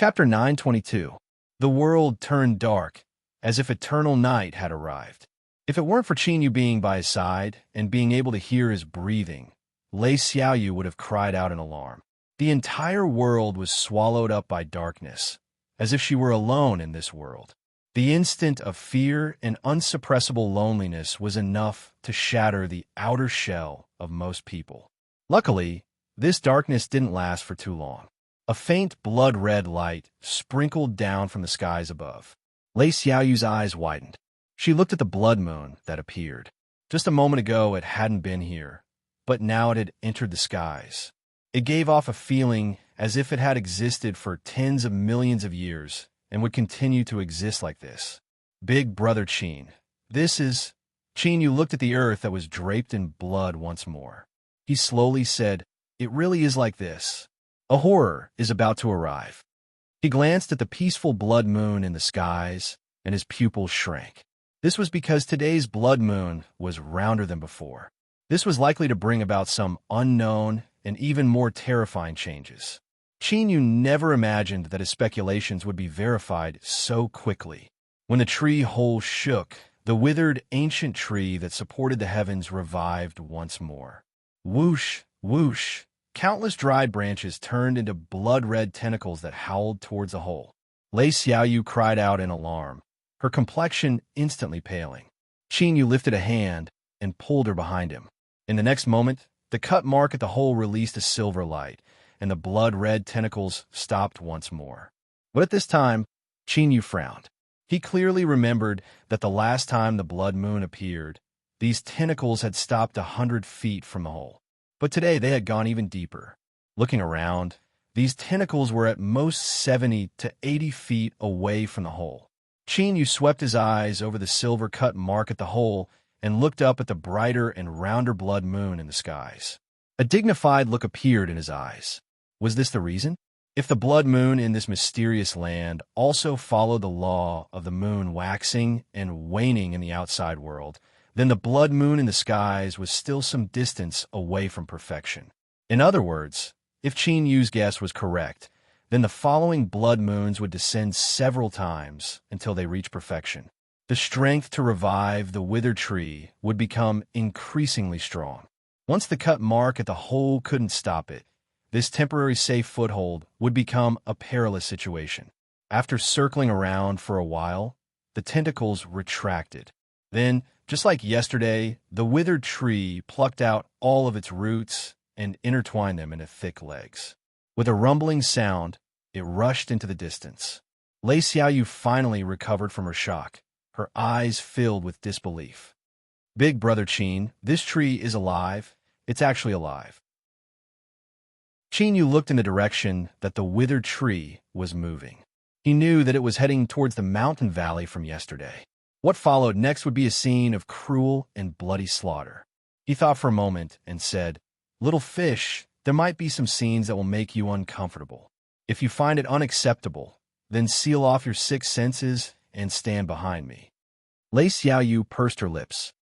Chapter 922. The world turned dark, as if eternal night had arrived. If it weren't for Qinyu being by his side and being able to hear his breathing, Lei Xiaoyu would have cried out in alarm. The entire world was swallowed up by darkness, as if she were alone in this world. The instant of fear and unsuppressible loneliness was enough to shatter the outer shell of most people. Luckily, this darkness didn't last for too long. A faint blood-red light sprinkled down from the skies above. Lei Xiaoyu's eyes widened. She looked at the blood moon that appeared. Just a moment ago it hadn't been here, but now it had entered the skies. It gave off a feeling as if it had existed for tens of millions of years and would continue to exist like this. Big Brother Qin. This is... Qin looked at the earth that was draped in blood once more. He slowly said, "It really is like this. A horror is about to arrive." He glanced at the peaceful blood moon in the skies, and his pupils shrank. This was because today's blood moon was rounder than before. This was likely to bring about some unknown and even more terrifying changes. Qinyu never imagined that his speculations would be verified so quickly. When the tree whole shook, the withered ancient tree that supported the heavens revived once more. Whoosh, whoosh. Countless dried branches turned into blood-red tentacles that howled towards the hole. Lei Xiaoyu cried out in alarm, her complexion instantly paling. Qinyu lifted a hand and pulled her behind him. In the next moment, the cut mark at the hole released a silver light, and the blood-red tentacles stopped once more. But at this time, Qinyu frowned. He clearly remembered that the last time the blood moon appeared, these tentacles had stopped 100 feet from the hole. But today they had gone even deeper. Looking around, these tentacles were at most 70 to 80 feet away from the hole. Qinyu swept his eyes over the silver-cut mark at the hole and looked up at the brighter and rounder blood moon in the skies. A dignified look appeared in his eyes. Was this the reason? If the blood moon in this mysterious land also followed the law of the moon waxing and waning in the outside world, then the blood moon in the skies was still some distance away from perfection. In other words, if Qinyu's guess was correct, then the following blood moons would descend several times until they reached perfection. The strength to revive the withered tree would become increasingly strong. Once the cut mark at the hole couldn't stop it, this temporary safe foothold would become a perilous situation. After circling around for a while, the tentacles retracted. Then, just like yesterday, the withered tree plucked out all of its roots and intertwined them into thick legs. With a rumbling sound, it rushed into the distance. Lei Xiaoyu finally recovered from her shock, her eyes filled with disbelief. "Big Brother Qin, this tree is alive. It's actually alive." Qinyu looked in the direction that the withered tree was moving. He knew that it was heading towards the mountain valley from yesterday. What followed next would be a scene of cruel and bloody slaughter. He thought for a moment and said, "Little fish, there might be some scenes that will make you uncomfortable. If you find it unacceptable, then seal off your 6 senses and stand behind me." Lei Xiaoyu pursed her lips.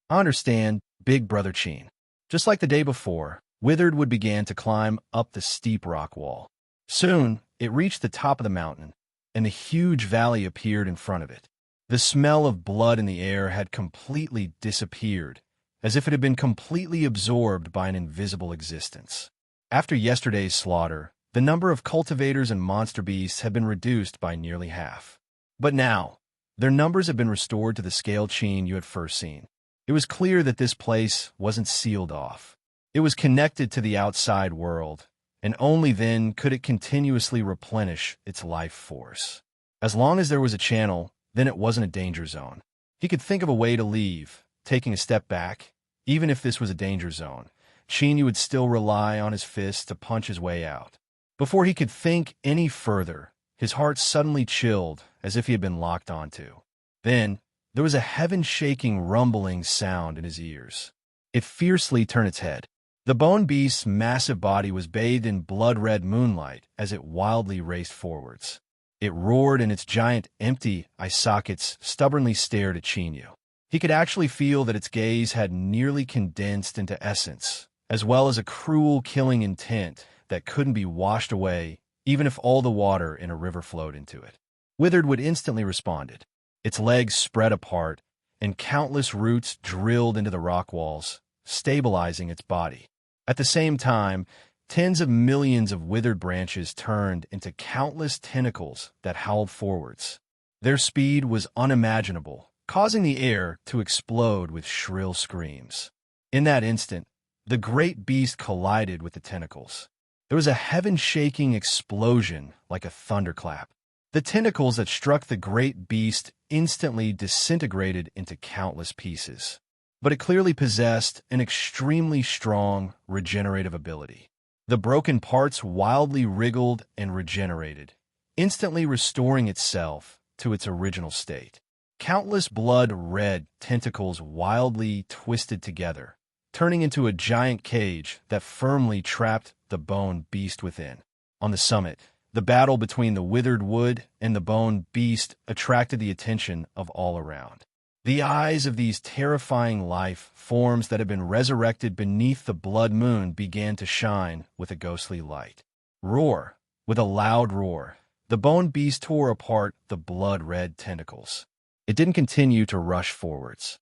"I understand, Big Brother Qin." Just like the day before, Withered would begin to climb up the steep rock wall. Soon, it reached the top of the mountain, and a huge valley appeared in front of it. The smell of blood in the air had completely disappeared, as if it had been completely absorbed by an invisible existence. After yesterday's slaughter, the number of cultivators and monster beasts had been reduced by nearly half. But now, their numbers had been restored to the scale Qin you had first seen. It was clear that this place wasn't sealed off. It was connected to the outside world, and only then could it continuously replenish its life force. As long as there was a channel, then it wasn't a danger zone. He could think of a way to leave, taking a step back. Even if this was a danger zone, Qinyu would still rely on his fists to punch his way out. Before he could think any further, his heart suddenly chilled as if he had been locked onto. Then, there was a heaven-shaking rumbling sound in his ears. It fiercely turned its head. The bone beast's massive body was bathed in blood-red moonlight as it wildly raced forwards. It roared, and its giant, empty eye sockets stubbornly stared at Qinyu. He could actually feel that its gaze had nearly condensed into essence, as well as a cruel, killing intent that couldn't be washed away, even if all the water in a river flowed into it. Withered would instantly responded. Its legs spread apart, and countless roots drilled into the rock walls, stabilizing its body. At the same time, tens of millions of withered branches turned into countless tentacles that howled forwards. Their speed was unimaginable, causing the air to explode with shrill screams. In that instant, the great beast collided with the tentacles. There was a heaven-shaking explosion like a thunderclap. The tentacles that struck the great beast instantly disintegrated into countless pieces. But it clearly possessed an extremely strong regenerative ability. The broken parts wildly wriggled and regenerated, instantly restoring itself to its original state. Countless blood-red tentacles wildly twisted together, turning into a giant cage that firmly trapped the bone beast within. On the summit, the battle between the withered wood and the bone beast attracted the attention of all around. The eyes of these terrifying life forms that had been resurrected beneath the blood moon began to shine with a ghostly light. Roar! With a loud roar, the bone beast tore apart the blood-red tentacles. It didn't continue to rush forwards.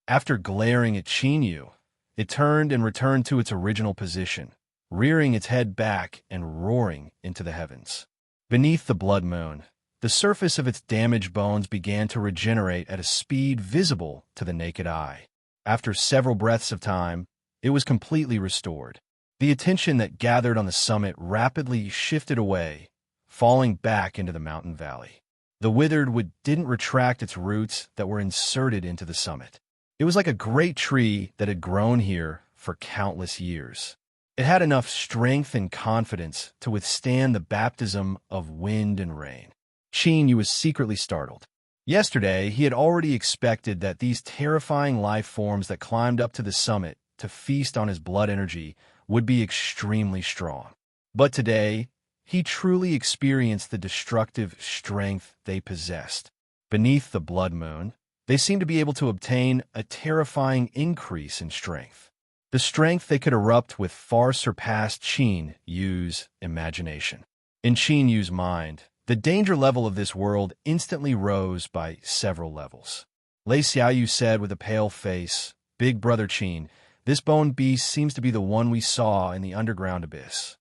After glaring at Chinyu, it turned and returned to its original position, rearing its head back and roaring into the heavens. Beneath the blood moon, the surface of its damaged bones began to regenerate at a speed visible to the naked eye. After several breaths of time, it was completely restored. The attention that gathered on the summit rapidly shifted away, falling back into the mountain valley. The withered wood didn't retract its roots that were inserted into the summit. It was like a great tree that had grown here for countless years. It had enough strength and confidence to withstand the baptism of wind and rain. Chinyu was secretly startled. Yesterday, he had already expected that these terrifying life forms that climbed up to the summit to feast on his blood energy would be extremely strong. But today, he truly experienced the destructive strength they possessed. Beneath the blood moon, they seemed to be able to obtain a terrifying increase in strength. The strength they could erupt with far surpassed Qin Yu's imagination. In Qin Yu's mind, the danger level of this world instantly rose by several levels. Lei Xiaoyu said with a pale face, "Big brother Qin, this bone beast seems to be the one we saw in the underground abyss."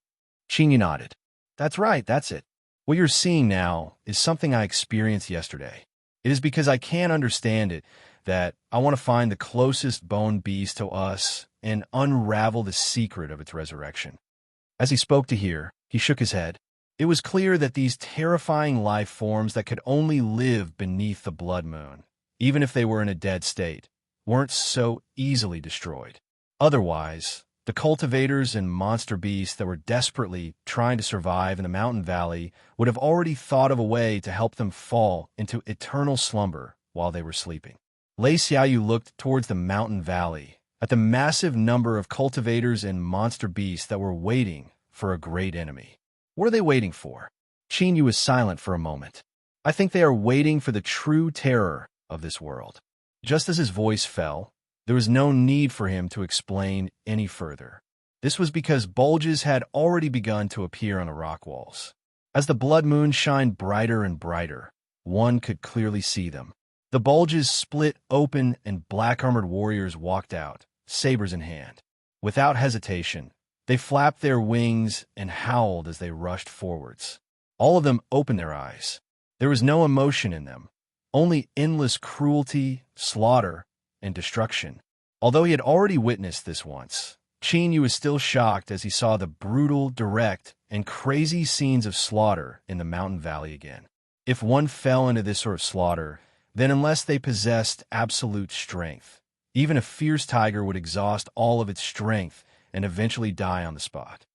Qin Yu nodded. "That's right, that's it. What you're seeing now is something I experienced yesterday. It is because I can't understand it that I want to find the closest bone beast to us and unravel the secret of its resurrection." As he spoke to hear, he shook his head. It was clear that these terrifying life forms that could only live beneath the blood moon, even if they were in a dead state, weren't so easily destroyed. Otherwise, the cultivators and monster beasts that were desperately trying to survive in the mountain valley would have already thought of a way to help them fall into eternal slumber while they were sleeping. Lei Xiaoyu looked towards the mountain valley, at the massive number of cultivators and monster beasts that were waiting for a great enemy. What are they waiting for? Chinyu was silent for a moment. "I think they are waiting for the true terror of this world." Just as his voice fell, there was no need for him to explain any further. This was because bulges had already begun to appear on the rock walls. As the blood moon shined brighter and brighter, one could clearly see them. The bulges split open and black-armored warriors walked out, sabers in hand. Without hesitation, they flapped their wings and howled as they rushed forwards. All of them opened their eyes. There was no emotion in them, only endless cruelty, slaughter, and destruction. Although he had already witnessed this once, Chinyu was still shocked as he saw the brutal, direct, and crazy scenes of slaughter in the mountain valley again. If one fell into this sort of slaughter, then unless they possessed absolute strength, even a fierce tiger would exhaust all of its strength and eventually die on the spot.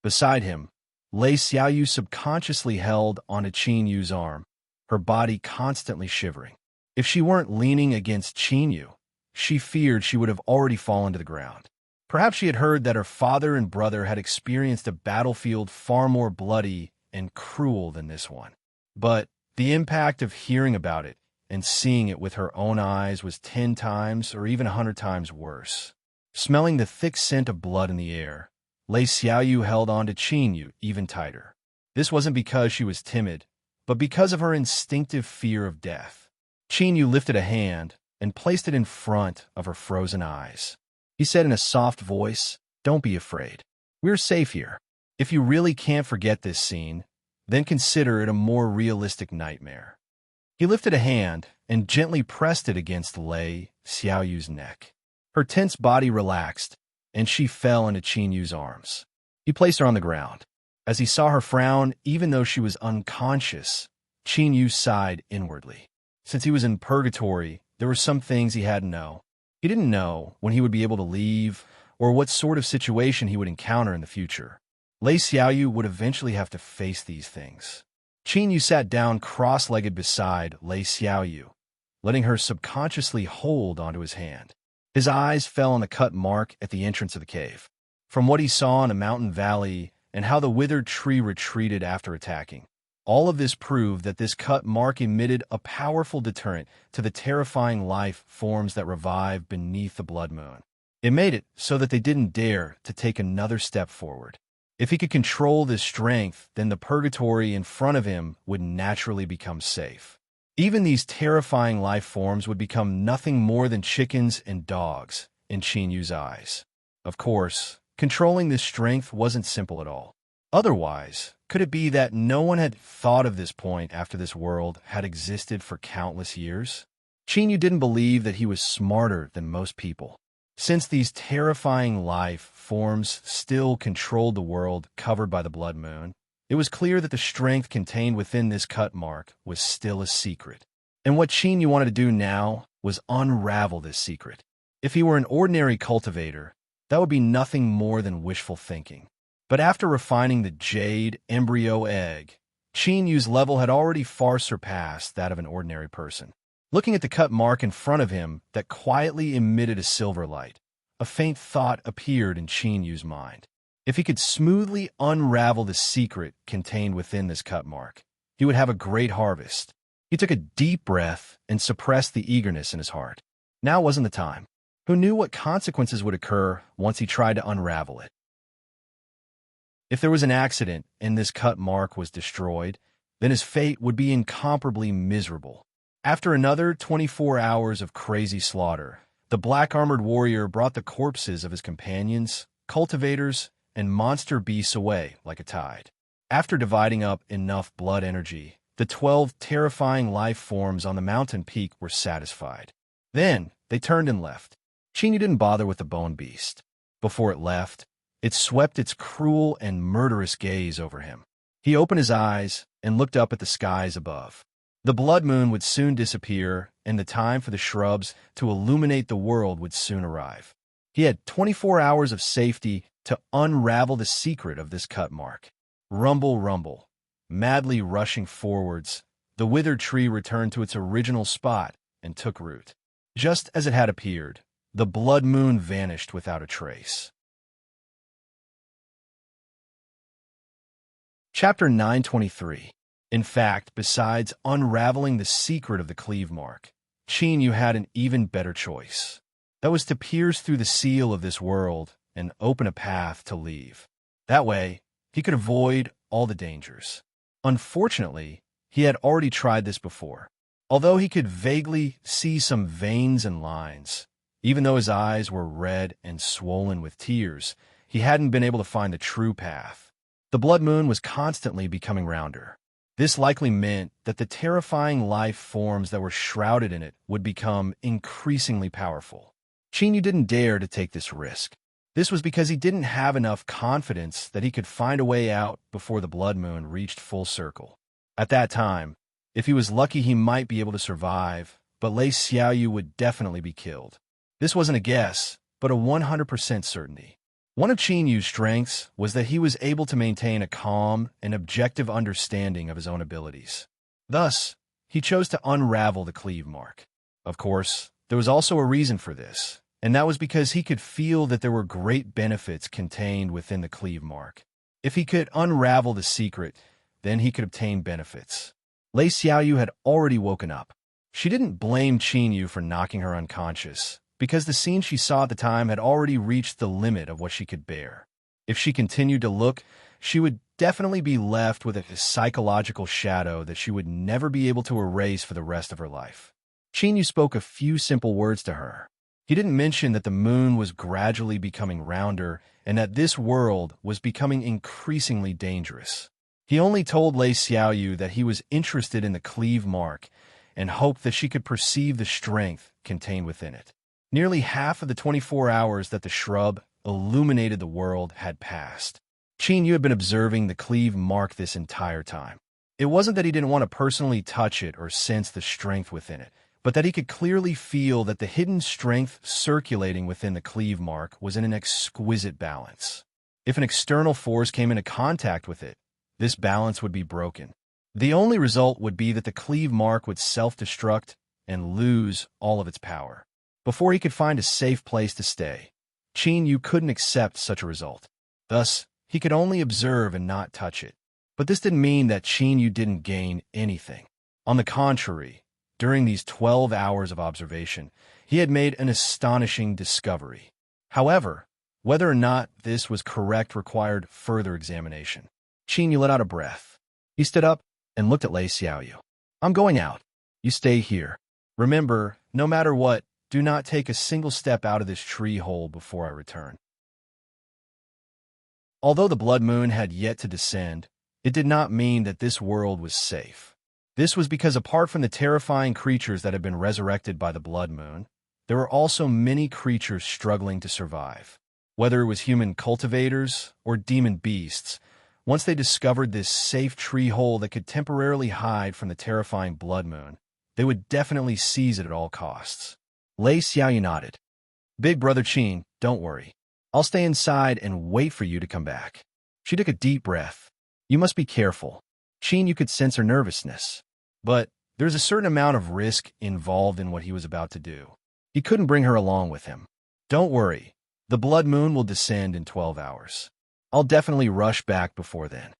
Beside him, Lei Xiaoyu subconsciously held onto Qin Yu's arm, her body constantly shivering. If she weren't leaning against Qin Yu, she feared she would have already fallen to the ground. Perhaps she had heard that her father and brother had experienced a battlefield far more bloody and cruel than this one. But the impact of hearing about it and seeing it with her own eyes was 10 times or even 100 times worse. Smelling the thick scent of blood in the air, Lei Xiaoyu held on to Qinyu even tighter. This wasn't because she was timid, but because of her instinctive fear of death. Qinyu lifted a hand and placed it in front of her frozen eyes. He said in a soft voice, "Don't be afraid. We're safe here. If you really can't forget this scene, then consider it a more realistic nightmare." He lifted a hand and gently pressed it against Lei Xiaoyu's neck. Her tense body relaxed, and she fell into Qinyu's arms. He placed her on the ground. As he saw her frown, even though she was unconscious, Qinyu sighed inwardly. Since he was in purgatory, there were some things he had to know. He didn't know when he would be able to leave or what sort of situation he would encounter in the future. Lei Xiaoyu would eventually have to face these things. Qinyu sat down cross-legged beside Lei Xiaoyu, letting her subconsciously hold onto his hand. His eyes fell on the cut mark at the entrance of the cave. From what he saw in a mountain valley and how the withered tree retreated after attacking, all of this proved that this cut mark emitted a powerful deterrent to the terrifying life forms that revive beneath the blood moon. It made it so that they didn't dare to take another step forward. If he could control this strength, then the purgatory in front of him would naturally become safe. Even these terrifying life forms would become nothing more than chickens and dogs in Qinyu's eyes. Of course, controlling this strength wasn't simple at all. Otherwise, could it be that no one had thought of this point after this world had existed for countless years? Qinyu didn't believe that he was smarter than most people. Since these terrifying life forms still controlled the world covered by the blood moon, it was clear that the strength contained within this cut mark was still a secret. And what Qinyu wanted to do now was unravel this secret. If he were an ordinary cultivator, that would be nothing more than wishful thinking. But after refining the jade embryo egg, Qinyu's level had already far surpassed that of an ordinary person. Looking at the cut mark in front of him that quietly emitted a silver light, a faint thought appeared in Qinyu's mind. If he could smoothly unravel the secret contained within this cut mark, he would have a great harvest. He took a deep breath and suppressed the eagerness in his heart. Now wasn't the time. Who knew what consequences would occur once he tried to unravel it? If there was an accident and this cut mark was destroyed, then his fate would be incomparably miserable. After another 24 hours of crazy slaughter, the black-armored warrior brought the corpses of his companions, cultivators, and monster beasts away like a tide. After dividing up enough blood energy, the 12 terrifying life forms on the mountain peak were satisfied. Then they turned and left. Qinyu didn't bother with the bone beast. Before it left, it swept its cruel and murderous gaze over him. He opened his eyes and looked up at the skies above. The blood moon would soon disappear, and the time for the shrubs to illuminate the world would soon arrive. He had 24 hours of safety to unravel the secret of this cut mark. Rumble, rumble. Madly rushing forwards, the withered tree returned to its original spot and took root. Just as it had appeared, the blood moon vanished without a trace. Chapter 923. In fact, besides unraveling the secret of the cleave mark, Qinyu had an even better choice. That was to pierce through the seal of this world and open a path to leave. That way, he could avoid all the dangers. Unfortunately, he had already tried this before. Although he could vaguely see some veins and lines, even though his eyes were red and swollen with tears, he hadn't been able to find the true path. The blood moon was constantly becoming rounder. This likely meant that the terrifying life forms that were shrouded in it would become increasingly powerful. Qinyu didn't dare to take this risk. This was because he didn't have enough confidence that he could find a way out before the blood moon reached full circle. At that time, if he was lucky, he might be able to survive, but Lei Xiaoyu would definitely be killed. This wasn't a guess, but a 100% certainty. One of Qinyu's strengths was that he was able to maintain a calm and objective understanding of his own abilities. Thus, he chose to unravel the cleave mark. Of course, there was also a reason for this, and that was because he could feel that there were great benefits contained within the cleave mark. If he could unravel the secret, then he could obtain benefits. Lei Xiaoyu had already woken up. She didn't blame Qinyu for knocking her unconscious, because the scene she saw at the time had already reached the limit of what she could bear. If she continued to look, she would definitely be left with a psychological shadow that she would never be able to erase for the rest of her life. Chinyu spoke a few simple words to her. He didn't mention that the moon was gradually becoming rounder and that this world was becoming increasingly dangerous. He only told Lei Xiaoyu that he was interested in the cleave mark and hoped that she could perceive the strength contained within it. Nearly half of the 24 hours that the shrub illuminated the world had passed. Qin Yu had been observing the cleave mark this entire time. It wasn't that he didn't want to personally touch it or sense the strength within it, but that he could clearly feel that the hidden strength circulating within the cleave mark was in an exquisite balance. If an external force came into contact with it, this balance would be broken. The only result would be that the cleave mark would self-destruct and lose all of its power. Before he could find a safe place to stay, Qin Yu couldn't accept such a result. Thus, he could only observe and not touch it. But this didn't mean that Qin Yu didn't gain anything. On the contrary, during these 12 hours of observation, he had made an astonishing discovery. However, whether or not this was correct required further examination. Qin Yu let out a breath. He stood up and looked at Lei Xiaoyu. I'm going out. You stay here. Remember, no matter what, do not take a single step out of this tree hole before I return. Although the blood moon had yet to descend, it did not mean that this world was safe. This was because apart from the terrifying creatures that had been resurrected by the blood moon, there were also many creatures struggling to survive. Whether it was human cultivators or demon beasts, once they discovered this safe tree hole that could temporarily hide from the terrifying blood moon, they would definitely seize it at all costs. Lei Xiaoyu nodded. Big brother Qin, don't worry. I'll stay inside and wait for you to come back. She took a deep breath. You must be careful. Qin Yu could sense her nervousness. But there's a certain amount of risk involved in what he was about to do. He couldn't bring her along with him. Don't worry. The blood moon will descend in 12 hours. I'll definitely rush back before then.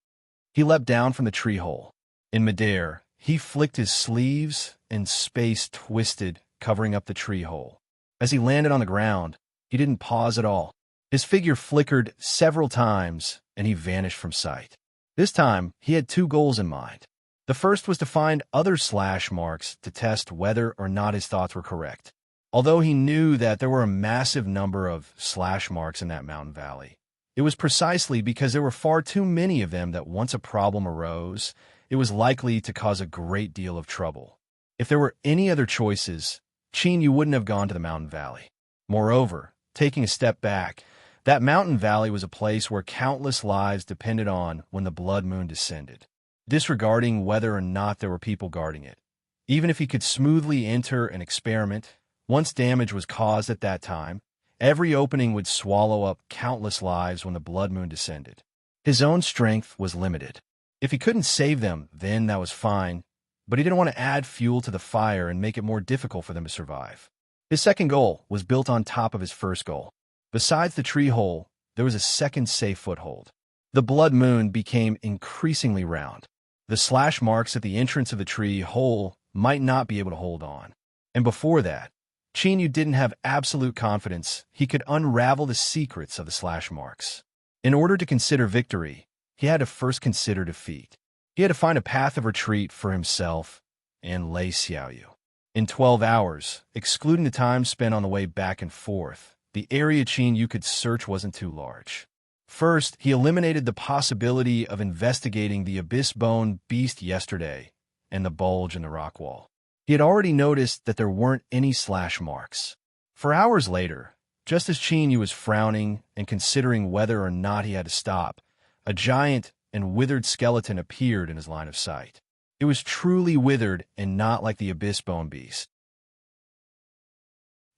He leapt down from the tree hole. In midair, he flicked his sleeves and space twisted, covering up the tree hole. As he landed on the ground, he didn't pause at all. His figure flickered several times, and he vanished from sight. This time, he had two goals in mind. The first was to find other slash marks to test whether or not his thoughts were correct. Although he knew that there were a massive number of slash marks in that mountain valley, it was precisely because there were far too many of them that once a problem arose, it was likely to cause a great deal of trouble. If there were any other choices, Qin Yu wouldn't have gone to the mountain valley. Moreover, taking a step back, that mountain valley was a place where countless lives depended on when the blood moon descended, disregarding whether or not there were people guarding it. Even if he could smoothly enter an experiment, once damage was caused at that time, every opening would swallow up countless lives when the blood moon descended. His own strength was limited. If he couldn't save them, then that was fine, but he didn't want to add fuel to the fire and make it more difficult for them to survive. His second goal was built on top of his first goal. Besides the tree hole, there was a second safe foothold. The blood moon became increasingly round. The slash marks at the entrance of the tree hole might not be able to hold on. And before that, Qin Yu didn't have absolute confidence he could unravel the secrets of the slash marks. In order to consider victory, he had to first consider defeat. He had to find a path of retreat for himself and Lei Xiaoyu. In 12 hours, excluding the time spent on the way back and forth, the area Qin Yu could search wasn't too large. First, he eliminated the possibility of investigating the abyss-bone beast yesterday and the bulge in the rock wall. He had already noticed that there weren't any slash marks. For hours later, just as Qin Yu was frowning and considering whether or not he had to stop, a giant and withered skeleton appeared in his line of sight. It was truly withered and not like the abyss-bone beast.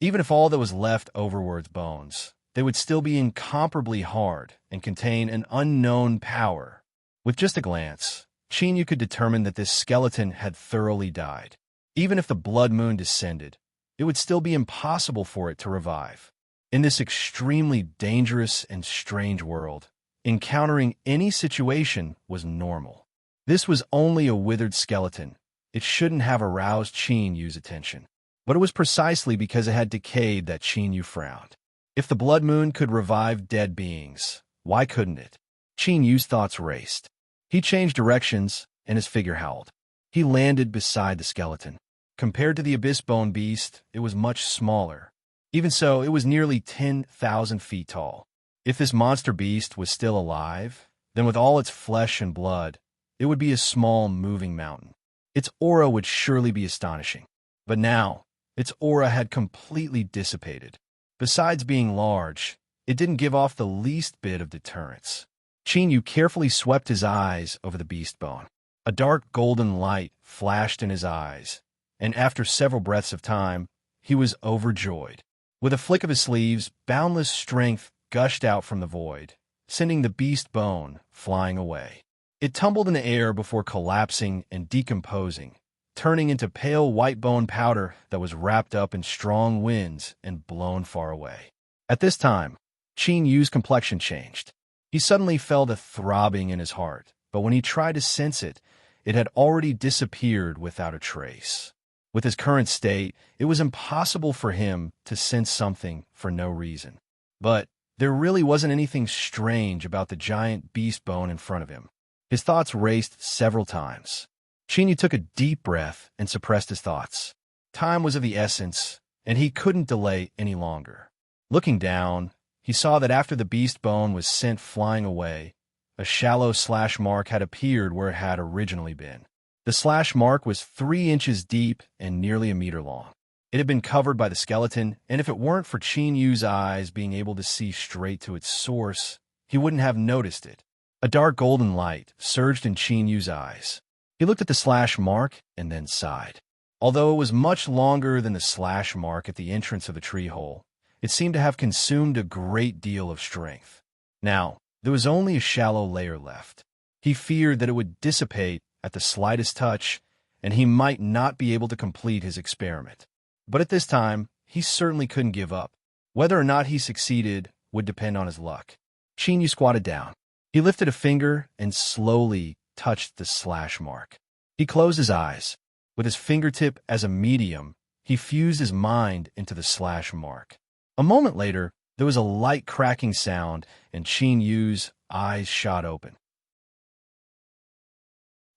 Even if all that was left over were its bones, they would still be incomparably hard and contain an unknown power. With just a glance, Qin Yu could determine that this skeleton had thoroughly died. Even if the blood moon descended, it would still be impossible for it to revive. In this extremely dangerous and strange world, encountering any situation was normal. This was only a withered skeleton. It shouldn't have aroused Qin Yu's attention. But it was precisely because it had decayed that Qin Yu frowned. If the blood moon could revive dead beings, Why couldn't it? Qin Yu's thoughts raced. He changed directions, and his figure howled. He landed beside the skeleton. Compared to the abyss-bone beast, it was much smaller. Even so, it was nearly 10,000 feet tall. If this monster beast was still alive, then with all its flesh and blood, it would be a small, moving mountain. Its aura would surely be astonishing. But now, its aura had completely dissipated. Besides being large, it didn't give off the least bit of deterrence. Qin Yu carefully swept his eyes over the beast bone. A dark golden light flashed in his eyes, and after several breaths of time, he was overjoyed. With a flick of his sleeves, boundless strength gushed out from the void, sending the beast bone flying away. It tumbled in the air before collapsing and decomposing, turning into pale white bone powder that was wrapped up in strong winds and blown far away. At this time, Qin Yu's complexion changed. He suddenly felt a throbbing in his heart, but when he tried to sense it, it had already disappeared without a trace. With his current state, it was impossible for him to sense something for no reason. But there really wasn't anything strange about the giant beast bone in front of him. His thoughts raced several times. Qin Yu took a deep breath and suppressed his thoughts. Time was of the essence, and he couldn't delay any longer. Looking down, he saw that after the beast bone was sent flying away, a shallow slash mark had appeared where it had originally been. The slash mark was 3 inches deep and nearly a meter long. It had been covered by the skeleton, and if it weren't for Qin Yu's eyes being able to see straight to its source, he wouldn't have noticed it. A dark golden light surged in Qin Yu's eyes. He looked at the slash mark and then sighed. Although it was much longer than the slash mark at the entrance of the tree hole, it seemed to have consumed a great deal of strength. Now, there was only a shallow layer left. He feared that it would dissipate at the slightest touch, and he might not be able to complete his experiment. But at this time, he certainly couldn't give up. Whether or not he succeeded would depend on his luck. Qin Yu squatted down. He lifted a finger and slowly touched the slash mark. He closed his eyes. With his fingertip as a medium, he fused his mind into the slash mark. A moment later, there was a light cracking sound, and Qin Yu's eyes shot open.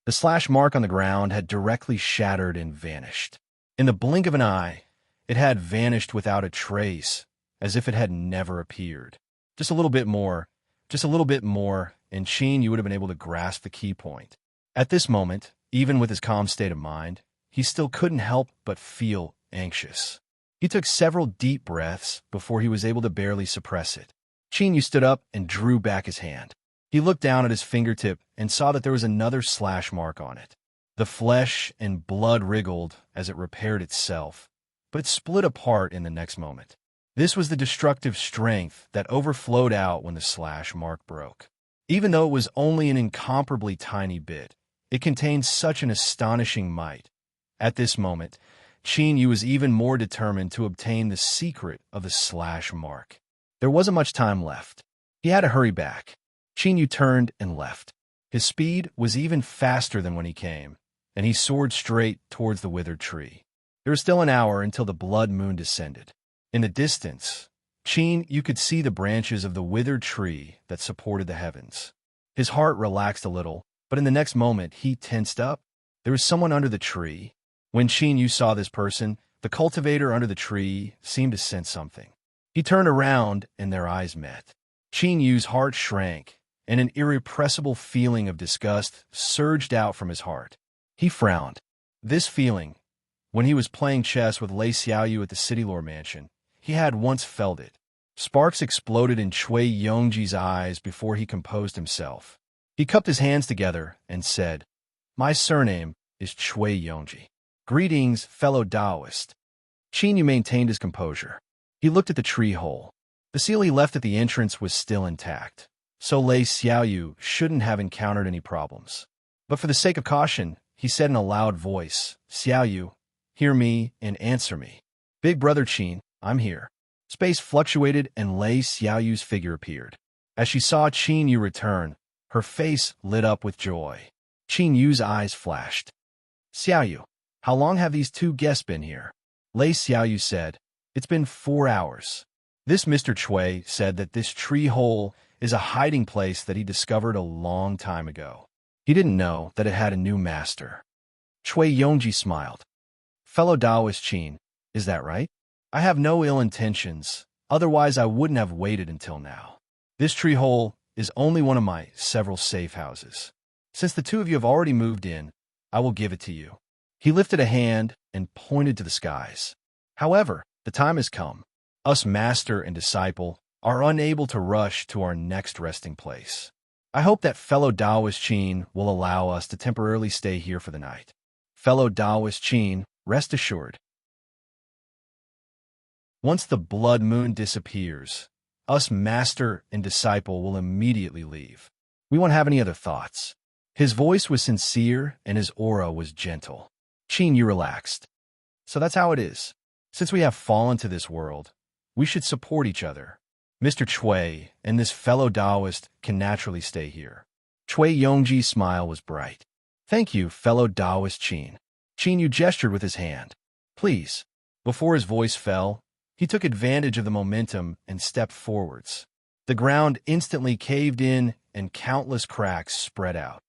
The slash mark on the ground had directly shattered and vanished. In the blink of an eye, it had vanished without a trace, as if it had never appeared. Just a little bit more, and Qin Yu would have been able to grasp the key point. At this moment, even with his calm state of mind, he still couldn't help but feel anxious. He took several deep breaths before he was able to barely suppress it. Qin Yu stood up and drew back his hand. He looked down at his fingertip and saw that there was another slash mark on it. The flesh and blood wriggled as it repaired itself, but it split apart in the next moment. This was the destructive strength that overflowed out when the slash mark broke. Even though it was only an incomparably tiny bit, it contained such an astonishing might. At this moment, Qin Yu was even more determined to obtain the secret of the slash mark. There wasn't much time left. He had to hurry back. Qin Yu turned and left. His speed was even faster than when he came, and he soared straight towards the withered tree. There was still an hour until the blood moon descended. In the distance, Qin Yu could see the branches of the withered tree that supported the heavens. His heart relaxed a little, but in the next moment he tensed up. There was someone under the tree. When Qin Yu saw this person, the cultivator under the tree seemed to sense something. He turned around and their eyes met. Qin Yu's heart shrank, and an irrepressible feeling of disgust surged out from his heart. He frowned. This feeling, when he was playing chess with Lei Xiaoyu at the City Lore Mansion, he had once felt it. Sparks exploded in Cui Yongji's eyes before he composed himself. He cupped his hands together and said, "My surname is Cui Yongji. Greetings, fellow Taoist." Qin Yu maintained his composure. He looked at the tree hole. The seal he left at the entrance was still intact, so Lei Xiaoyu shouldn't have encountered any problems. But for the sake of caution, he said in a loud voice, "Xiaoyu, hear me and answer me." "Big brother Qin, I'm here." Space fluctuated and Lei Xiaoyu's figure appeared. As she saw Qin Yu return, her face lit up with joy. Qin Yu's eyes flashed. "Xiaoyu, how long have these two guests been here?" Lei Xiaoyu said, "It's been 4 hours." This Mr. Cui said that this tree hole is a hiding place that he discovered a long time ago. He didn't know that it had a new master. Chui Yongji smiled. Fellow Taoist Qin, is that right? I have no ill intentions, otherwise I wouldn't have waited until now. This tree hole is only one of my several safe houses. Since the two of you have already moved in, I will give it to you. He lifted a hand and pointed to the skies. However, the time has come. Us master and disciple are unable to rush to our next resting place. I hope that fellow Taoist Qin will allow us to temporarily stay here for the night. Fellow Taoist Qin, rest assured. Once the blood moon disappears, us master and disciple will immediately leave. We won't have any other thoughts. His voice was sincere and his aura was gentle. Qin, you relaxed. So that's how it is. Since we have fallen to this world, we should support each other. Mr. Chui and this fellow Taoist can naturally stay here. Chui Yongji's smile was bright. Thank you, fellow Taoist Qin. Qin Yu gestured with his hand. Please. Before his voice fell, he took advantage of the momentum and stepped forwards. The ground instantly caved in and countless cracks spread out.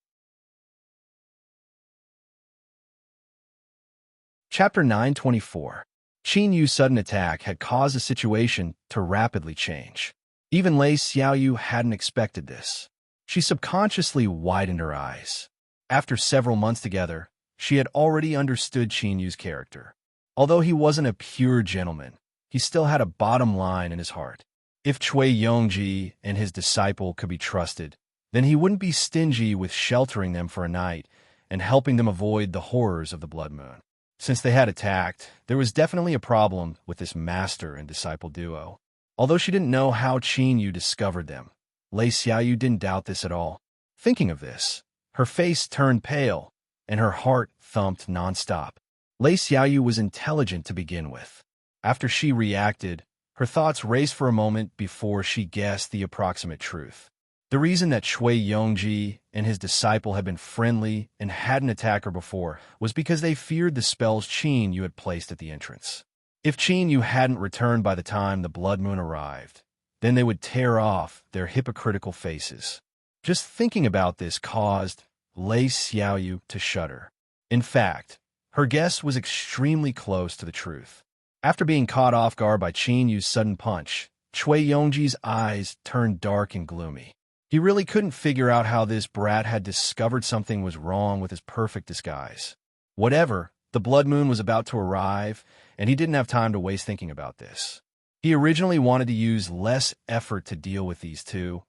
Chapter 924. Qin Yu's sudden attack had caused the situation to rapidly change. Even Lei Xiaoyu hadn't expected this. She subconsciously widened her eyes. After several months together, she had already understood Qin Yu's character. Although he wasn't a pure gentleman, he still had a bottom line in his heart. If Chui Yongji and his disciple could be trusted, then he wouldn't be stingy with sheltering them for a night and helping them avoid the horrors of the blood moon. Since they had attacked, there was definitely a problem with this master and disciple duo. Although she didn't know how Qin Yu discovered them, Lei Xiaoyu didn't doubt this at all. Thinking of this, her face turned pale and her heart thumped nonstop. Lei Xiaoyu was intelligent to begin with. After she reacted, her thoughts raced for a moment before she guessed the approximate truth. The reason that Chui Yongji and his disciple had been friendly and hadn't attacked her before was because they feared the spells Qin Yu had placed at the entrance. If Qin Yu hadn't returned by the time the blood moon arrived, then they would tear off their hypocritical faces. Just thinking about this caused Lei Xiaoyu to shudder. In fact, her guess was extremely close to the truth. After being caught off guard by Qin Yu's sudden punch, Chui Yongji's eyes turned dark and gloomy. He really couldn't figure out how this brat had discovered something was wrong with his perfect disguise. Whatever, the blood moon was about to arrive, and he didn't have time to waste thinking about this. He originally wanted to use less effort to deal with these two,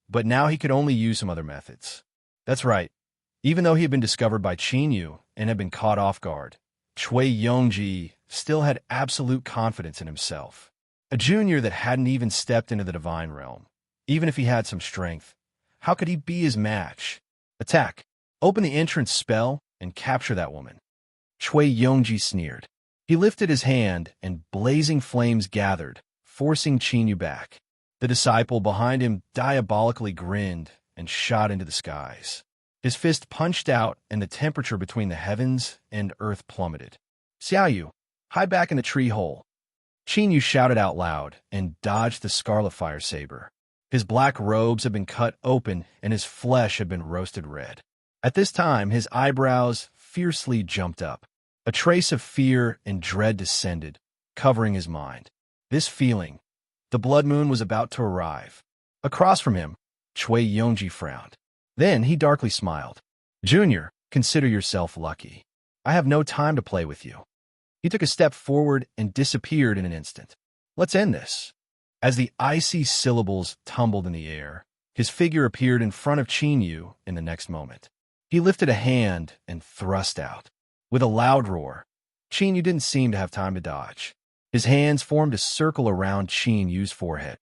but now he could only use some other methods. That's right. Even though he had been discovered by Qin Yu and had been caught off guard, Chui Yongji still had absolute confidence in himself. A junior that hadn't even stepped into the divine realm. Even if he had some strength, how could he be his match? Attack. Open the entrance spell and capture that woman. Chui Yongji sneered. He lifted his hand and blazing flames gathered, forcing Qin Yu back. The disciple behind him diabolically grinned and shot into the skies. His fist punched out and the temperature between the heavens and earth plummeted. Xiaoyu, hide back in the tree hole. Qin Yu shouted out loud and dodged the scarlet fire saber. His black robes had been cut open and his flesh had been roasted red. At this time, his eyebrows fiercely jumped up. A trace of fear and dread descended, covering his mind. This feeling, the blood moon was about to arrive. Across from him, Chui Yongji frowned. Then he darkly smiled. Junior, consider yourself lucky. I have no time to play with you. He took a step forward and disappeared in an instant. Let's end this. As the icy syllables tumbled in the air, his figure appeared in front of Qin Yu in the next moment. He lifted a hand and thrust out. With a loud roar, Qin Yu didn't seem to have time to dodge. His hands formed a circle around Qin Yu's forehead.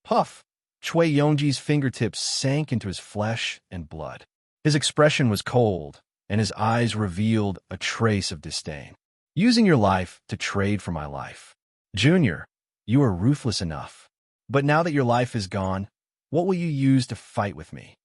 Puff! Chui Yongji's fingertips sank into his flesh and blood. His expression was cold, and his eyes revealed a trace of disdain. Using your life to trade for my life. Junior, you are ruthless enough. But now that your life is gone, what will you use to fight with me?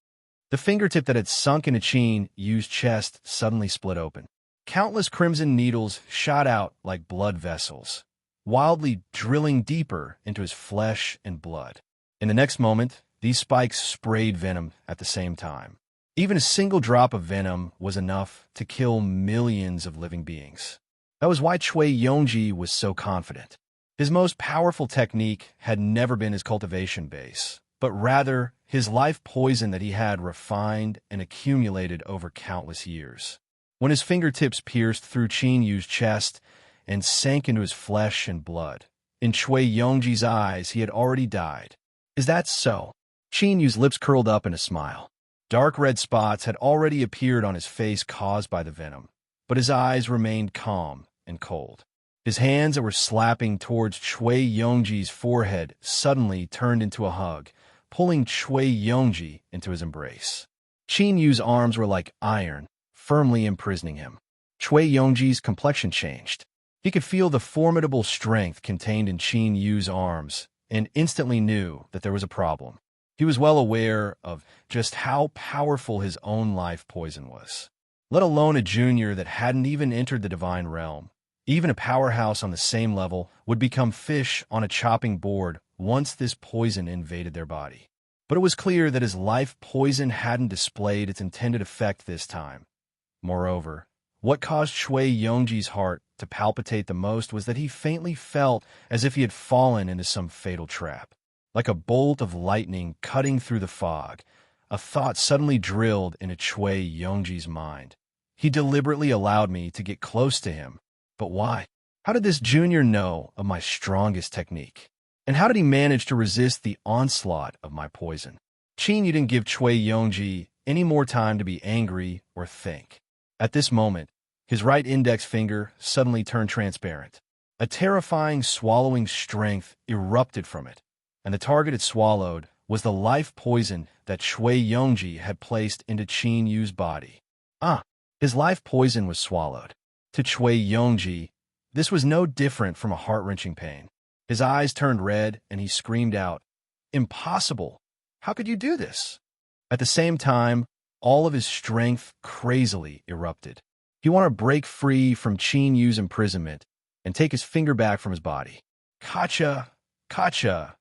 The fingertip that had sunk into Qin Yu's chest suddenly split open. Countless crimson needles shot out like blood vessels, wildly drilling deeper into his flesh and blood. In the next moment, these spikes sprayed venom at the same time. Even a single drop of venom was enough to kill millions of living beings. That was why Chui Yongji was so confident. His most powerful technique had never been his cultivation base, but rather his life poison that he had refined and accumulated over countless years. When his fingertips pierced through Qin Yu's chest and sank into his flesh and blood, in Chui Yongji's eyes he had already died. Is that so? Qin Yu's lips curled up in a smile. Dark red spots had already appeared on his face caused by the venom, but his eyes remained calm and cold. His hands that were slapping towards Chui Yongji's forehead suddenly turned into a hug, pulling Chui Yongji into his embrace. Qin Yu's arms were like iron, firmly imprisoning him. Chui Yongji's complexion changed. He could feel the formidable strength contained in Qin Yu's arms and instantly knew that there was a problem. He was well aware of just how powerful his own life poison was. Let alone a junior that hadn't even entered the divine realm. Even a powerhouse on the same level would become fish on a chopping board once this poison invaded their body. But it was clear that his life poison hadn't displayed its intended effect this time. Moreover, what caused Chui Yongji's heart to palpitate the most was that he faintly felt as if he had fallen into some fatal trap. Like a bolt of lightning cutting through the fog, a thought suddenly drilled into Chui Yongji's mind. He deliberately allowed me to get close to him. But why? How did this junior know of my strongest technique? And how did he manage to resist the onslaught of my poison? Qin Yu didn't give Chui Yongji any more time to be angry or think. At this moment, his right index finger suddenly turned transparent. A terrifying swallowing strength erupted from it, and the target it swallowed was the life poison that Chui Yongji had placed into Qin Yu's body. His life poison was swallowed. To Chui Yongji, this was no different from a heart-wrenching pain. His eyes turned red, and he screamed out, "Impossible! How could you do this?" At the same time, all of his strength crazily erupted. He wanted to break free from Qin Yu's imprisonment and take his finger back from his body. Kacha! Kacha!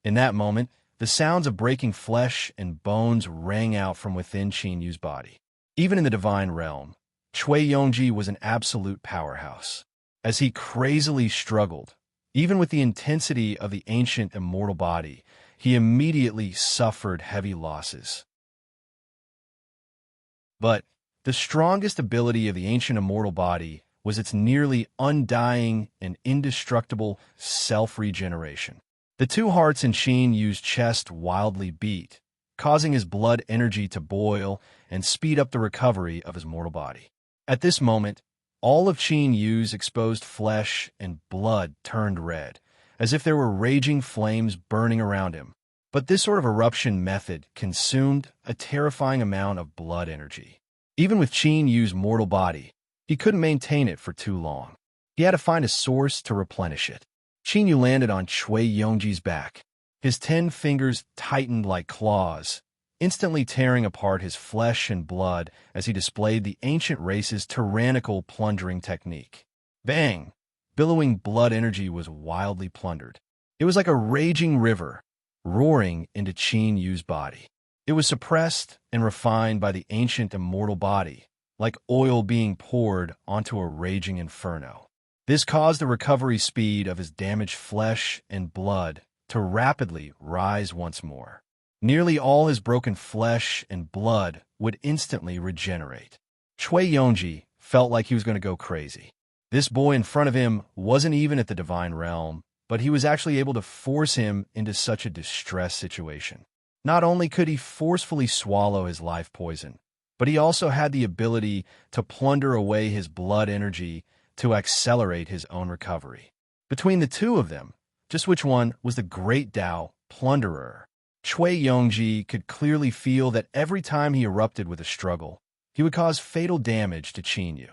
In that moment, the sounds of breaking flesh and bones rang out from within Qin Yu's body. Even in the divine realm, Chui Yongji was an absolute powerhouse. As he crazily struggled, even with the intensity of the ancient immortal body, he immediately suffered heavy losses. But the strongest ability of the ancient immortal body was its nearly undying and indestructible self-regeneration. The two hearts in Qin Yu's chest wildly beat, causing his blood energy to boil and speed up the recovery of his mortal body. At this moment, all of Qin Yu's exposed flesh and blood turned red, as if there were raging flames burning around him. But this sort of eruption method consumed a terrifying amount of blood energy. Even with Qin Yu's mortal body, he couldn't maintain it for too long. He had to find a source to replenish it. Qin Yu landed on Chui Yongji's back. His 10 fingers tightened like claws, instantly tearing apart his flesh and blood as he displayed the ancient race's tyrannical plundering technique. Bang! Billowing blood energy was wildly plundered. It was like a raging river, roaring into Qin Yu's body. It was suppressed and refined by the ancient immortal body, like oil being poured onto a raging inferno. This caused the recovery speed of his damaged flesh and blood to rapidly rise once more. Nearly all his broken flesh and blood would instantly regenerate. Chui Yongji felt like he was going to go crazy. This boy in front of him wasn't even at the divine realm, but he was actually able to force him into such a distressed situation. Not only could he forcefully swallow his life poison, but he also had the ability to plunder away his blood energy to accelerate his own recovery. Between the two of them, just which one was the great Tao plunderer? Chui Yongji could clearly feel that every time he erupted with a struggle, he would cause fatal damage to Qin Yu.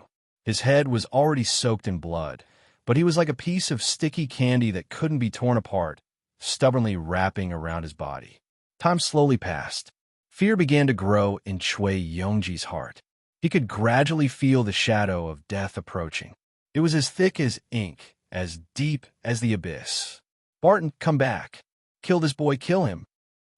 His head was already soaked in blood, but he was like a piece of sticky candy that couldn't be torn apart, stubbornly wrapping around his body. Time slowly passed. Fear began to grow in Chui Yongji's heart. He could gradually feel the shadow of death approaching. It was as thick as ink, as deep as the abyss. "Barton, come back. Kill this boy, kill him."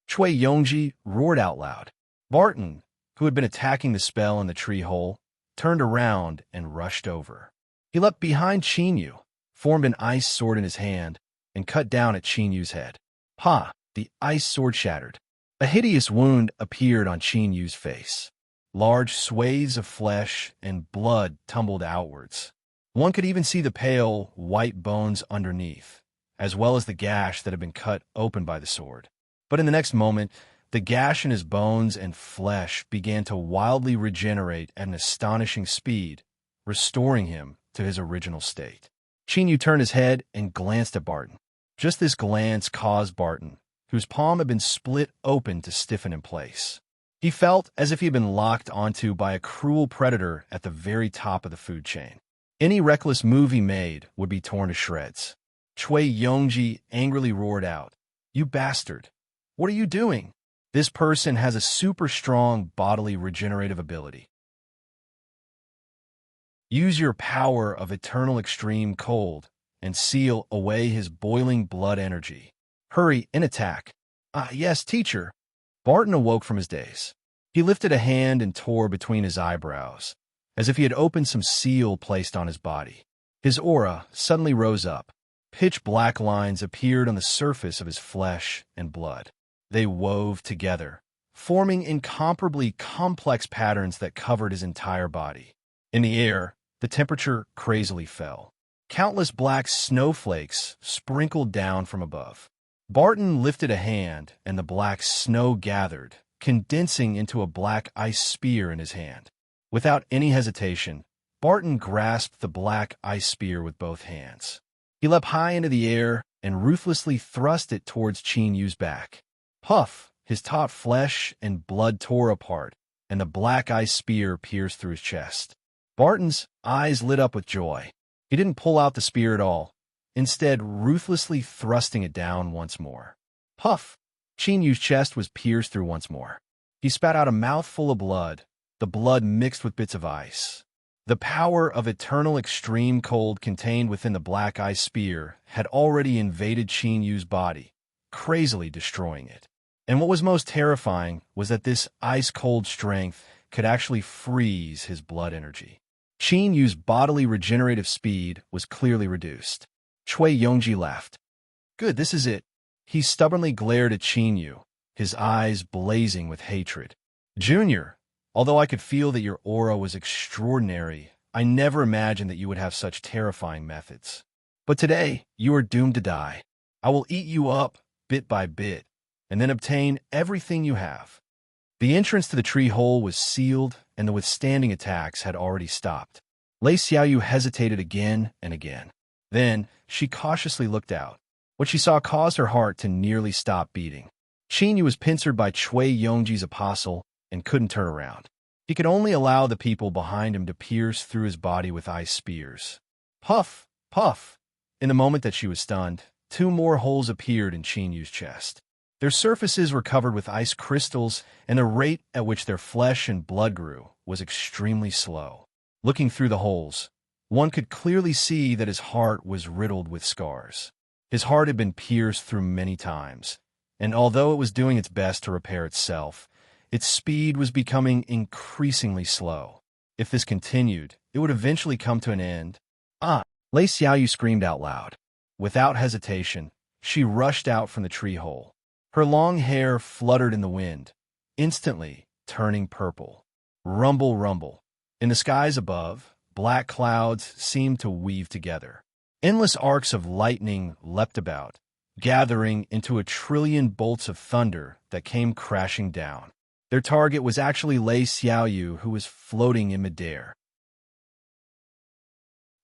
Chui Yongji roared out loud. Barton, who had been attacking the spell in the tree hole, turned around and rushed over. He leapt behind Qinyu, formed an ice sword in his hand, and cut down at Qinyu's head. Pa! The ice sword shattered. A hideous wound appeared on Qinyu's face. Large swathes of flesh and blood tumbled outwards. One could even see the pale, white bones underneath, as well as the gash that had been cut open by the sword. But in the next moment, the gash in his bones and flesh began to wildly regenerate at an astonishing speed, restoring him to his original state. Qinyu turned his head and glanced at Barton. Just this glance caused Barton, whose palm had been split open, to stiffen in place. He felt as if he had been locked onto by a cruel predator at the very top of the food chain. Any reckless move he made would be torn to shreds. Chui Yongji angrily roared out, "You bastard! What are you doing? This person has a super strong bodily regenerative ability. Use your power of eternal extreme cold and seal away his boiling blood energy. Hurry and attack." "Ah, yes, teacher." Barton awoke from his daze. He lifted a hand and tore between his eyebrows, as if he had opened some seal placed on his body. His aura suddenly rose up. Pitch black lines appeared on the surface of his flesh and blood. They wove together, forming incomparably complex patterns that covered his entire body. In the air, the temperature crazily fell. Countless black snowflakes sprinkled down from above. Barton lifted a hand, and the black snow gathered, condensing into a black ice spear in his hand. Without any hesitation, Barton grasped the black ice spear with both hands. He leapt high into the air and ruthlessly thrust it towards Qinyu's back. Puff! His taut flesh and blood tore apart, and the black ice spear pierced through his chest. Barton's eyes lit up with joy. He didn't pull out the spear at all, instead ruthlessly thrusting it down once more. Puff! Qinyu's chest was pierced through once more. He spat out a mouthful of blood, the blood mixed with bits of ice. The power of eternal extreme cold contained within the black ice spear had already invaded Qinyu's body, crazily destroying it. And what was most terrifying was that this ice-cold strength could actually freeze his blood energy. Qinyu's bodily regenerative speed was clearly reduced. Chui Yongji laughed. "Good, this is it." He stubbornly glared at Qinyu, his eyes blazing with hatred. "Junior, although I could feel that your aura was extraordinary, I never imagined that you would have such terrifying methods. But today, you are doomed to die. I will eat you up, bit by bit, and then obtain everything you have." The entrance to the tree hole was sealed, and the withstanding attacks had already stopped. Lei Xiaoyu hesitated again and again. Then, she cautiously looked out. What she saw caused her heart to nearly stop beating. Qinyu was pincered by Chui Yongji's apostle and couldn't turn around. He could only allow the people behind him to pierce through his body with ice spears. Puff! Puff! In the moment that she was stunned, 2 more holes appeared in Qinyu's chest. Their surfaces were covered with ice crystals, and the rate at which their flesh and blood grew was extremely slow. Looking through the holes, one could clearly see that his heart was riddled with scars. His heart had been pierced through many times, and although it was doing its best to repair itself, its speed was becoming increasingly slow. If this continued, it would eventually come to an end. "Ah!" Lei Xiaoyu screamed out loud. Without hesitation, she rushed out from the tree hole. Her long hair fluttered in the wind, instantly turning purple. Rumble, rumble. In the skies above, black clouds seemed to weave together. Endless arcs of lightning leapt about, gathering into a trillion bolts of thunder that came crashing down. Their target was actually Lei Xiaoyu, who was floating in midair.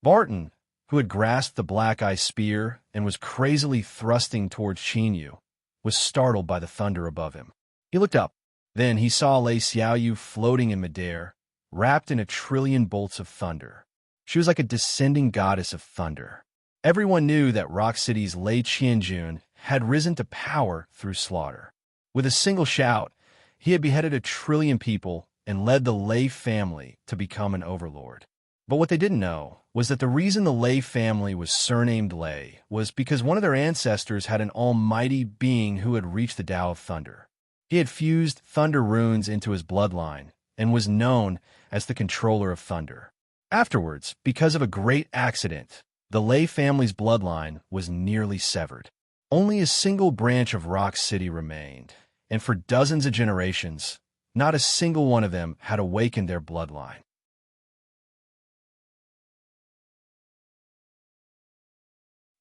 Barton, who had grasped the black ice spear and was crazily thrusting towards Qinyu, was startled by the thunder above him. He looked up. Then he saw Lei Xiaoyu floating in midair, wrapped in a trillion bolts of thunder. She was like a descending goddess of thunder. Everyone knew that Rock City's Lei Qianjun had risen to power through slaughter. With a single shout, he had beheaded 1 trillion people and led the Lei family to become an overlord. But what they didn't know was that the reason the Lei family was surnamed Lei was because one of their ancestors had an almighty being who had reached the Tao of Thunder. He had fused thunder runes into his bloodline and was known as the controller of thunder. Afterwards, because of a great accident, the Lei family's bloodline was nearly severed. Only a single branch of Rock City remained, and for dozens of generations, not a single one of them had awakened their bloodline.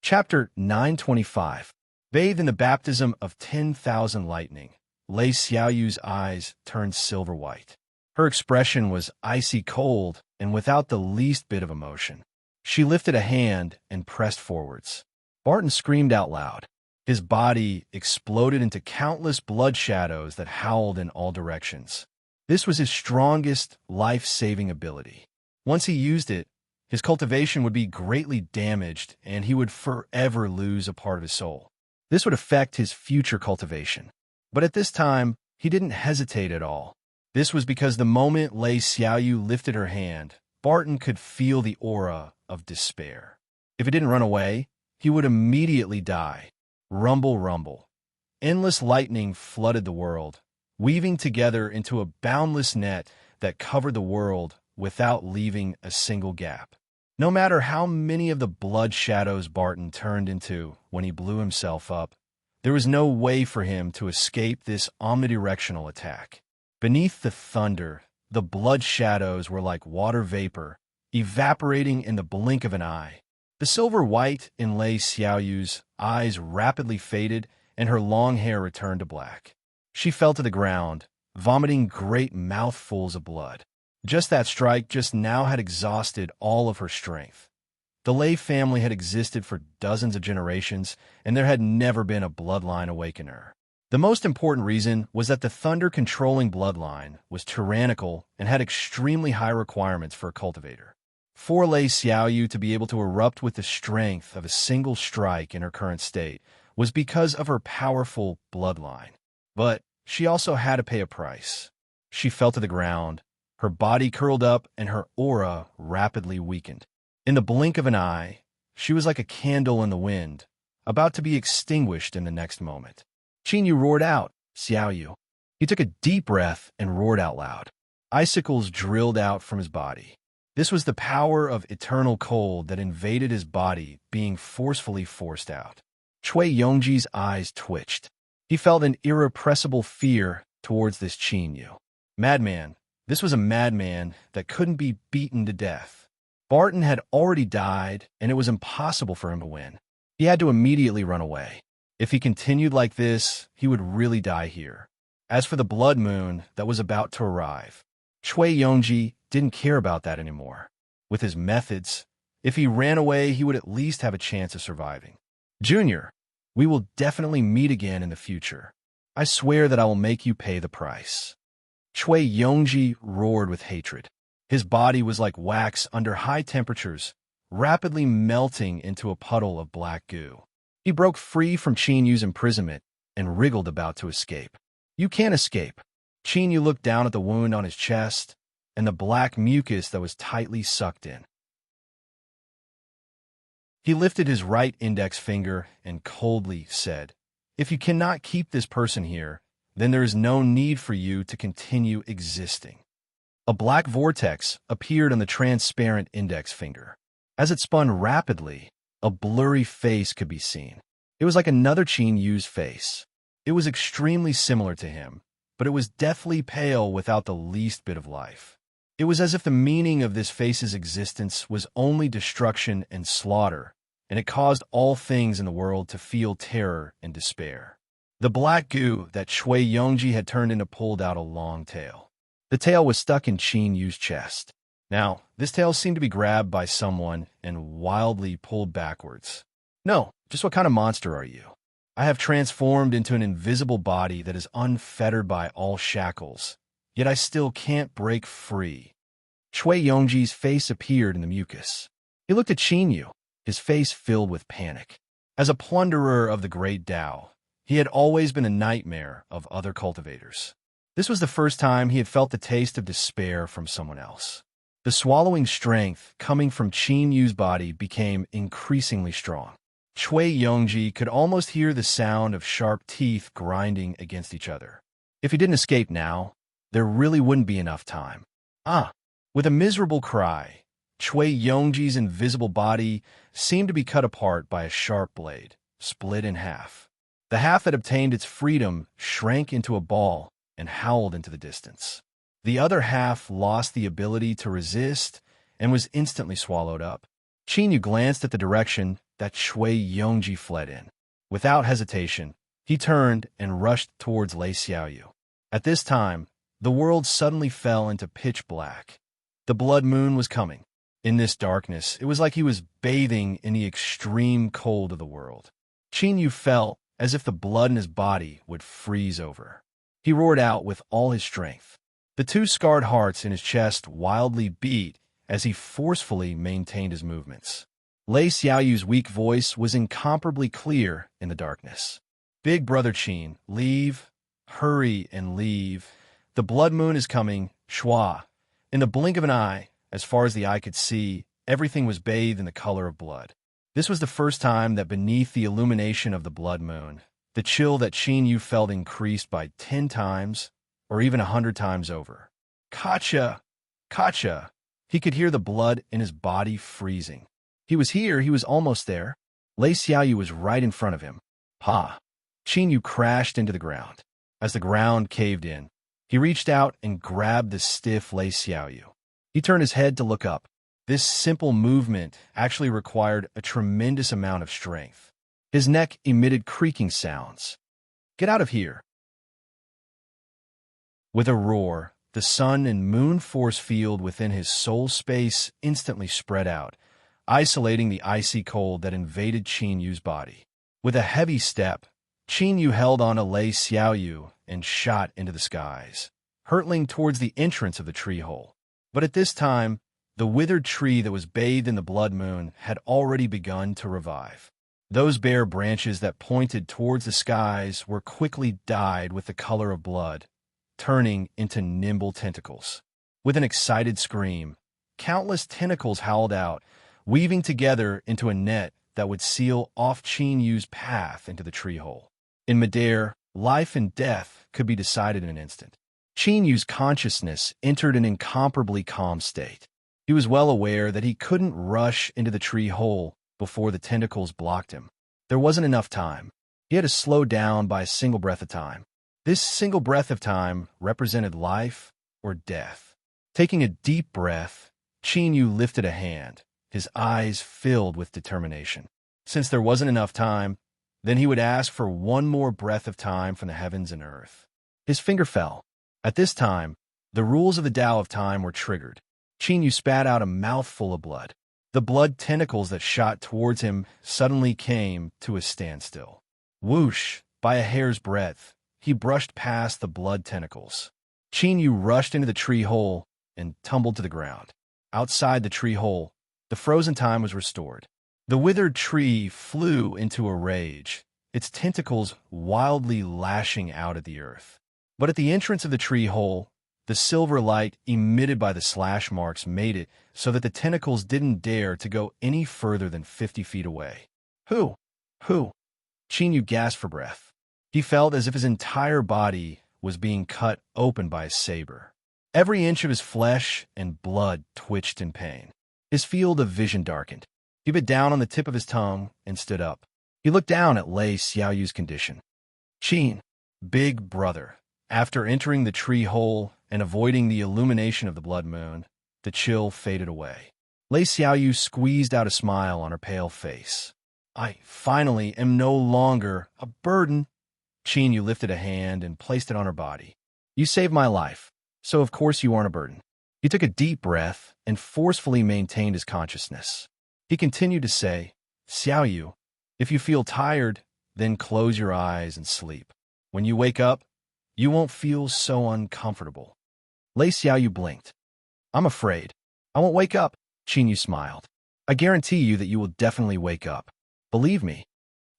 Chapter 925. Bathed in the baptism of 10,000 lightning, Lei Xiaoyu's eyes turned silver white. Her expression was icy cold and without the least bit of emotion. She lifted a hand and pressed forwards. Barton screamed out loud. His body exploded into countless blood shadows that howled in all directions. This was his strongest, life-saving ability. Once he used it, his cultivation would be greatly damaged and he would forever lose a part of his soul. This would affect his future cultivation. But at this time, he didn't hesitate at all. This was because the moment Lei Xiaoyu lifted her hand, Barton could feel the aura of despair. If it didn't run away, he would immediately die. Rumble, rumble. Endless lightning flooded the world, weaving together into a boundless net that covered the world without leaving a single gap. No matter how many of the blood shadows Barton turned into when he blew himself up, there was no way for him to escape this omnidirectional attack. Beneath the thunder, the blood shadows were like water vapor, evaporating in the blink of an eye. The silver white in Lei Xiaoyu's eyes rapidly faded, and her long hair returned to black. She fell to the ground, vomiting great mouthfuls of blood. Just that strike just now had exhausted all of her strength. The Lei family had existed for dozens of generations, and there had never been a bloodline awakener. The most important reason was that the thunder-controlling bloodline was tyrannical and had extremely high requirements for a cultivator. For Lei Xiaoyu to be able to erupt with the strength of a single strike in her current state was because of her powerful bloodline. But she also had to pay a price. She fell to the ground, her body curled up, and her aura rapidly weakened. In the blink of an eye, she was like a candle in the wind, about to be extinguished in the next moment. Qinyu roared out, "Xiaoyu." He took a deep breath and roared out loud. Icicles drilled out from his body. This was the power of eternal cold that invaded his body, being forcefully forced out. Cui Yongji's eyes twitched. He felt an irrepressible fear towards this Qinyu. Madman. This was a madman that couldn't be beaten to death. Barton had already died, and it was impossible for him to win. He had to immediately run away. If he continued like this, he would really die here. As for the blood moon that was about to arrive, Cui Yongji didn't care about that anymore. With his methods, if he ran away, he would at least have a chance of surviving. Junior, we will definitely meet again in the future. I swear that I will make you pay the price. Cui Yongji roared with hatred. His body was like wax under high temperatures, rapidly melting into a puddle of black goo. He broke free from Qinyu's imprisonment and wriggled about to escape. You can't escape. Qinyu looked down at the wound on his chest and the black mucus that was tightly sucked in. He lifted his right index finger and coldly said, "If you cannot keep this person here, then there is no need for you to continue existing." A black vortex appeared on the transparent index finger. As it spun rapidly, a blurry face could be seen. It was like another Qinyu's face. It was extremely similar to him, but it was deathly pale without the least bit of life. It was as if the meaning of this face's existence was only destruction and slaughter, and it caused all things in the world to feel terror and despair. The black goo that Cui Yongji had turned into pulled out a long tail. The tail was stuck in Qinyu's chest. Now, this tail seemed to be grabbed by someone and wildly pulled backwards. No, just what kind of monster are you? I have transformed into an invisible body that is unfettered by all shackles, yet I still can't break free. Cui Yongji's face appeared in the mucus. He looked at Qinyu, his face filled with panic. As a plunderer of the great Tao, he had always been a nightmare of other cultivators. This was the first time he had felt the taste of despair from someone else. The swallowing strength coming from Qinyu's body became increasingly strong. Cui Yongji could almost hear the sound of sharp teeth grinding against each other. If he didn't escape now, there really wouldn't be enough time. Ah! With a miserable cry, Chui Yongji's invisible body seemed to be cut apart by a sharp blade, split in half. The half that obtained its freedom shrank into a ball and howled into the distance. The other half lost the ability to resist and was instantly swallowed up. Qin Yu glanced at the direction that Chui Yongji fled in. Without hesitation, he turned and rushed towards Lei Xiaoyu. At this time, the world suddenly fell into pitch black. The blood moon was coming. In this darkness, it was like he was bathing in the extreme cold of the world. Qin Yu felt as if the blood in his body would freeze over. He roared out with all his strength. The two scarred hearts in his chest wildly beat as he forcefully maintained his movements. Lei Xiaoyu's weak voice was incomparably clear in the darkness. Big brother Qin, leave, hurry and leave. The blood moon is coming, Shua. In the blink of an eye, as far as the eye could see, everything was bathed in the color of blood. This was the first time that beneath the illumination of the blood moon, the chill that Qin Yu felt increased by 10 times, or even 100 times over. Kacha! Kacha! He could hear the blood in his body freezing. He was here, he was almost there. Lei Xiaoyu was right in front of him. Ha! Qin Yu crashed into the ground. As the ground caved in, he reached out and grabbed the stiff Lei Xiaoyu. He turned his head to look up. This simple movement actually required a tremendous amount of strength. His neck emitted creaking sounds. Get out of here! With a roar, the sun and moon force field within his soul space instantly spread out, isolating the icy cold that invaded Qin Yu's body. With a heavy step, Qin Yu held on to Lei Xiaoyu and shot into the skies, hurtling towards the entrance of the tree hole. But at this time, the withered tree that was bathed in the blood moon had already begun to revive. Those bare branches that pointed towards the skies were quickly dyed with the color of blood, turning into nimble tentacles. With an excited scream, countless tentacles howled out, weaving together into a net that would seal off Qin Yu's path into the tree hole. In midair, life and death could be decided in an instant. Qin Yu's consciousness entered an incomparably calm state. He was well aware that he couldn't rush into the tree hole before the tentacles blocked him. There wasn't enough time. He had to slow down by a single breath of time. This single breath of time represented life or death. Taking a deep breath, Qin Yu lifted a hand, his eyes filled with determination. Since there wasn't enough time, then he would ask for one more breath of time from the heavens and earth. His finger fell. At this time, the rules of the Tao of time were triggered. Qin Yu spat out a mouthful of blood. The blood tentacles that shot towards him suddenly came to a standstill. Whoosh! By a hair's breadth, he brushed past the blood tentacles. Qin Yu rushed into the tree hole and tumbled to the ground. Outside the tree hole, the frozen time was restored. The withered tree flew into a rage, its tentacles wildly lashing out at the earth. But at the entrance of the tree hole, the silver light emitted by the slash marks made it so that the tentacles didn't dare to go any further than 50 feet away. Who? Qin Yu gasped for breath. He felt as if his entire body was being cut open by a saber. Every inch of his flesh and blood twitched in pain. His field of vision darkened. He bit down on the tip of his tongue and stood up. He looked down at Lei Xiaoyu's condition. Qin, big brother. After entering the tree hole and avoiding the illumination of the blood moon, the chill faded away. Lei Xiaoyu squeezed out a smile on her pale face. I finally am no longer a burden. Qin Yu lifted a hand and placed it on her body. You saved my life, so of course you aren't a burden. He took a deep breath and forcefully maintained his consciousness. He continued to say, Xiaoyu, if you feel tired, then close your eyes and sleep. When you wake up, you won't feel so uncomfortable. Lei Xiaoyu blinked. I'm afraid. I won't wake up, Qin Yu smiled. I guarantee you that you will definitely wake up. Believe me.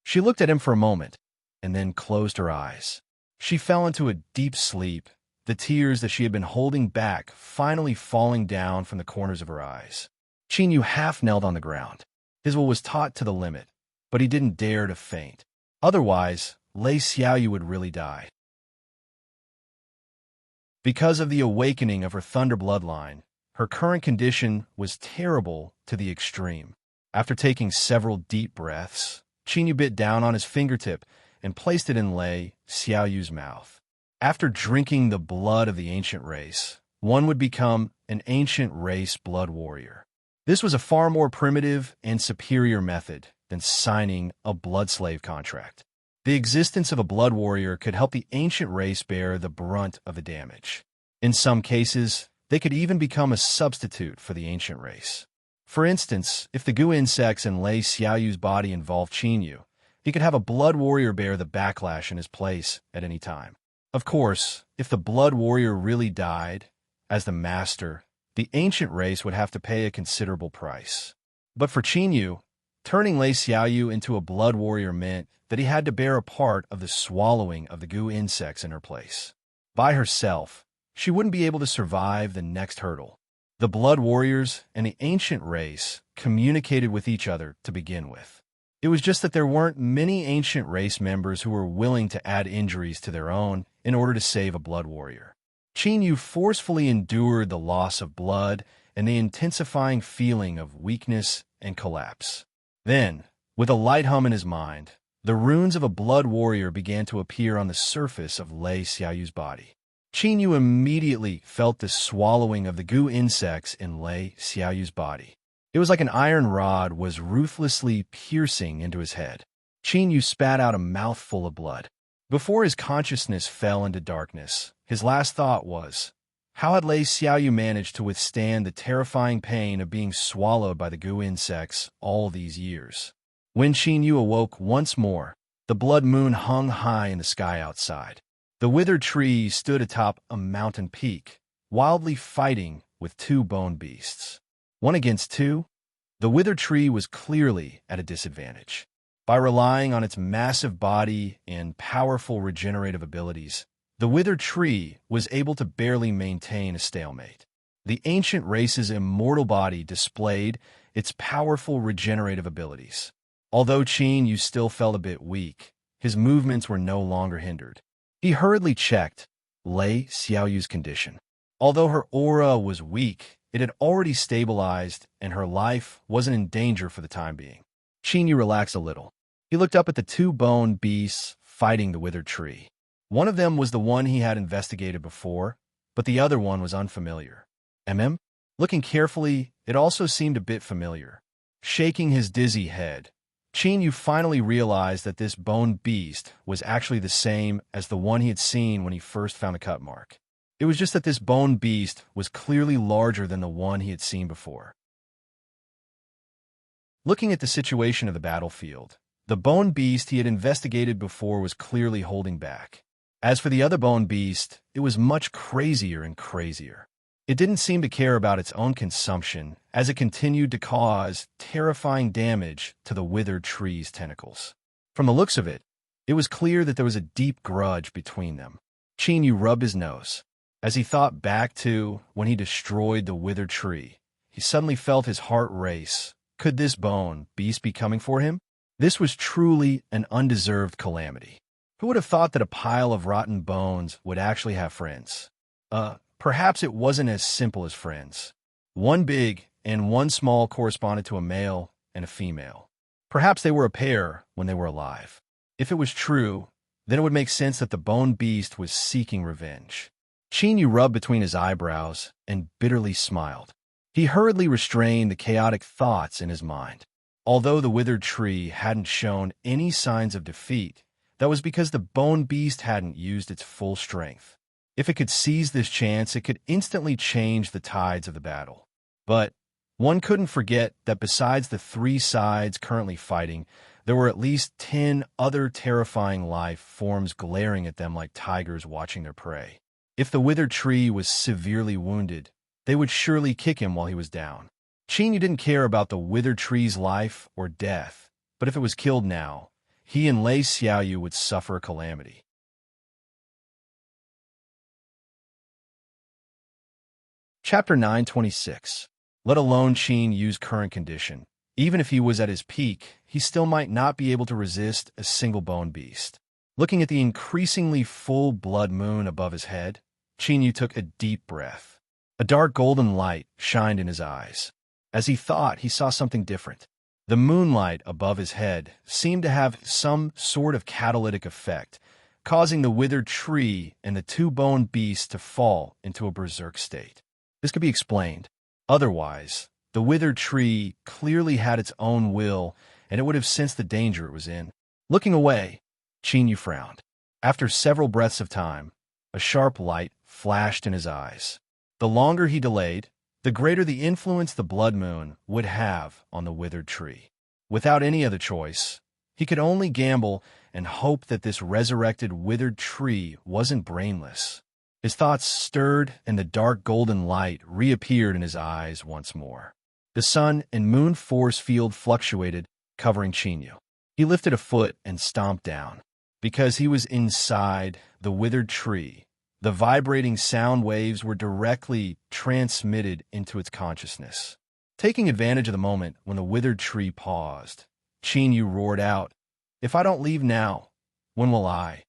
She looked at him for a moment, and then closed her eyes. She fell into a deep sleep, the tears that she had been holding back finally falling down from the corners of her eyes. Qin Yu half knelt on the ground. His will was taut to the limit, but he didn't dare to faint. Otherwise, Lei Xiaoyu would really die. Because of the awakening of her thunder bloodline, her current condition was terrible to the extreme. After taking several deep breaths, Qinyu bit down on his fingertip and placed it in Lei Xiaoyu's mouth. After drinking the blood of the ancient race, one would become an ancient race blood warrior. This was a far more primitive and superior method than signing a blood slave contract. The existence of a blood warrior could help the ancient race bear the brunt of the damage. In some cases, they could even become a substitute for the ancient race. For instance, if the goo insects in Lei Xiaoyu's body involved Qinyu, he could have a blood warrior bear the backlash in his place at any time. Of course, if the blood warrior really died, as the master, the ancient race would have to pay a considerable price. But for Qinyu, turning Lei Xiaoyu into a blood warrior meant that he had to bear a part of the swallowing of the goo insects in her place. By herself, she wouldn't be able to survive the next hurdle. The blood warriors and the ancient race communicated with each other to begin with. It was just that there weren't many ancient race members who were willing to add injuries to their own in order to save a blood warrior. Qinyu forcefully endured the loss of blood and the intensifying feeling of weakness and collapse. Then, with a light hum in his mind, the runes of a blood warrior began to appear on the surface of Lei Xiaoyu's body. Qinyu immediately felt the swallowing of the goo insects in Lei Xiaoyu's body. It was like an iron rod was ruthlessly piercing into his head. Qinyu spat out a mouthful of blood. Before his consciousness fell into darkness, his last thought was, how had Lei Xiaoyu managed to withstand the terrifying pain of being swallowed by the goo insects all these years? When Qinyu awoke once more, the blood moon hung high in the sky outside. The withered tree stood atop a mountain peak, wildly fighting with two bone beasts. 1 against 2, the withered tree was clearly at a disadvantage. By relying on its massive body and powerful regenerative abilities, the withered tree was able to barely maintain a stalemate. The ancient race's immortal body displayed its powerful regenerative abilities. Although Qinyu still felt a bit weak, his movements were no longer hindered. He hurriedly checked Lei Xiaoyu's condition. Although her aura was weak, it had already stabilized and her life wasn't in danger for the time being. Qinyu relaxed a little. He looked up at the two bone beasts fighting the withered tree. One of them was the one he had investigated before, but the other one was unfamiliar. Looking carefully, it also seemed a bit familiar. Shaking his dizzy head, Qinyu finally realized that this bone beast was actually the same as the one he had seen when he first found a cut mark. It was just that this bone beast was clearly larger than the one he had seen before. Looking at the situation of the battlefield, the bone beast he had investigated before was clearly holding back. As for the other bone beast, it was much crazier and crazier. It didn't seem to care about its own consumption as it continued to cause terrifying damage to the withered tree's tentacles. From the looks of it, it was clear that there was a deep grudge between them. Qinyu rubbed his nose. As he thought back to when he destroyed the withered tree, he suddenly felt his heart race. Could this bone beast be coming for him? This was truly an undeserved calamity. Who would have thought that a pile of rotten bones would actually have friends? Perhaps it wasn't as simple as friends. One big and one small corresponded to a male and a female. Perhaps they were a pair when they were alive. If it was true, then it would make sense that the bone beast was seeking revenge. Qinyu rubbed between his eyebrows and bitterly smiled. He hurriedly restrained the chaotic thoughts in his mind. Although the withered tree hadn't shown any signs of defeat, that was because the bone beast hadn't used its full strength. If it could seize this chance, it could instantly change the tides of the battle. But one couldn't forget that besides the 3 sides currently fighting, there were at least 10 other terrifying life forms glaring at them like tigers watching their prey. If the withered tree was severely wounded, they would surely kick him while he was down. Qinyu didn't care about the withered tree's life or death, but if it was killed now, he and Lei Xiaoyu would suffer a calamity. Chapter 926. Let alone Qinyu's current condition. Even if he was at his peak, he still might not be able to resist a single bone beast. Looking at the increasingly full blood moon above his head, Yu took a deep breath. A dark golden light shined in his eyes. As he thought, he saw something different. The moonlight above his head seemed to have some sort of catalytic effect, causing the withered tree and the two-boned beast to fall into a berserk state. This could be explained. Otherwise, the withered tree clearly had its own will, and it would have sensed the danger it was in. Looking away, Yu frowned. After several breaths of time, a sharp light flashed in his eyes. The longer he delayed, the greater the influence the blood moon would have on the withered tree. Without any other choice, he could only gamble and hope that this resurrected withered tree wasn't brainless. His thoughts stirred, and the dark golden light reappeared in his eyes once more. The sun and moon force field fluctuated, covering Yu. He lifted a foot and stomped down. Because he was inside the withered tree, the vibrating sound waves were directly transmitted into its consciousness. Taking advantage of the moment when the withered tree paused, Yu roared out, "If I don't leave now, when will I?"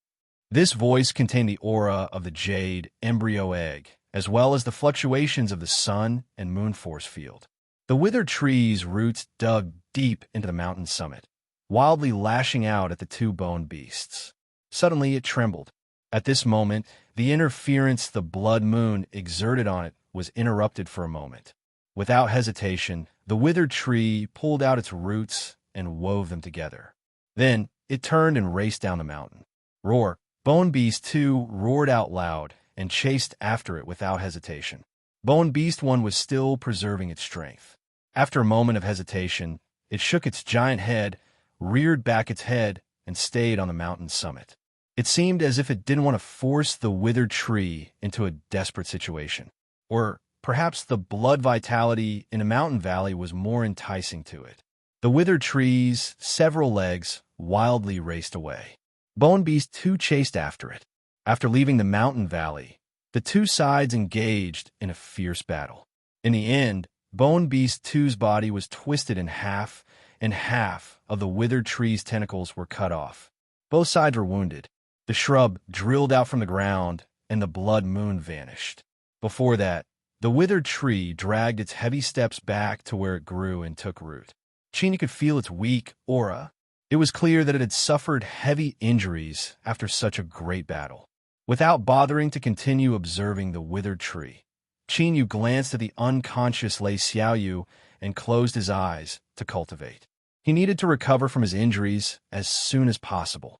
This voice contained the aura of the jade embryo egg, as well as the fluctuations of the sun and moon force field. The withered tree's roots dug deep into the mountain summit, wildly lashing out at the two-boned beasts. Suddenly it trembled. At this moment, the interference the blood moon exerted on it was interrupted for a moment. Without hesitation, the withered tree pulled out its roots and wove them together. Then it turned and raced down the mountain. Roar! Bone Beast 2 roared out loud and chased after it without hesitation. Bone Beast 1 was still preserving its strength. After a moment of hesitation, it shook its giant head, reared back its head, and stayed on the mountain's summit. It seemed as if it didn't want to force the withered tree into a desperate situation. Or perhaps the blood vitality in a mountain valley was more enticing to it. The withered tree's several legs wildly raced away. Bone Beast 2 chased after it. After leaving the mountain valley, the two sides engaged in a fierce battle. In the end, Bone Beast 2's body was twisted in half, and half of the withered tree's tentacles were cut off. Both sides were wounded. The shrub drilled out from the ground, and the blood moon vanished. Before that, the withered tree dragged its heavy steps back to where it grew and took root. Yu could feel its weak aura. It was clear that it had suffered heavy injuries after such a great battle. Without bothering to continue observing the withered tree, Yu glanced at the unconscious Lei Xiaoyu and closed his eyes to cultivate. He needed to recover from his injuries as soon as possible.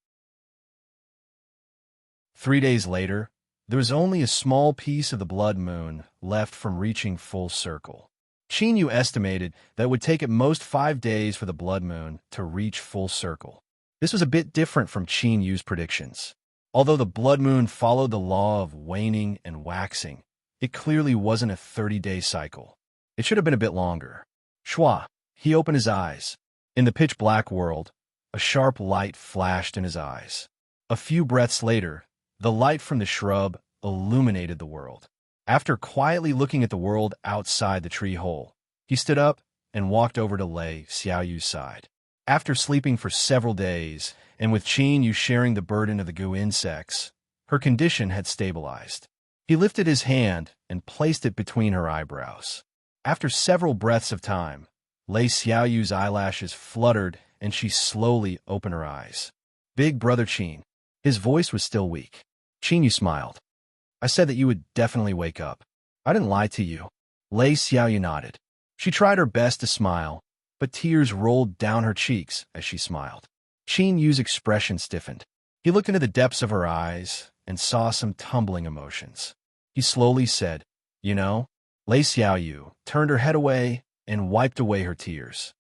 3 days later, there was only a small piece of the blood moon left from reaching full circle. Yu estimated that it would take at most 5 days for the blood moon to reach full circle. This was a bit different from Yu's predictions. Although the blood moon followed the law of waning and waxing, it clearly wasn't a 30-day cycle. It should have been a bit longer. Shua, he opened his eyes. In the pitch-black world, a sharp light flashed in his eyes. A few breaths later, the light from the shrub illuminated the world. After quietly looking at the world outside the tree hole, he stood up and walked over to Lei Xiaoyu's side. After sleeping for several days, and with Yu sharing the burden of the goo insects, her condition had stabilized. He lifted his hand and placed it between her eyebrows. After several breaths of time, Lei Xiaoyu's eyelashes fluttered and she slowly opened her eyes. "Big Brother Qin." His voice was still weak. Yu smiled. "I said that you would definitely wake up. I didn't lie to you." Lei Xiaoyu nodded. She tried her best to smile, but tears rolled down her cheeks as she smiled. Yu's expression stiffened. He looked into the depths of her eyes and saw some tumbling emotions. He slowly said, "You know?" Lei Xiaoyu turned her head away and wiped away her tears.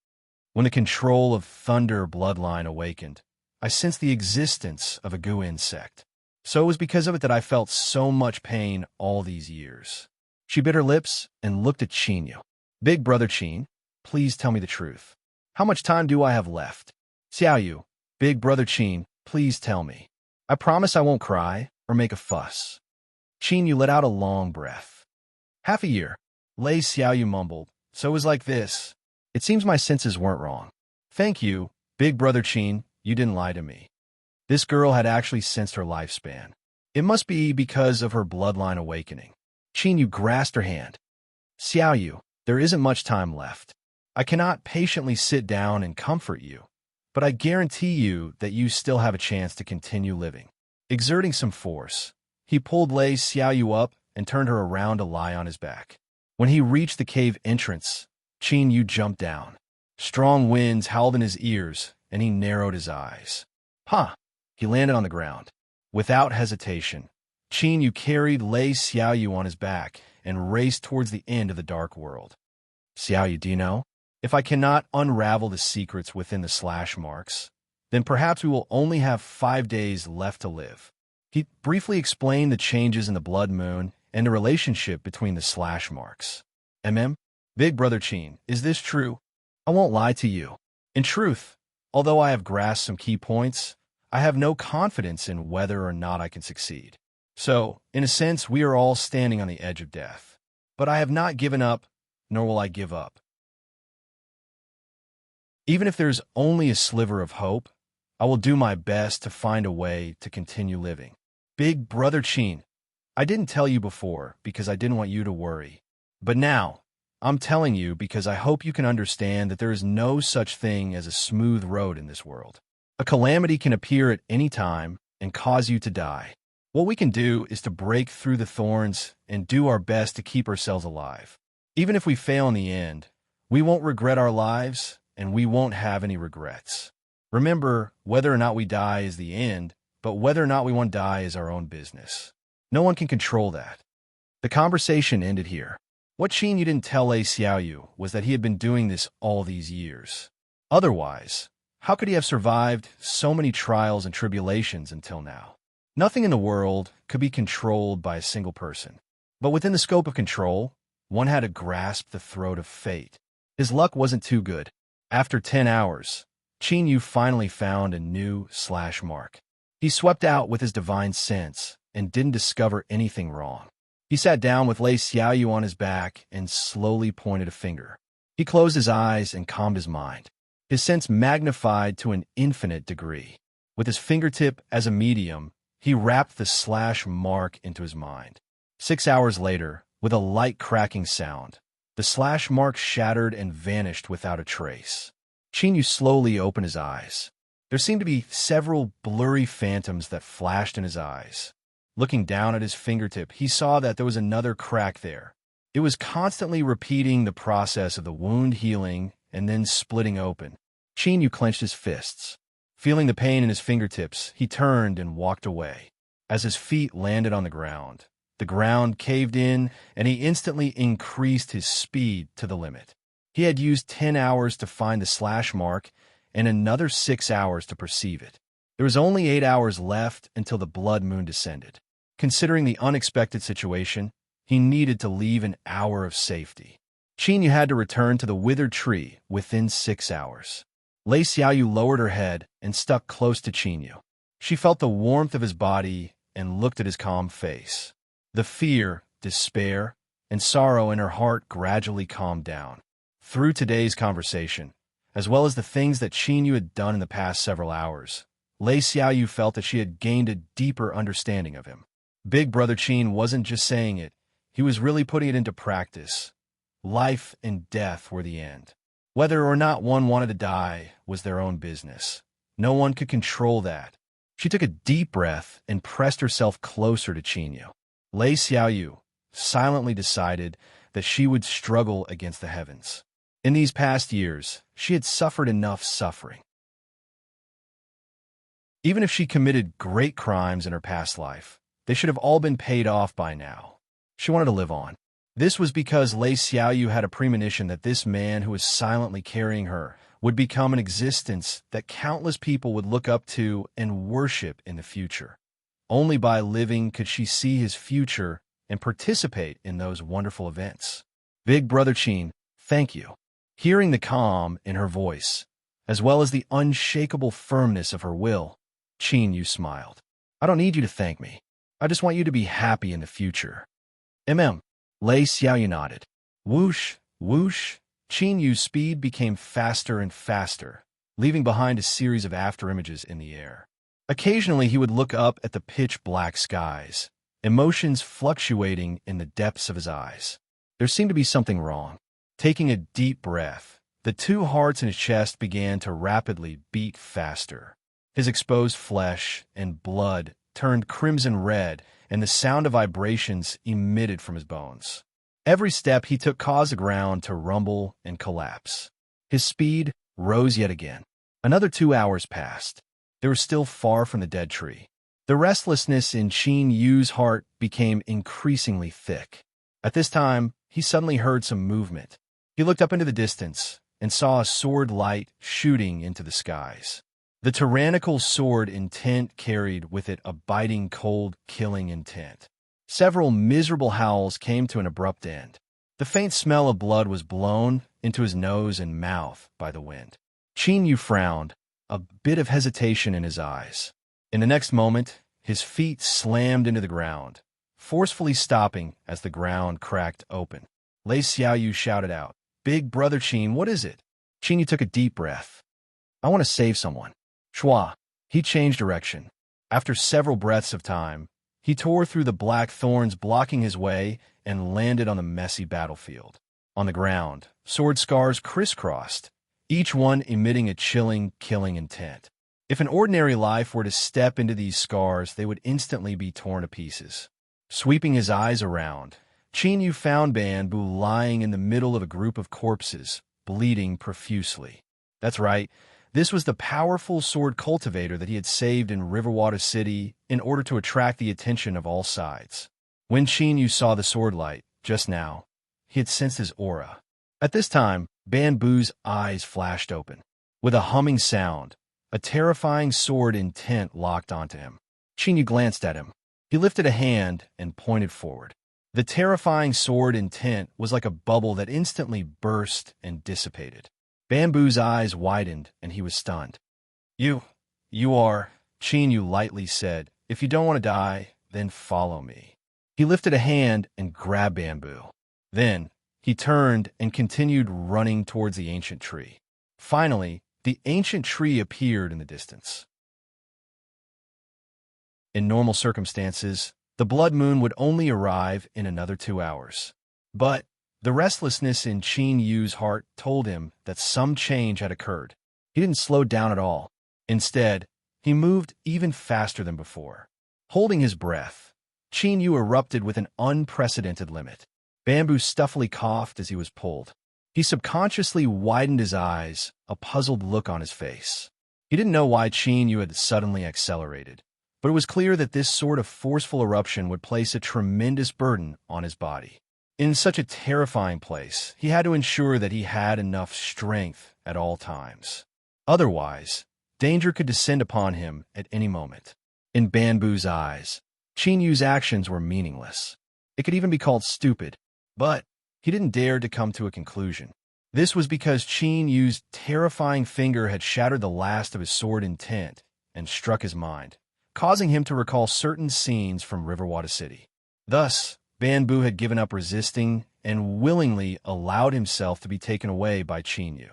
"When the control of Thunder bloodline awakened, I sensed the existence of a goo insect. So it was because of it that I felt so much pain all these years." She bit her lips and looked at Yu. "Big Brother Qin, please tell me the truth. How much time do I have left?" "Xiaoyu, Big Brother Qin, please tell me. I promise I won't cry or make a fuss." Yu let out a long breath. "Half a year," Lei Xiaoyu mumbled. "So it was like this. It seems my senses weren't wrong. Thank you, Big Brother Qin, you didn't lie to me." This girl had actually sensed her lifespan. It must be because of her bloodline awakening. Qin Yu grasped her hand. Xiao Yu, there isn't much time left. I cannot patiently sit down and comfort you, but I guarantee you that you still have a chance to continue living. Exerting some force, he pulled Lei Xiaoyu up and turned her around to lie on his back. When he reached the cave entrance, Qin Yu jumped down. Strong winds howled in his ears, and he narrowed his eyes. Ha! He landed on the ground. Without hesitation, Qin Yu carried Lei Xiaoyu on his back and raced towards the end of the dark world. Xiaoyu, do you know? If I cannot unravel the secrets within the slash marks, then perhaps we will only have 5 days left to live. He briefly explained the changes in the blood moon and the relationship between the slash marks. Big Brother Qin, is this true? I won't lie to you. In truth, although I have grasped some key points, I have no confidence in whether or not I can succeed. So, in a sense, we are all standing on the edge of death. But I have not given up, nor will I give up. Even if there's only a sliver of hope, I will do my best to find a way to continue living. Big Brother Qin, I didn't tell you before because I didn't want you to worry. But now, I'm telling you because I hope you can understand that there is no such thing as a smooth road in this world. A calamity can appear at any time and cause you to die. What we can do is to break through the thorns and do our best to keep ourselves alive. Even if we fail in the end, we won't regret our lives and we won't have any regrets. Remember, whether or not we die is the end, but whether or not we want to die is our own business. No one can control that. The conversation ended here. What Qin Yu didn't tell Lei Xiaoyu was that he had been doing this all these years. Otherwise, how could he have survived so many trials and tribulations until now? Nothing in the world could be controlled by a single person. But within the scope of control, one had to grasp the throat of fate. His luck wasn't too good. After 10 hours, Qin Yu finally found a new slash mark. He swept out with his divine sense and didn't discover anything wrong. He sat down with Lei Xiaoyu on his back and slowly pointed a finger. He closed his eyes and calmed his mind. His sense magnified to an infinite degree. With his fingertip as a medium, he wrapped the slash mark into his mind. 6 hours later, with a light cracking sound, the slash mark shattered and vanished without a trace. Qin Yu slowly opened his eyes. There seemed to be several blurry phantoms that flashed in his eyes. Looking down at his fingertip, he saw that there was another crack there. It was constantly repeating the process of the wound healing and then splitting open. Qin Yu clenched his fists. Feeling the pain in his fingertips, he turned and walked away. As his feet landed on the ground caved in, and he instantly increased his speed to the limit. He had used 10 hours to find the slash mark and another 6 hours to perceive it. There was only 8 hours left until the blood moon descended. Considering the unexpected situation, he needed to leave an hour of safety. Qin Yu had to return to the withered tree within 6 hours. Lei Xiaoyu lowered her head and stuck close to Qin Yu. She felt the warmth of his body and looked at his calm face. The fear, despair, and sorrow in her heart gradually calmed down. Through today's conversation, as well as the things that Qin Yu had done in the past several hours, Lei Xiaoyu felt that she had gained a deeper understanding of him. Big Brother Qin wasn't just saying it, he was really putting it into practice. Life and death were the end. Whether or not one wanted to die was their own business. No one could control that. She took a deep breath and pressed herself closer to Qin Yu. Lei Xiaoyu silently decided that she would struggle against the heavens. In these past years, she had suffered enough suffering. Even if she committed great crimes in her past life, they should have all been paid off by now. She wanted to live on. This was because Lei Xiaoyu had a premonition that this man who was silently carrying her would become an existence that countless people would look up to and worship in the future. Only by living could she see his future and participate in those wonderful events. Big Brother Qin, thank you. Hearing the calm in her voice, as well as the unshakable firmness of her will, Qin Yu smiled. I don't need you to thank me. I just want you to be happy in the future. Lei Xiaoyu nodded. Whoosh, whoosh. Qin Yu's speed became faster and faster, leaving behind a series of afterimages in the air. Occasionally, he would look up at the pitch-black skies, emotions fluctuating in the depths of his eyes. There seemed to be something wrong. Taking a deep breath, the two hearts in his chest began to rapidly beat faster. His exposed flesh and blood turned crimson red, and the sound of vibrations emitted from his bones. Every step he took caused the ground to rumble and collapse. His speed rose yet again. Another 2 hours passed. They were still far from the dead tree. The restlessness in Qin Yu's heart became increasingly thick. At this time, he suddenly heard some movement. He looked up into the distance and saw a sword light shooting into the skies. The tyrannical sword intent carried with it a biting, cold, killing intent. Several miserable howls came to an abrupt end. The faint smell of blood was blown into his nose and mouth by the wind. Qin Yu frowned, a bit of hesitation in his eyes. In the next moment, his feet slammed into the ground, forcefully stopping as the ground cracked open. Lei Xiaoyu shouted out, "Big brother Qin, what is it?" Qin Yu took a deep breath. "I want to save someone." Shua. He changed direction. After several breaths of time, he tore through the black thorns blocking his way and landed on the messy battlefield. On the ground, sword scars crisscrossed, each one emitting a chilling, killing intent. If an ordinary life were to step into these scars, they would instantly be torn to pieces. Sweeping his eyes around, Qin Yu found Bamboo lying in the middle of a group of corpses, bleeding profusely. That's right, this was the powerful sword cultivator that he had saved in Riverwater City in order to attract the attention of all sides. When Qin Yu saw the sword light, just now, he had sensed his aura. At this time, Bamboo's eyes flashed open. With a humming sound, a terrifying sword intent locked onto him. Qin Yu glanced at him. He lifted a hand and pointed forward. The terrifying sword intent was like a bubble that instantly burst and dissipated. Bamboo's eyes widened, and he was stunned. You are, Qin Yu lightly said. "If you don't want to die, then follow me." He lifted a hand and grabbed Bamboo. Then, he turned and continued running towards the ancient tree. Finally, the ancient tree appeared in the distance. In normal circumstances, the blood moon would only arrive in another 2 hours. But the restlessness in Qin Yu's heart told him that some change had occurred. He didn't slow down at all. Instead, he moved even faster than before. Holding his breath, Qin Yu erupted with an unprecedented limit. Bamboo stuffily coughed as he was pulled. He subconsciously widened his eyes, a puzzled look on his face. He didn't know why Qin Yu had suddenly accelerated, but it was clear that this sort of forceful eruption would place a tremendous burden on his body. In such a terrifying place, he had to ensure that he had enough strength at all times. Otherwise, danger could descend upon him at any moment. In Bamboo's eyes, Qin Yu's actions were meaningless. It could even be called stupid. But he didn't dare to come to a conclusion. This was because Qin Yu's terrifying finger had shattered the last of his sword intent and struck his mind, causing him to recall certain scenes from Riverwater City. Thus, Bamboo had given up resisting and willingly allowed himself to be taken away by Qin Yu.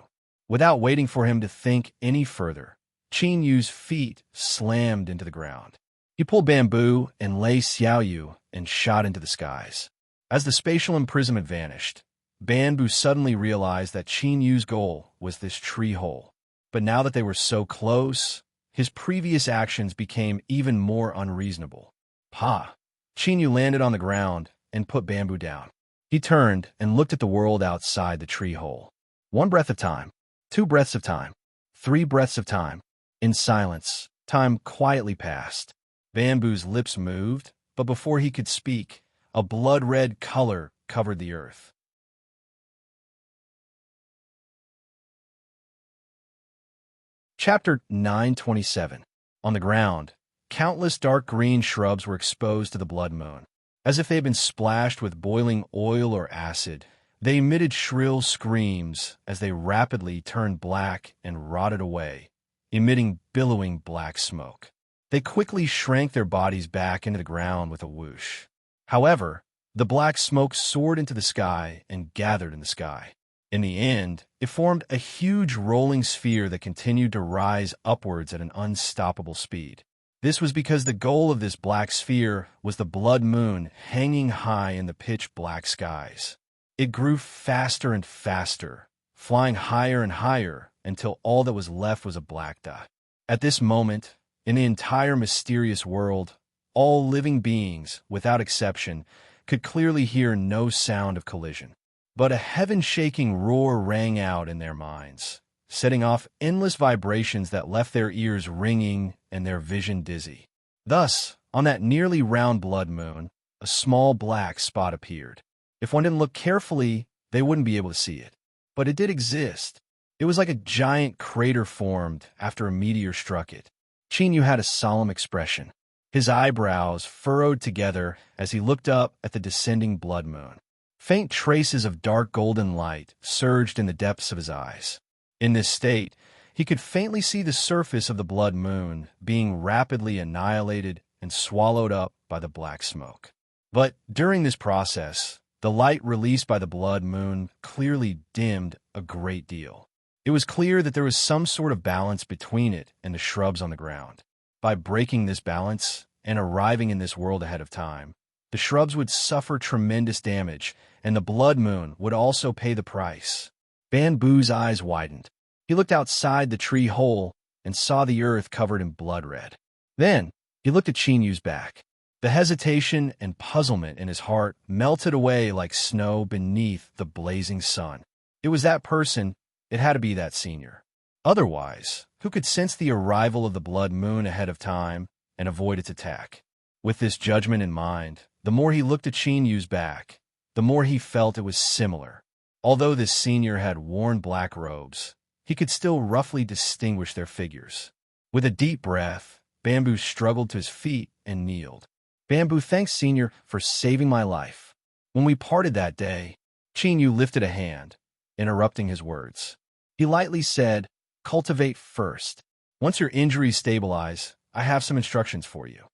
Without waiting for him to think any further, Qin Yu's feet slammed into the ground. He pulled Bamboo and Lei Xiaoyu and shot into the skies. As the spatial imprisonment vanished, Bamboo suddenly realized that Qin Yu's goal was this tree hole. But now that they were so close, his previous actions became even more unreasonable. "Pa!" Qin Yu landed on the ground and put Bamboo down. He turned and looked at the world outside the tree hole. 1 breath of time, 2 breaths of time, 3 breaths of time. In silence, time quietly passed. Bamboo's lips moved, but before he could speak, a blood-red color covered the earth. Chapter 927. On the ground, countless dark green shrubs were exposed to the blood moon. As if they had been splashed with boiling oil or acid, they emitted shrill screams as they rapidly turned black and rotted away, emitting billowing black smoke. They quickly shrank their bodies back into the ground with a whoosh. However, the black smoke soared into the sky and gathered in the sky. In the end, it formed a huge rolling sphere that continued to rise upwards at an unstoppable speed. This was because the goal of this black sphere was the blood moon hanging high in the pitch-black skies. It grew faster and faster, flying higher and higher until all that was left was a black dot. At this moment, in the entire mysterious world, all living beings, without exception, could clearly hear no sound of collision. But a heaven-shaking roar rang out in their minds, setting off endless vibrations that left their ears ringing and their vision dizzy. Thus, on that nearly round blood moon, a small black spot appeared. If one didn't look carefully, they wouldn't be able to see it. But it did exist. It was like a giant crater formed after a meteor struck it. Chinyu had a solemn expression. His eyebrows furrowed together as he looked up at the descending blood moon. Faint traces of dark golden light surged in the depths of his eyes. In this state, he could faintly see the surface of the blood moon being rapidly annihilated and swallowed up by the black smoke. But during this process, the light released by the blood moon clearly dimmed a great deal. It was clear that there was some sort of balance between it and the shrubs on the ground. By breaking this balance and arriving in this world ahead of time, the shrubs would suffer tremendous damage, and the blood moon would also pay the price. Bamboo's eyes widened. He looked outside the tree hole and saw the earth covered in blood red. Then, he looked at Chinyu's back. The hesitation and puzzlement in his heart melted away like snow beneath the blazing sun. It was that person. It had to be that senior. Otherwise, who could sense the arrival of the blood moon ahead of time and avoid its attack? With this judgment in mind, the more he looked at Chinyu's back, the more he felt it was similar. Although this senior had worn black robes, he could still roughly distinguish their figures. With a deep breath, Bamboo struggled to his feet and kneeled. Bamboo, thanks, senior, for saving my life. When we parted that day, Chinyu lifted a hand, interrupting his words. He lightly said, "Cultivate first. Once your injuries stabilize, I have some instructions for you."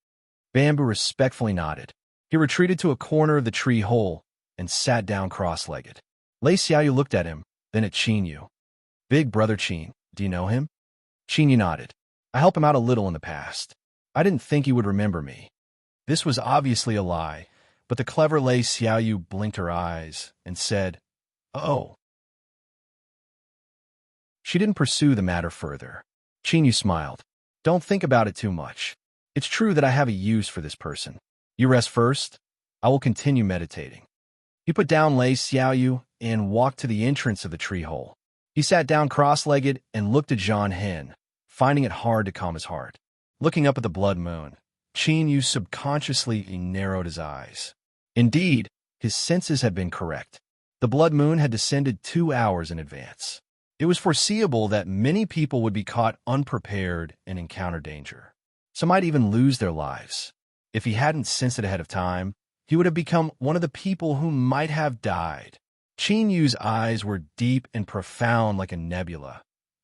Bamboo respectfully nodded. He retreated to a corner of the tree hole and sat down cross-legged. Lei Xiaoyu looked at him, then at Chinyu. "Big brother Qin, do you know him?" Chinyu nodded. "I helped him out a little in the past. I didn't think he would remember me." This was obviously a lie, but the clever Lei Xiaoyu blinked her eyes and said, "Oh." She didn't pursue the matter further. Chinyu smiled. "Don't think about it too much. It's true that I have a use for this person. You rest first. I will continue meditating." He put down Lei Xiaoyu and walked to the entrance of the tree hole. He sat down cross-legged and looked at Zhang Hen, finding it hard to calm his heart. Looking up at the blood moon, Chinyu subconsciously narrowed his eyes. Indeed, his senses had been correct. The blood moon had descended 2 hours in advance. It was foreseeable that many people would be caught unprepared and encounter danger. Some might even lose their lives. If he hadn't sensed it ahead of time, he would have become one of the people who might have died. Chinyu's eyes were deep and profound like a nebula,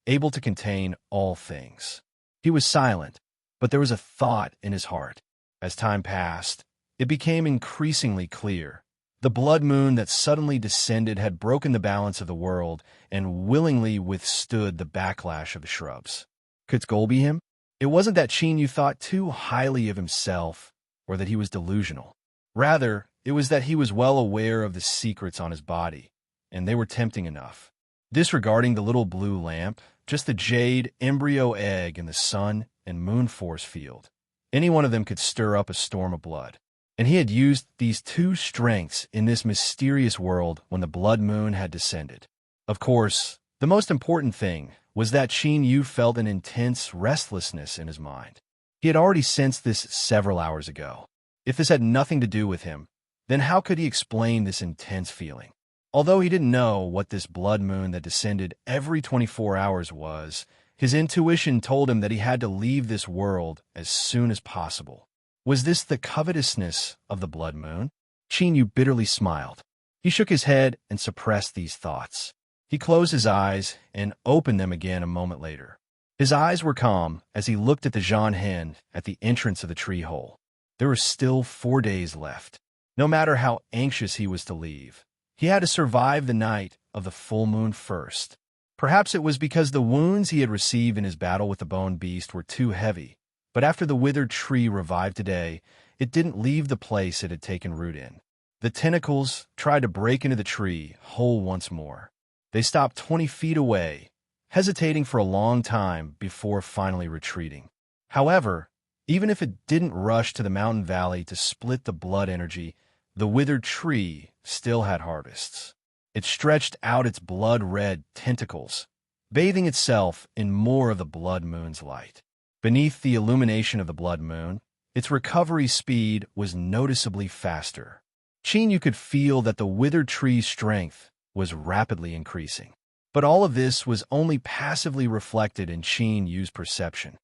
able to contain all things. He was silent, but there was a thought in his heart. As time passed, it became increasingly clear. The blood moon that suddenly descended had broken the balance of the world and willingly withstood the backlash of the shrubs. Could its goal be him? It wasn't that Chinyu thought too highly of himself or that he was delusional. Rather, it was that he was well aware of the secrets on his body, and they were tempting enough. Disregarding the little blue lamp, just the jade embryo egg in the sun and moon force field, any one of them could stir up a storm of blood. And he had used these two strengths in this mysterious world when the blood moon had descended. Of course, the most important thing was that Chinyu felt an intense restlessness in his mind. He had already sensed this several hours ago. If this had nothing to do with him, then how could he explain this intense feeling? Although he didn't know what this blood moon that descended every 24 hours was, his intuition told him that he had to leave this world as soon as possible. Was this the covetousness of the blood moon? Chinyu bitterly smiled. He shook his head and suppressed these thoughts. He closed his eyes and opened them again a moment later. His eyes were calm as he looked at the Zhang Hen at the entrance of the tree hole. There were still 4 days left. No matter how anxious he was to leave, he had to survive the night of the full moon first. Perhaps it was because the wounds he had received in his battle with the bone beast were too heavy, But after the withered tree revived today, it didn't leave the place it had taken root in. The tentacles tried to break into the tree whole once more. They stopped 20 feet away, hesitating for a long time before finally retreating. However, even if it didn't rush to the mountain valley to split the blood energy, the withered tree still had harvests. It stretched out its blood-red tentacles, bathing itself in more of the blood moon's light. Beneath the illumination of the blood moon, its recovery speed was noticeably faster. You could feel that the withered tree's strength was rapidly increasing. But all of this was only passively reflected in Yu's perception.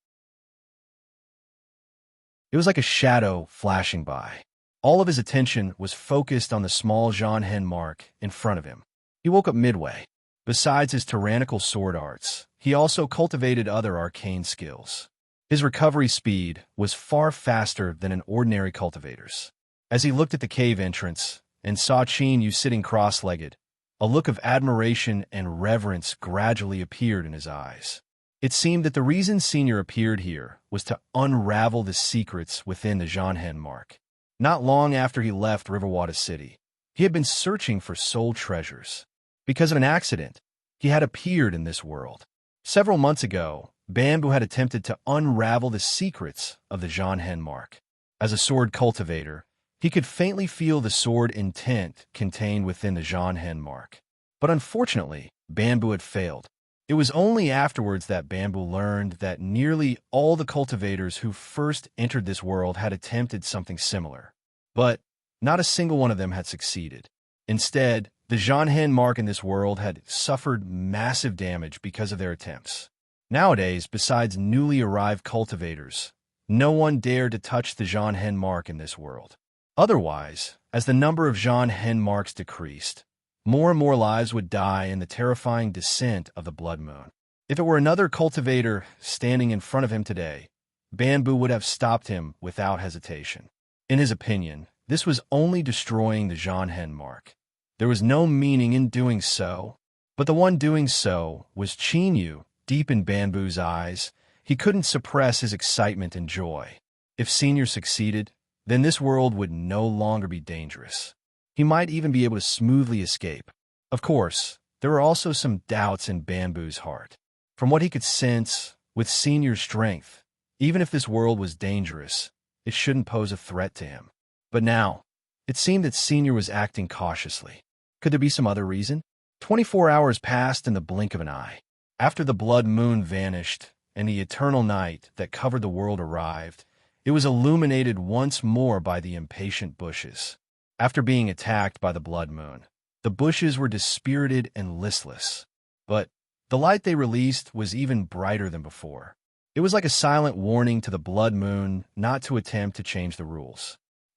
It was like a shadow flashing by. All of his attention was focused on the small Jean mark in front of him. He woke up midway. Besides his tyrannical sword arts, he also cultivated other arcane skills. His recovery speed was far faster than an ordinary cultivator's. As he looked at the cave entrance and saw Yu sitting cross-legged, a look of admiration and reverence gradually appeared in his eyes. It seemed that the reason Senior appeared here was to unravel the secrets within the Jean mark. Not long after he left Riverwater City, he had been searching for soul treasures. Because of an accident, he had appeared in this world. Several months ago, Bamboo had attempted to unravel the secrets of the Jean mark. As a sword cultivator, he could faintly feel the sword intent contained within the Jean mark. But unfortunately, Bamboo had failed. It was only afterwards that Bamboo learned that nearly all the cultivators who first entered this world had attempted something similar. But not a single one of them had succeeded. Instead, the Jean mark in this world had suffered massive damage because of their attempts. Nowadays, besides newly arrived cultivators, no one dared to touch the Jean mark in this world. Otherwise, as the number of Jean marks decreased, more and more lives would die in the terrifying descent of the blood moon. If it were another cultivator standing in front of him today, Bamboo would have stopped him without hesitation. In his opinion, this was only destroying the Jean mark. There was no meaning in doing so, but the one doing so was Yu. Deep in Bamboo's eyes, he couldn't suppress his excitement and joy. If Senior succeeded, then this world would no longer be dangerous. He might even be able to smoothly escape. Of course, there were also some doubts in Bamboo's heart. From what he could sense, with Senior's strength, even if this world was dangerous, it shouldn't pose a threat to him. But now, it seemed that Senior was acting cautiously. Could there be some other reason? 24 hours passed in the blink of an eye. After the blood moon vanished and the eternal night that covered the world arrived, it was illuminated once more by the impatient bushes. After being attacked by the blood moon, the bushes were dispirited and listless. But the light they released was even brighter than before. It was like a silent warning to the blood moon not to attempt to change the rules.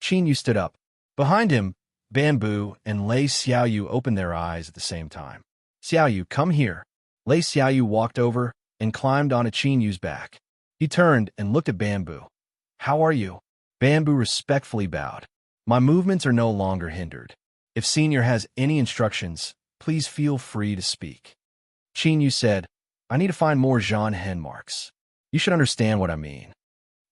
Yu stood up. Behind him, Bamboo and Lei Xiaoyu opened their eyes at the same time. Xiaoyu, come here. Lei Xiaoyu walked over and climbed onto Yu's back. He turned and looked at Bamboo. How are you? Bamboo respectfully bowed. My movements are no longer hindered. If Senior has any instructions, please feel free to speak. Yu said, I need to find more Jean marks. You should understand what I mean.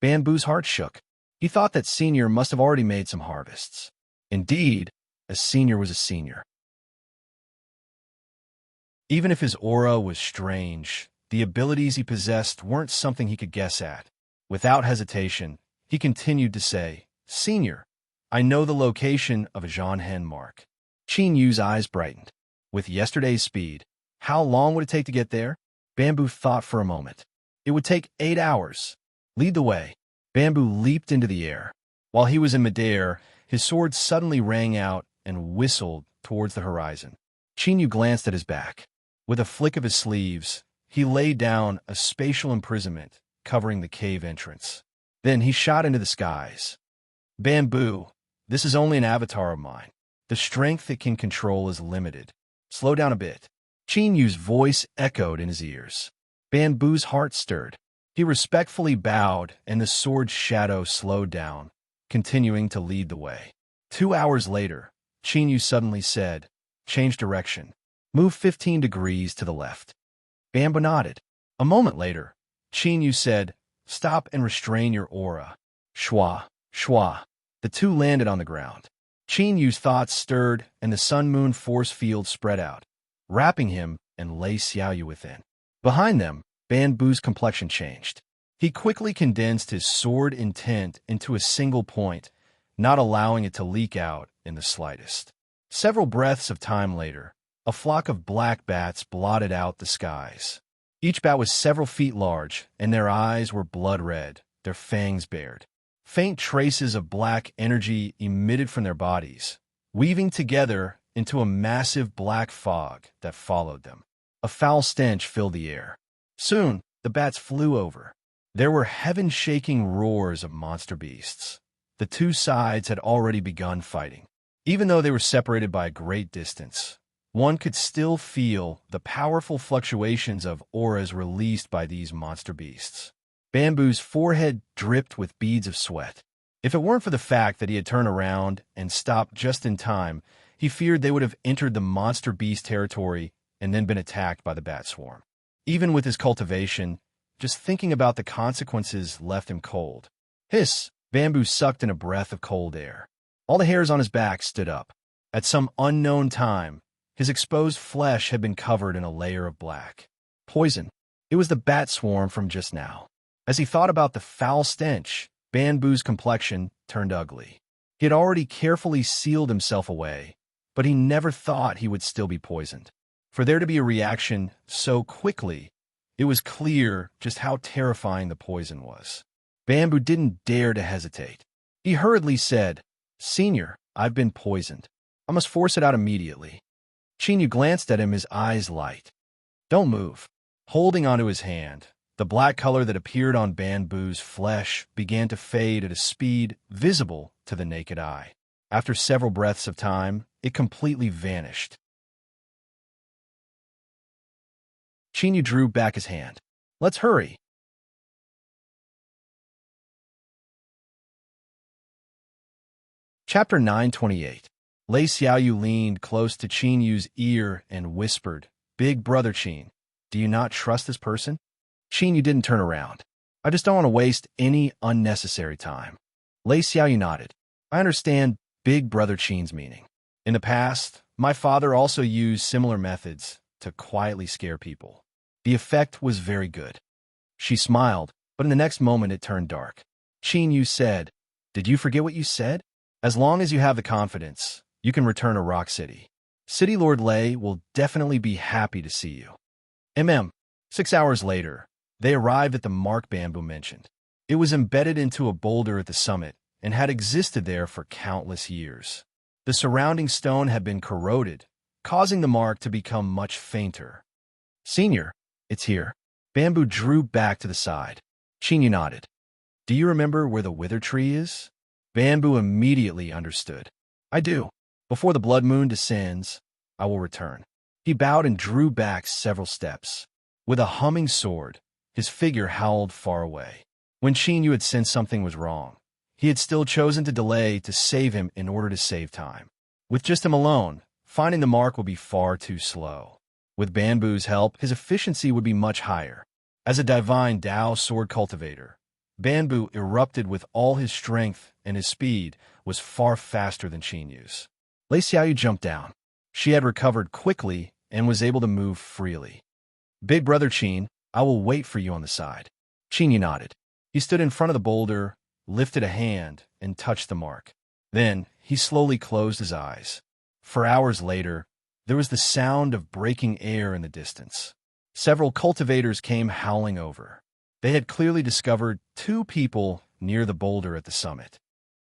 Bamboo's heart shook. He thought that Senior must have already made some harvests. Indeed, a Senior was a Senior. Even if his aura was strange, the abilities he possessed weren't something he could guess at. Without hesitation, he continued to say, Senior, I know the location of a Jean mark. Yu's eyes brightened. With yesterday's speed, how long would it take to get there? Bamboo thought for a moment. It would take 8 hours. Lead the way. Bamboo leaped into the air. While he was in midair, his sword suddenly rang out and whistled towards the horizon. Yu glanced at his back. With a flick of his sleeves, he laid down a spatial imprisonment covering the cave entrance. Then he shot into the skies. Bamboo, this is only an avatar of mine. The strength it can control is limited. Slow down a bit. Yu's voice echoed in his ears. Bamboo's heart stirred. He respectfully bowed, and the sword's shadow slowed down, continuing to lead the way. 2 hours later, Yu suddenly said, Change direction. Move 15 degrees to the left. Bamboo nodded. A moment later, Yu said, Stop and restrain your aura. Shwa, shwa. The two landed on the ground. Qin Yu's thoughts stirred, and the sun-moon force field spread out, wrapping him and Lei Xiaoyu within. Behind them, Bamboo's complexion changed. He quickly condensed his sword intent into a single point, not allowing it to leak out in the slightest. Several breaths of time later, a flock of black bats blotted out the skies. Each bat was several feet large, and their eyes were blood red, their fangs bared. Faint traces of black energy emitted from their bodies, weaving together into a massive black fog that followed them. A foul stench filled the air. Soon, the bats flew over. There were heaven-shaking roars of monster beasts. The two sides had already begun fighting. Even though they were separated by a great distance, one could still feel the powerful fluctuations of auras released by these monster beasts. Bamboo's forehead dripped with beads of sweat. If it weren't for the fact that he had turned around and stopped just in time, he feared they would have entered the monster beast territory and then been attacked by the bat swarm. Even with his cultivation, just thinking about the consequences left him cold. Hiss! Bamboo sucked in a breath of cold air. All the hairs on his back stood up. At some unknown time, his exposed flesh had been covered in a layer of black. Poison. It was the bat swarm from just now. As he thought about the foul stench, Bamboo's complexion turned ugly. He had already carefully sealed himself away, but he never thought he would still be poisoned. For there to be a reaction so quickly, it was clear just how terrifying the poison was. Bamboo didn't dare to hesitate. He hurriedly said, "Senior, I've been poisoned. I must force it out immediately." Qin Yu glanced at him, his eyes light. "Don't move." Holding onto his hand, the black color that appeared on Bamboo's flesh began to fade at a speed visible to the naked eye. After several breaths of time, it completely vanished. Qin Yu drew back his hand. "Let's hurry." Chapter 928. Lei Xiaoyu leaned close to Qin Yu's ear and whispered, "Big brother Qin, do you not trust this person?" Qin Yu didn't turn around. "I just don't want to waste any unnecessary time." Lei Xiaoyu nodded. "I understand Big brother Qin's meaning. In the past, my father also used similar methods to quietly scare people. The effect was very good." She smiled, but in the next moment it turned dark. Qin Yu said, "Did you forget what you said? As long as you have the confidence, you can return to Rock City. City Lord Lei will definitely be happy to see you." 6 hours later, they arrived at the mark Bamboo mentioned. It was embedded into a boulder at the summit and had existed there for countless years. The surrounding stone had been corroded, causing the mark to become much fainter. "Senior, it's here." Bamboo drew back to the side. Qin Yu nodded. "Do you remember where the wither tree is?" Bamboo immediately understood. "I do. Before the blood moon descends, I will return." He bowed and drew back several steps. With a humming sword, his figure howled far away. When Qin Yu had sensed something was wrong, he had still chosen to delay to save him in order to save time. With just him alone, finding the mark would be far too slow. With Bamboo's help, his efficiency would be much higher. As a divine Dao sword cultivator, Bamboo erupted with all his strength, and his speed was far faster than Qin Yu's. Lei Xiaoyu jumped down. She had recovered quickly and was able to move freely. "Big brother Qin, I will wait for you on the side." Qin Yu nodded. He stood in front of the boulder, lifted a hand, and touched the mark. Then he slowly closed his eyes. For hours later, there was the sound of breaking air in the distance. Several cultivators came howling over. They had clearly discovered 2 people near the boulder at the summit.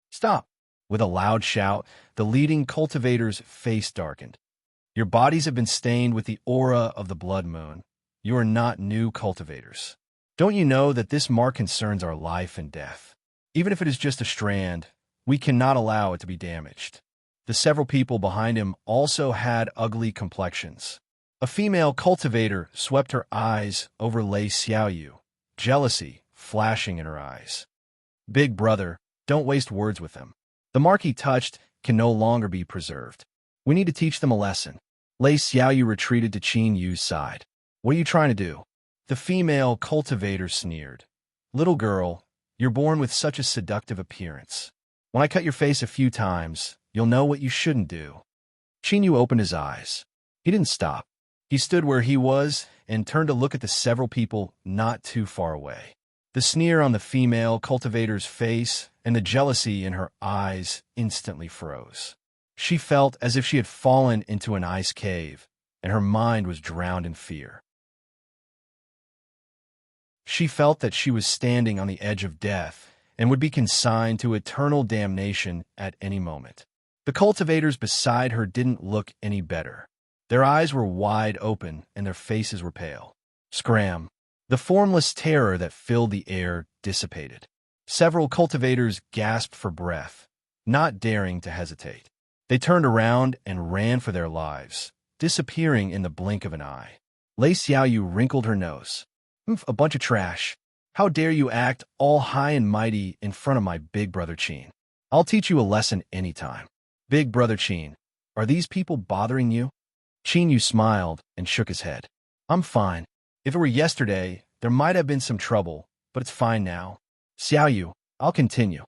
"Stop!" With a loud shout, the leading cultivator's face darkened. "Your bodies have been stained with the aura of the blood moon. You are not new cultivators. Don't you know that this mark concerns our life and death? Even if it is just a strand, we cannot allow it to be damaged." The several people behind him also had ugly complexions. A female cultivator swept her eyes over Lei Xiaoyu, jealousy flashing in her eyes. "Big brother, don't waste words with them. The mark he touched can no longer be preserved. We need to teach them a lesson." Lei Xiaoyu retreated to Qin Yu's side. "What are you trying to do?" The female cultivator sneered. Little girl, you're born with such a seductive appearance. When I cut your face a few times, you'll know what you shouldn't do. Chinyu opened his eyes. He didn't stop. He stood where he was and turned to look at the several people not too far away. The sneer on the female cultivator's face and the jealousy in her eyes instantly froze. She felt as if she had fallen into an ice cave, and her mind was drowned in fear. She felt that she was standing on the edge of death and would be consigned to eternal damnation at any moment. The cultivators beside her didn't look any better. Their eyes were wide open and their faces were pale. Scram! The formless terror that filled the air dissipated. Several cultivators gasped for breath, not daring to hesitate. They turned around and ran for their lives, disappearing in the blink of an eye. Lei Xiaoyu wrinkled her nose. A bunch of trash. How dare you act all high and mighty in front of my big brother Qin? I'll teach you a lesson anytime. Big brother Qin, are these people bothering you? Qin smiled and shook his head. I'm fine. If it were yesterday, there might have been some trouble, but it's fine now. Xiaoyu, I'll continue.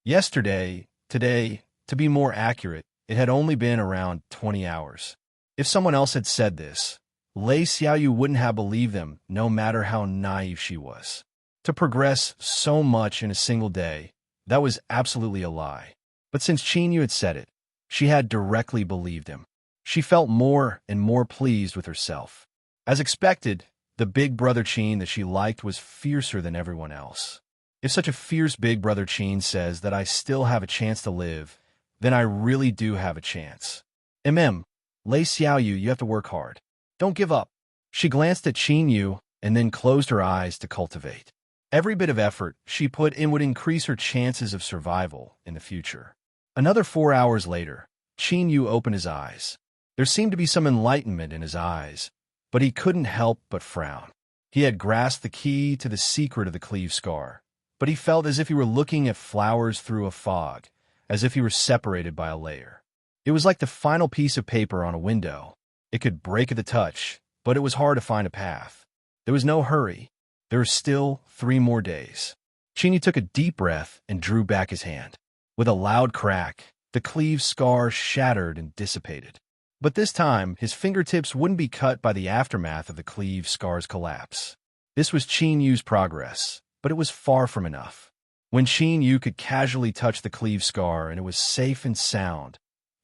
Yesterday, today, to be more accurate, it had only been around 20 hours. If someone else had said this, Lei Xiaoyu wouldn't have believed them, no matter how naive she was. To progress so much in a single day, that was absolutely a lie. But since Qin had said it, she had directly believed him. She felt more and more pleased with herself. As expected, the big brother Qin that she liked was fiercer than everyone else. If such a fierce big brother Qin says that I still have a chance to live, then I really do have a chance. Lei Xiaoyu, you have to work hard. Don't give up. She glanced at Qin Yu and then closed her eyes to cultivate. Every bit of effort she put in would increase her chances of survival in the future. Another 4 hours later, Qin Yu opened his eyes. There seemed to be some enlightenment in his eyes, but he couldn't help but frown. He had grasped the key to the secret of the cleave scar, but he felt as if he were looking at flowers through a fog, as if he were separated by a layer. It was like the final piece of paper on a window. It could break at the touch, but it was hard to find a path. There was no hurry. There were still 3 more days. Qin Yu took a deep breath and drew back his hand. With a loud crack, the cleave scar shattered and dissipated. But this time, his fingertips wouldn't be cut by the aftermath of the cleave scar's collapse. This was Qin Yu's progress, but it was far from enough. When Qin Yu could casually touch the cleave scar and it was safe and sound,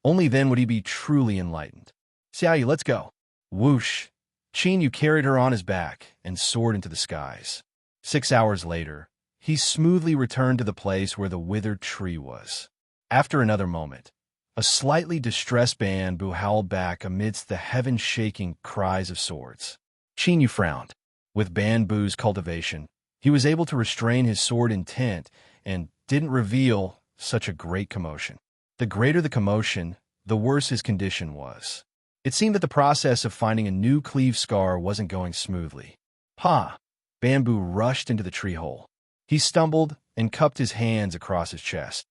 only then would he be truly enlightened. Xiaoyu, let's go. Whoosh! Qin Yu carried her on his back and soared into the skies. 6 hours later, he smoothly returned to the place where the withered tree was. After another moment, a slightly distressed bamboo howled back amidst the heaven-shaking cries of swords. Qin Yu frowned. With bamboo's cultivation, he was able to restrain his sword intent and didn't reveal such a great commotion. The greater the commotion, the worse his condition was. It seemed that the process of finding a new cleave scar wasn't going smoothly. Pa! Bamboo rushed into the tree hole. He stumbled and cupped his hands across his chest.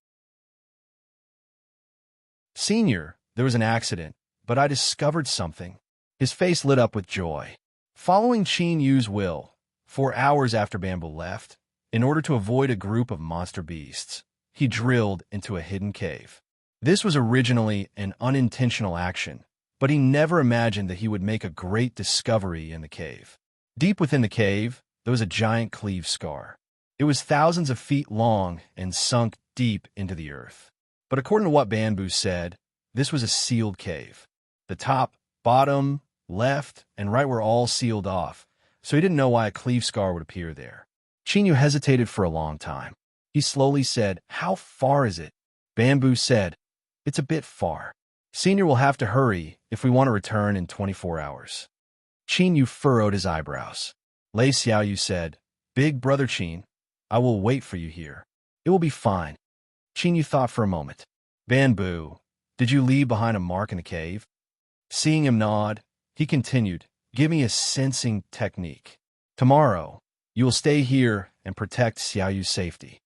Senior, there was an accident, but I discovered something. His face lit up with joy. Following Qin Yu's will, 4 hours after Bamboo left, in order to avoid a group of monster beasts, he drilled into a hidden cave. This was originally an unintentional action, but he never imagined that he would make a great discovery in the cave. Deep within the cave, there was a giant cleave scar. It was thousands of feet long and sunk deep into the earth. But according to what Bamboo said, this was a sealed cave. The top, bottom, left, and right were all sealed off, so he didn't know why a cleave scar would appear there. Qin Yu hesitated for a long time. He slowly said, "How far is it?" Bamboo said, "It's a bit far. Senior will have to hurry if we want to return in 24 hours. Qin Yu furrowed his eyebrows. Lei Xiaoyu said, "Big brother Qin, I will wait for you here. It will be fine." Qin Yu thought for a moment. "Bamboo, did you leave behind a mark in the cave?" Seeing him nod, he continued, "Give me a sensing technique. Tomorrow, you will stay here and protect Xiaoyu's safety."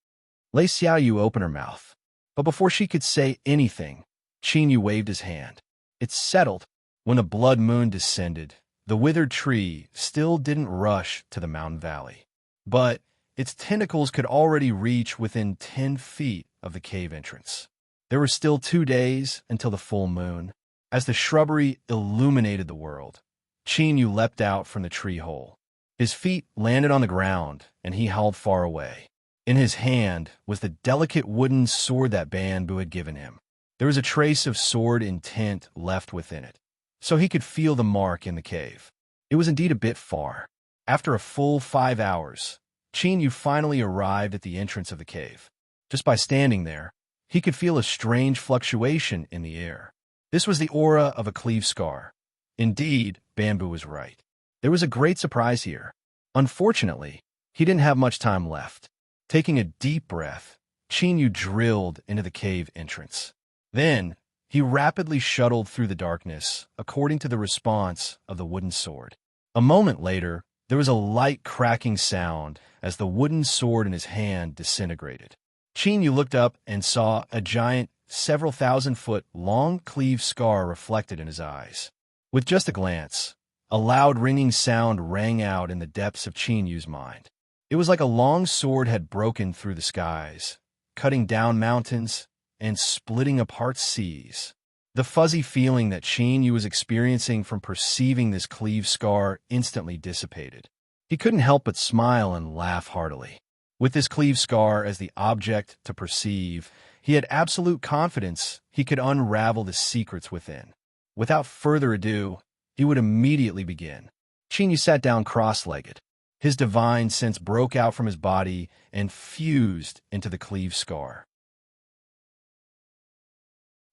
Lei Xiaoyu opened her mouth. But before she could say anything, Qin Yu waved his hand. It's settled. When the blood moon descended, the withered tree still didn't rush to the mountain valley. But its tentacles could already reach within 10 feet of the cave entrance. There were still 2 days until the full moon. As the shrubbery illuminated the world, Chinyu leapt out from the tree hole. His feet landed on the ground, and he howled far away. In his hand was the delicate wooden sword that Bamboo had given him. There was a trace of sword intent left within it, so he could feel the mark in the cave. It was indeed a bit far. After a full 5 hours, Chinyu finally arrived at the entrance of the cave. Just by standing there, he could feel a strange fluctuation in the air. This was the aura of a cleave scar. Indeed, Bamboo was right. There was a great surprise here. Unfortunately, he didn't have much time left. Taking a deep breath, Chinyu drilled into the cave entrance. Then, he rapidly shuttled through the darkness, according to the response of the wooden sword. A moment later, there was a light cracking sound as the wooden sword in his hand disintegrated. Chinyu looked up and saw a giant, several thousand-foot long cleave scar reflected in his eyes. With just a glance, a loud ringing sound rang out in the depths of Chinyu's mind. It was like a long sword had broken through the skies, cutting down mountains and splitting apart seas. The fuzzy feeling that Chinyu was experiencing from perceiving this cleave scar instantly dissipated. He couldn't help but smile and laugh heartily. With this cleave scar as the object to perceive, he had absolute confidence he could unravel the secrets within. Without further ado, he would immediately begin. Chinyu sat down cross-legged. His divine sense broke out from his body and fused into the cleave scar.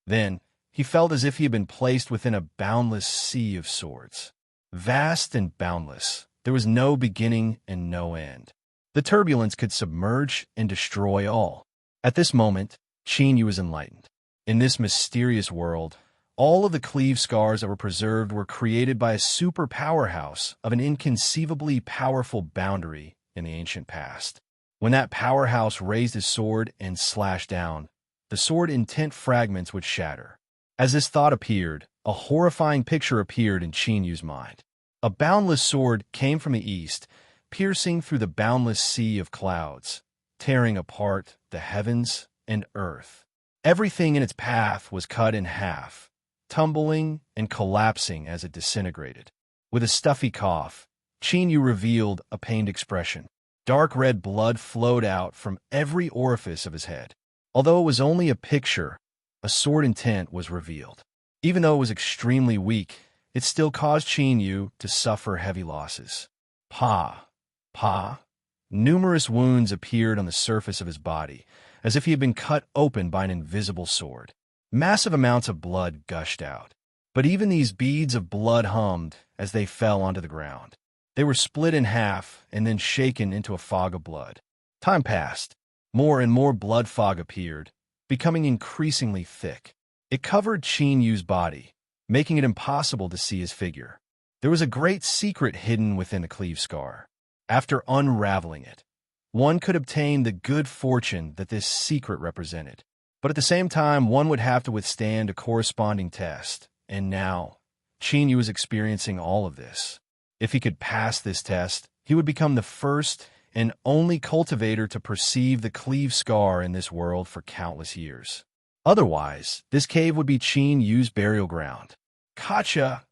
Then, he felt as if he had been placed within a boundless sea of swords. Vast and boundless, there was no beginning and no end. The turbulence could submerge and destroy all. At this moment, Chinyu was enlightened. In this mysterious world, all of the cleave scars that were preserved were created by a super powerhouse of an inconceivably powerful boundary in the ancient past. When that powerhouse raised his sword and slashed down, the sword intent fragments would shatter. As this thought appeared, a horrifying picture appeared in Chinyu's mind. A boundless sword came from the east, piercing through the boundless sea of clouds, tearing apart the heavens and earth. Everything in its path was cut in half, tumbling and collapsing as it disintegrated. With a stuffy cough, Chinyu revealed a pained expression. Dark red blood flowed out from every orifice of his head. Although it was only a picture, a sword intent was revealed. Even though it was extremely weak, it still caused Chinyu to suffer heavy losses. Numerous wounds appeared on the surface of his body, as if he had been cut open by an invisible sword. Massive amounts of blood gushed out. But even these beads of blood hummed as they fell onto the ground. They were split in half and then shaken into a fog of blood. Time passed. More and more blood fog appeared, becoming increasingly thick. It covered Chinyu's body, making it impossible to see his figure. There was a great secret hidden within the cleave scar. After unraveling it, one could obtain the good fortune that this secret represented. But at the same time, one would have to withstand a corresponding test. And now, Chinyu was experiencing all of this. If he could pass this test, he would become the first and only cultivator to perceive the cleave scar in this world for countless years. Otherwise, this cave would be Chinyu's burial ground. Kacha!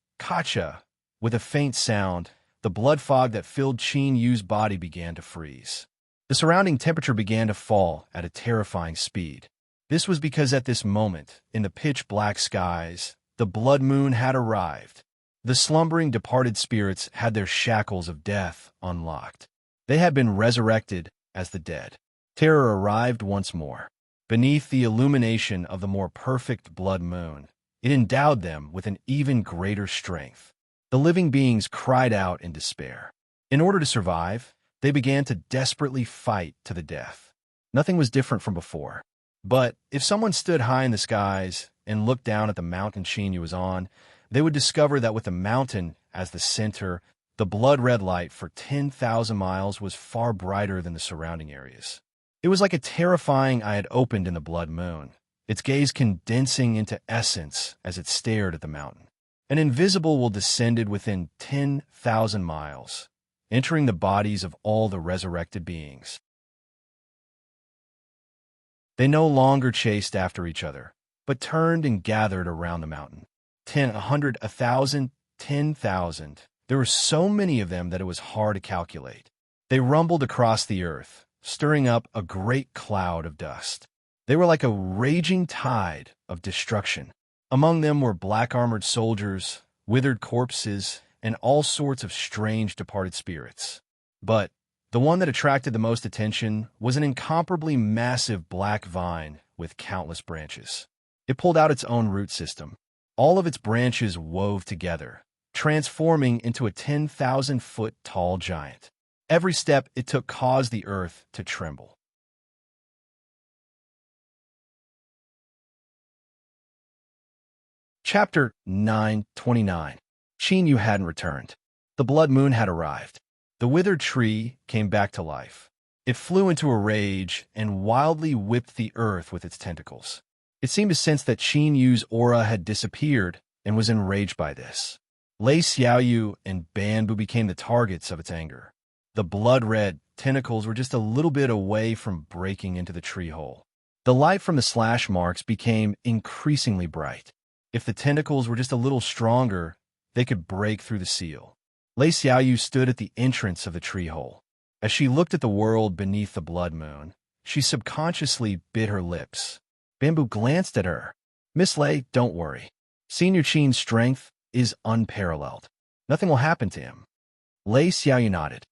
With a faint sound, the blood fog that filled Chinyu's body began to freeze. The surrounding temperature began to fall at a terrifying speed. This was because at this moment, in the pitch-black skies, the blood moon had arrived. The slumbering departed spirits had their shackles of death unlocked. They had been resurrected as the dead. Terror arrived once more. Beneath the illumination of the more perfect blood moon, it endowed them with an even greater strength. The living beings cried out in despair. In order to survive, they began to desperately fight to the death. Nothing was different from before. But if someone stood high in the skies and looked down at the mountain Chinyu was on, they would discover that with the mountain as the center, the blood-red light for 10,000 miles was far brighter than the surrounding areas. It was like a terrifying eye had opened in the blood moon, its gaze condensing into essence as it stared at the mountain. An invisible wall descended within 10,000 miles, entering the bodies of all the resurrected beings. They no longer chased after each other, but turned and gathered around the mountain. 10, 100, 1,000, 10,000. There were so many of them that it was hard to calculate. They rumbled across the earth, stirring up a great cloud of dust. They were like a raging tide of destruction. Among them were black-armored soldiers, withered corpses, and all sorts of strange departed spirits. But the one that attracted the most attention was an incomparably massive black vine with countless branches. It pulled out its own root system. All of its branches wove together, transforming into a 10,000-foot tall giant. Every step it took caused the earth to tremble. Chapter 9:29. Yu hadn't returned. The blood moon had arrived. The withered tree came back to life. It flew into a rage and wildly whipped the earth with its tentacles. It seemed to sense that Yu's aura had disappeared and was enraged by this. Lei Xiaoyu and Banbu became the targets of its anger. The blood-red tentacles were just a little bit away from breaking into the tree hole. The light from the slash marks became increasingly bright. If the tentacles were just a little stronger, they could break through the seal. Lei Xiaoyu stood at the entrance of the tree hole. As she looked at the world beneath the blood moon, she subconsciously bit her lips. Banbu glanced at her. "Miss Lei, don't worry. Senior Qin's strength is unparalleled. Nothing will happen to him." Lei Xiaoyu nodded.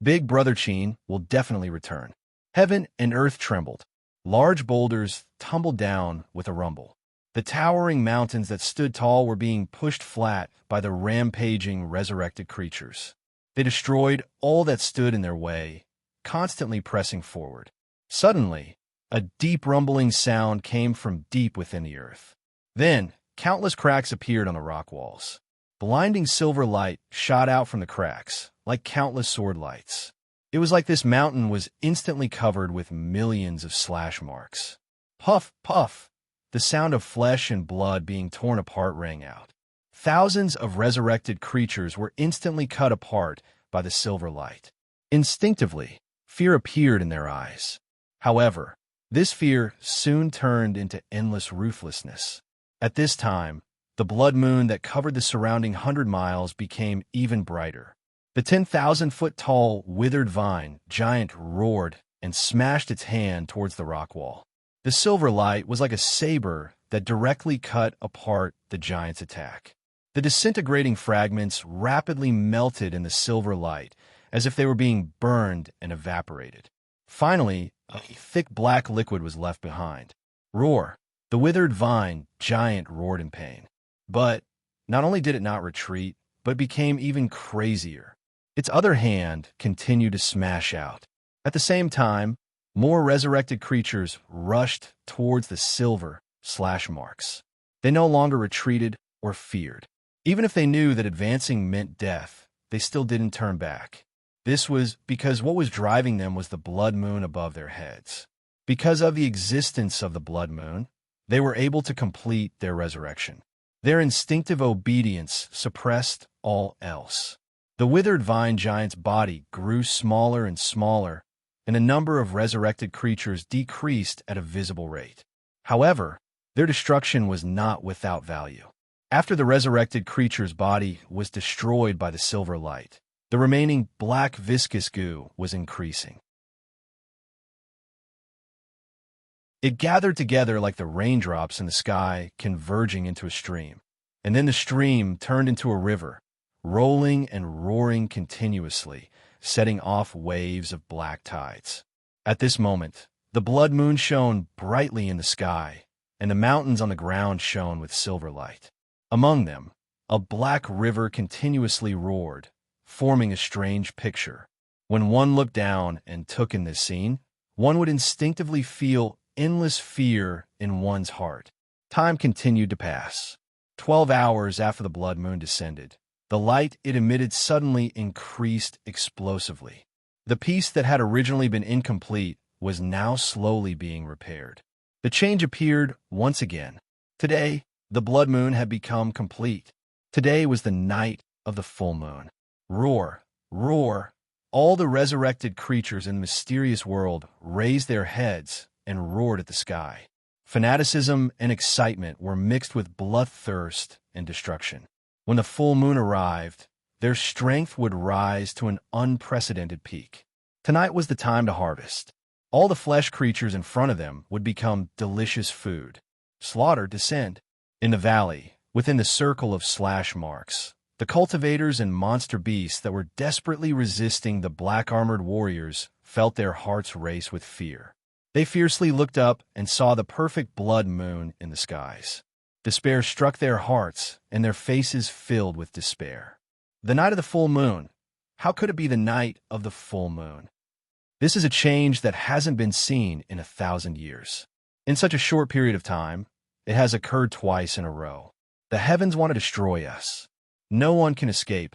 Big Brother Qin will definitely return." Heaven and earth trembled. Large boulders tumbled down with a rumble. The towering mountains that stood tall were being pushed flat by the rampaging, resurrected creatures. They destroyed all that stood in their way, constantly pressing forward. Suddenly, a deep rumbling sound came from deep within the earth. Then, countless cracks appeared on the rock walls. Blinding silver light shot out from the cracks, like countless sword lights. It was like this mountain was instantly covered with millions of slash marks. Puff, puff! The sound of flesh and blood being torn apart rang out. Thousands of resurrected creatures were instantly cut apart by the silver light. Instinctively, fear appeared in their eyes. However, this fear soon turned into endless ruthlessness. At this time, the blood moon that covered the surrounding 100 miles became even brighter. The 10,000-foot-tall, withered vine giant roared and smashed its hand towards the rock wall. The silver light was like a saber that directly cut apart the giant's attack. The disintegrating fragments rapidly melted in the silver light, as if they were being burned and evaporated. Finally, a thick black liquid was left behind. Roar! The withered vine giant roared in pain. But not only did it not retreat, but became even crazier. Its other hand continued to smash out. At the same time, more resurrected creatures rushed towards the silver slash marks. They no longer retreated or feared. Even if they knew that advancing meant death, they still didn't turn back. This was because what was driving them was the blood moon above their heads. Because of the existence of the blood moon, they were able to complete their resurrection. Their instinctive obedience suppressed all else. The withered vine giant's body grew smaller and smaller, and the number of resurrected creatures decreased at a visible rate. However, their destruction was not without value. After the resurrected creature's body was destroyed by the silver light, the remaining black viscous goo was increasing. It gathered together like the raindrops in the sky converging into a stream, and then the stream turned into a river, rolling and roaring continuously, setting off waves of black tides. At this moment, the blood moon shone brightly in the sky, and the mountains on the ground shone with silver light. Among them, a black river continuously roared, forming a strange picture. When one looked down and took in this scene, one would instinctively feel endless fear in one's heart. Time continued to pass. 12 hours after the blood moon descended, the light it emitted suddenly increased explosively. The piece that had originally been incomplete was now slowly being repaired. The change appeared once again. Today, the blood moon had become complete. Today was the night of the full moon. Roar! roar. All the resurrected creatures in the mysterious world raised their heads and roared at the sky. Fanaticism and excitement were mixed with bloodthirst and destruction. When the full moon arrived, their strength would rise to an unprecedented peak. Tonight was the time to harvest. All the flesh creatures in front of them would become delicious food. Slaughter descend. In the valley, within the circle of slash marks, the cultivators and monster beasts that were desperately resisting the black-armored warriors felt their hearts race with fear. They fiercely looked up and saw the perfect blood moon in the skies. Despair struck their hearts, and their faces filled with despair. The night of the full moon. How could it be the night of the full moon? This is a change that hasn't been seen in 1,000 years. In such a short period of time, it has occurred twice in a row. The heavens want to destroy us. No one can escape.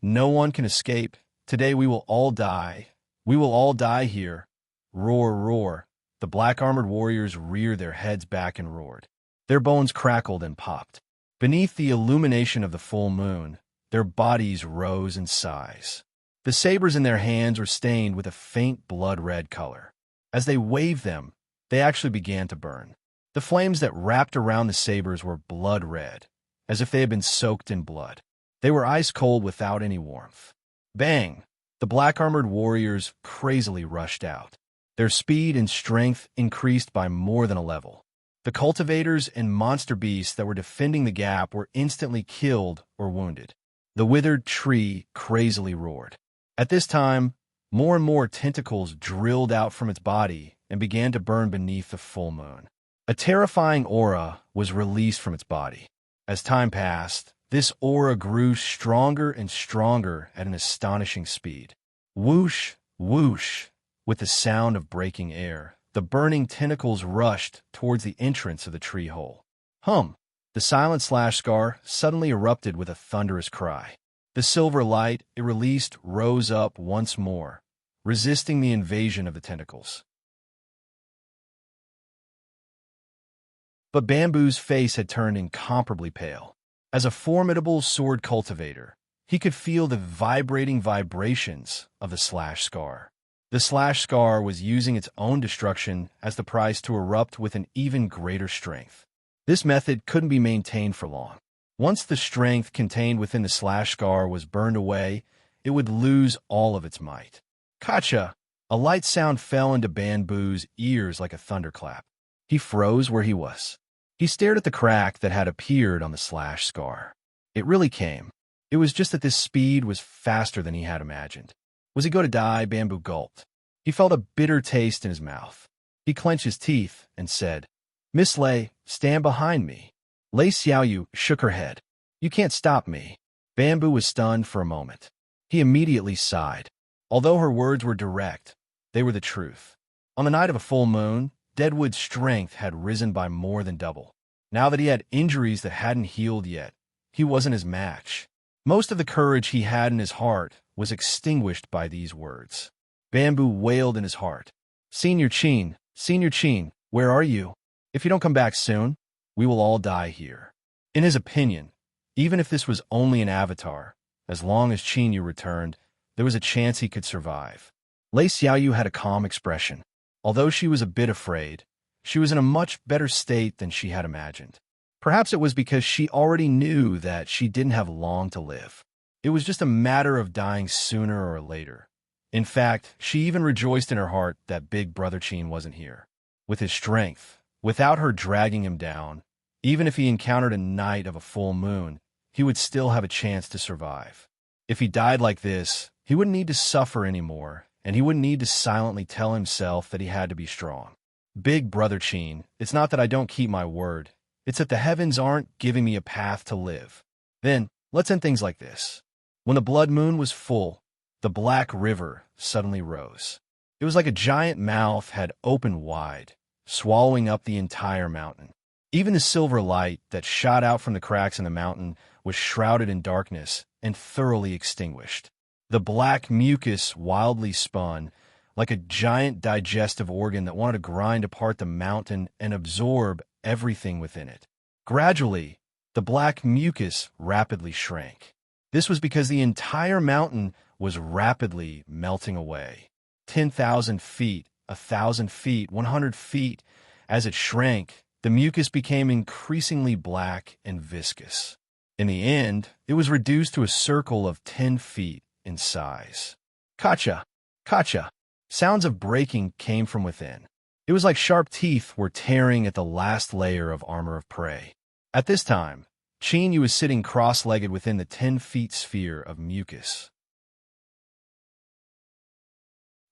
No one can escape. Today we will all die. We will all die here. Roar, roar. The black-armored warriors reared their heads back and roared. Their bones crackled and popped. Beneath the illumination of the full moon, their bodies rose in size. The sabers in their hands were stained with a faint blood-red color. As they waved them, they actually began to burn. The flames that wrapped around the sabers were blood-red, as if they had been soaked in blood. They were ice-cold without any warmth. Bang! The black-armored warriors crazily rushed out. Their speed and strength increased by more than a level. The cultivators and monster beasts that were defending the gap were instantly killed or wounded. The withered tree crazily roared. At this time, more and more tentacles drilled out from its body and began to burn beneath the full moon. A terrifying aura was released from its body. As time passed, this aura grew stronger and stronger at an astonishing speed. Whoosh, whoosh, with the sound of breaking air, the burning tentacles rushed towards the entrance of the tree hole. Hum! The silent slash scar suddenly erupted with a thunderous cry. The silver light it released rose up once more, resisting the invasion of the tentacles. But Bamboo's face had turned incomparably pale. As a formidable sword cultivator, he could feel the vibrating vibrations of the slash scar. The slash scar was using its own destruction as the price to erupt with an even greater strength. This method couldn't be maintained for long. Once the strength contained within the slash scar was burned away, it would lose all of its might. Kacha! A light sound fell into Bamboo's ears like a thunderclap. He froze where he was. He stared at the crack that had appeared on the slash scar. It really came. It was just that this speed was faster than he had imagined. Was he going to die? Bamboo gulped. He felt a bitter taste in his mouth. He clenched his teeth and said, "Miss Lei, stand behind me." Lei Xiaoyu shook her head. "You can't stop me." Bamboo was stunned for a moment. He immediately sighed. Although her words were direct, they were the truth. On the night of a full moon, Deadwood's strength had risen by more than double. Now that he had injuries that hadn't healed yet, he wasn't his match. Most of the courage he had in his heart was extinguished by these words. Bamboo wailed in his heart. Senior Qin, where are you? If you don't come back soon, we will all die here." In his opinion, even if this was only an avatar, as long as Qin returned, there was a chance he could survive. Lei Xiaoyu had a calm expression. Although she was a bit afraid, she was in a much better state than she had imagined. Perhaps it was because she already knew that she didn't have long to live. It was just a matter of dying sooner or later. In fact, she even rejoiced in her heart that Big Brother Qin wasn't here. With his strength, without her dragging him down, even if he encountered a night of a full moon, he would still have a chance to survive. If he died like this, he wouldn't need to suffer anymore, and he wouldn't need to silently tell himself that he had to be strong. Big Brother Qin, it's not that I don't keep my word. It's that the heavens aren't giving me a path to live. Then, let's end things like this. When the blood moon was full, the Black River suddenly rose. It was like a giant mouth had opened wide, swallowing up the entire mountain. Even the silver light that shot out from the cracks in the mountain was shrouded in darkness and thoroughly extinguished. The black mucus wildly spun, like a giant digestive organ that wanted to grind apart the mountain and absorb everything within it. Gradually, the black mucus rapidly shrank. This was because the entire mountain was rapidly melting away. 10,000 feet, 1,000 feet, 100 feet. As it shrank, the mucus became increasingly black and viscous. In the end, it was reduced to a circle of 10 feet in size. Kacha! Kacha! Sounds of breaking came from within. It was like sharp teeth were tearing at the last layer of armor of prey. At this time, Chinyu was sitting cross-legged within the 10-feet sphere of mucus.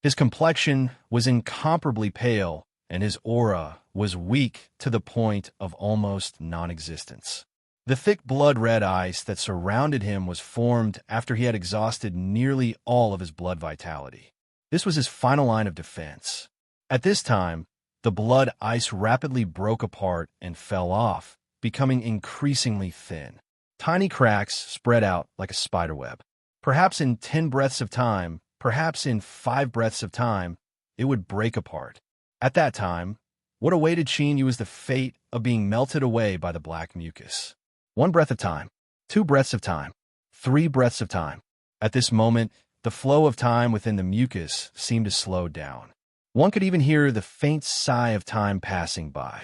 His complexion was incomparably pale, and his aura was weak to the point of almost non-existence. The thick blood-red ice that surrounded him was formed after he had exhausted nearly all of his blood vitality. This was his final line of defense. At this time, the blood ice rapidly broke apart and fell off, becoming increasingly thin. Tiny cracks spread out like a spiderweb. Perhaps in 10 breaths of time, perhaps in 5 breaths of time, it would break apart. At that time, what awaited Chinyu was the fate of being melted away by the black mucus. 1 breath of time, 2 breaths of time, 3 breaths of time. At this moment, the flow of time within the mucus seemed to slow down. One could even hear the faint sigh of time passing by.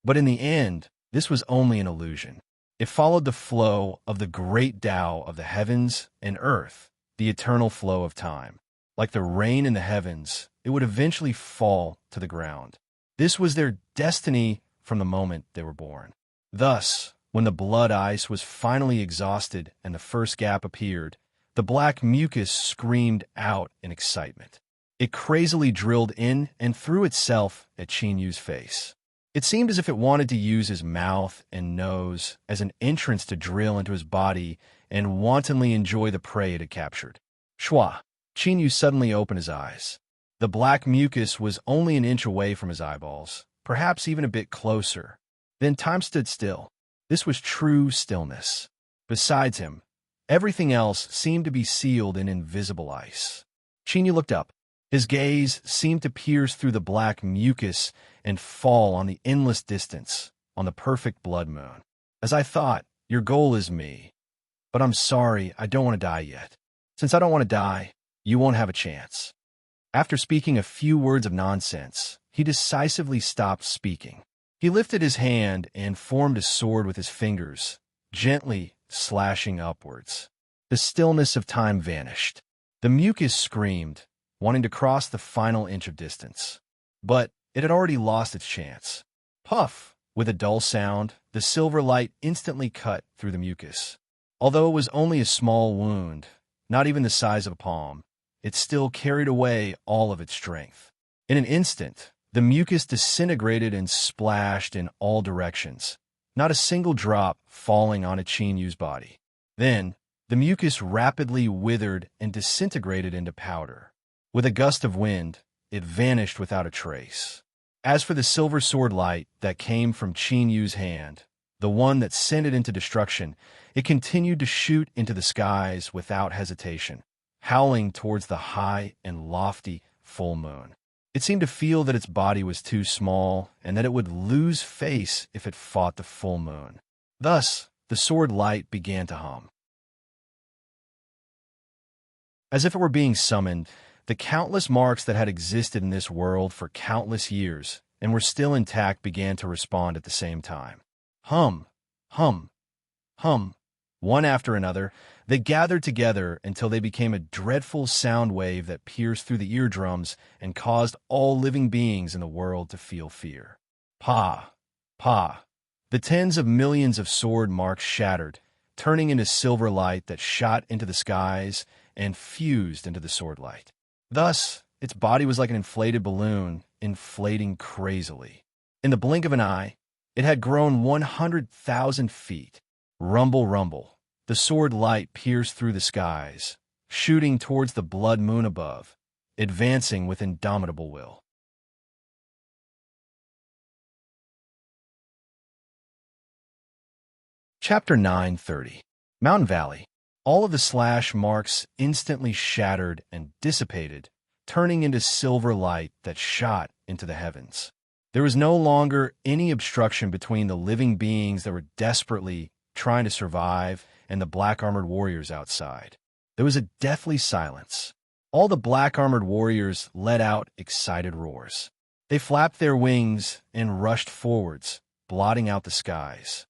But in the end, this was only an illusion. It followed the flow of the great Tao of the heavens and earth, the eternal flow of time. Like the rain in the heavens, it would eventually fall to the ground. This was their destiny from the moment they were born. Thus, when the blood ice was finally exhausted and the first gap appeared, the black mucus screamed out in excitement. It crazily drilled in and threw itself at Chinyu's face. It seemed as if it wanted to use his mouth and nose as an entrance to drill into his body and wantonly enjoy the prey it had captured. Shwa! Chinyu suddenly opened his eyes. The black mucus was only an inch away from his eyeballs, perhaps even a bit closer. Then time stood still. This was true stillness. Besides him, everything else seemed to be sealed in invisible ice. Chinyu looked up. His gaze seemed to pierce through the black mucus and fall on the endless distance, on the perfect blood moon. As I thought, your goal is me. But I'm sorry, I don't want to die yet. Since I don't want to die, you won't have a chance. After speaking a few words of nonsense, he decisively stopped speaking. He lifted his hand and formed a sword with his fingers, gently slashing upwards. The stillness of time vanished. The mucus screamed, wanting to cross the final inch of distance. But it had already lost its chance. Puff! With a dull sound, the silver light instantly cut through the mucus. Although it was only a small wound, not even the size of a palm, it still carried away all of its strength. In an instant, the mucus disintegrated and splashed in all directions, not a single drop falling on Chinyu's body. Then, the mucus rapidly withered and disintegrated into powder. With a gust of wind, it vanished without a trace. As for the silver sword light that came from Chinyu's hand, the one that sent it into destruction, it continued to shoot into the skies without hesitation, howling towards the high and lofty full moon. It seemed to feel that its body was too small and that it would lose face if it fought the full moon. Thus, the sword light began to hum. As if it were being summoned, the countless marks that had existed in this world for countless years and were still intact began to respond at the same time. Hum, hum, hum. One after another, they gathered together until they became a dreadful sound wave that pierced through the eardrums and caused all living beings in the world to feel fear. Pa! Pa! The tens of millions of sword marks shattered, turning into silver light that shot into the skies and fused into the sword light. Thus, its body was like an inflated balloon, inflating crazily. In the blink of an eye, it had grown 100,000 feet. Rumble, rumble. The sword light pierced through the skies, shooting towards the blood moon above, advancing with indomitable will. Chapter 9:30. Mountain Valley. All of the slash marks instantly shattered and dissipated, turning into silver light that shot into the heavens. There was no longer any obstruction between the living beings that were desperately trying to survive and the black-armored warriors outside. There was a deathly silence. All the black-armored warriors let out excited roars. They flapped their wings and rushed forwards, blotting out the skies.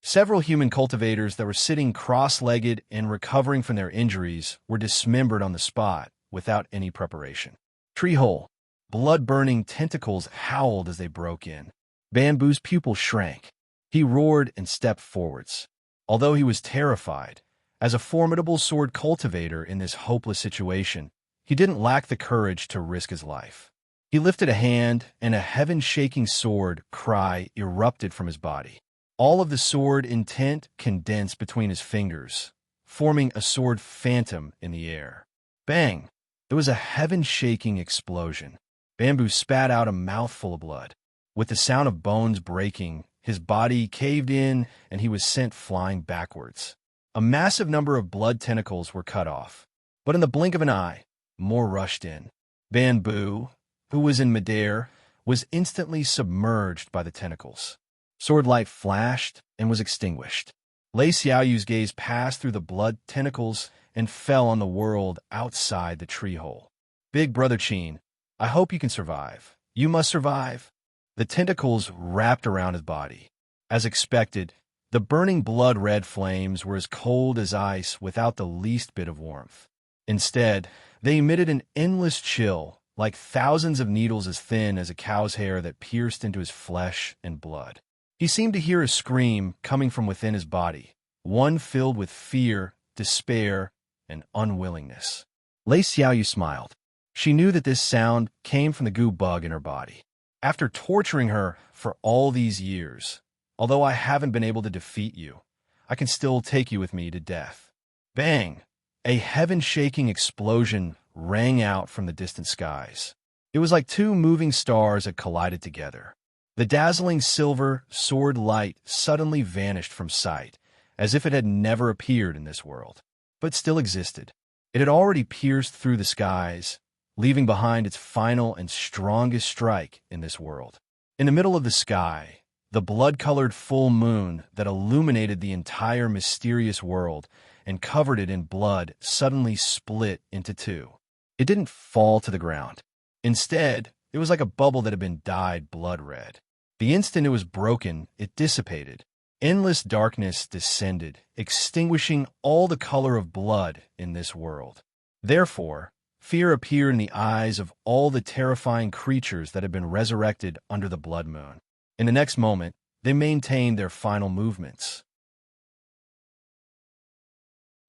Several human cultivators that were sitting cross-legged and recovering from their injuries were dismembered on the spot without any preparation. Treehole, blood-burning tentacles howled as they broke in. Bamboo's pupil shrank. He roared and stepped forwards. Although he was terrified, as a formidable sword cultivator in this hopeless situation, he didn't lack the courage to risk his life. He lifted a hand, and a heaven-shaking sword cry erupted from his body. All of the sword intent condensed between his fingers, forming a sword phantom in the air. Bang! There was a heaven-shaking explosion. Bamboo spat out a mouthful of blood. With the sound of bones breaking, his body caved in and he was sent flying backwards. A massive number of blood tentacles were cut off. But in the blink of an eye, more rushed in. Bamboo, who was in midair, was instantly submerged by the tentacles. Sword light flashed and was extinguished. Lei Xiaoyu's gaze passed through the blood tentacles and fell on the world outside the tree hole. Big Brother Qin, I hope you can survive. You must survive. The tentacles wrapped around his body. As expected, the burning blood-red flames were as cold as ice without the least bit of warmth. Instead, they emitted an endless chill, like thousands of needles as thin as a cow's hair that pierced into his flesh and blood. He seemed to hear a scream coming from within his body, one filled with fear, despair, and unwillingness. Lei Xiaoyu smiled. She knew that this sound came from the goo bug in her body. After torturing her for all these years, although I haven't been able to defeat you, I can still take you with me to death. Bang! A heaven-shaking explosion rang out from the distant skies. It was like two moving stars had collided together. The dazzling silver sword light suddenly vanished from sight, as if it had never appeared in this world, but still existed. It had already pierced through the skies, leaving behind its final and strongest strike in this world. In the middle of the sky, the blood-colored full moon that illuminated the entire mysterious world and covered it in blood suddenly split into two. It didn't fall to the ground. Instead, it was like a bubble that had been dyed blood red. The instant it was broken, it dissipated. Endless darkness descended, extinguishing all the color of blood in this world. Therefore, fear appeared in the eyes of all the terrifying creatures that had been resurrected under the blood moon. In the next moment, they maintained their final movements.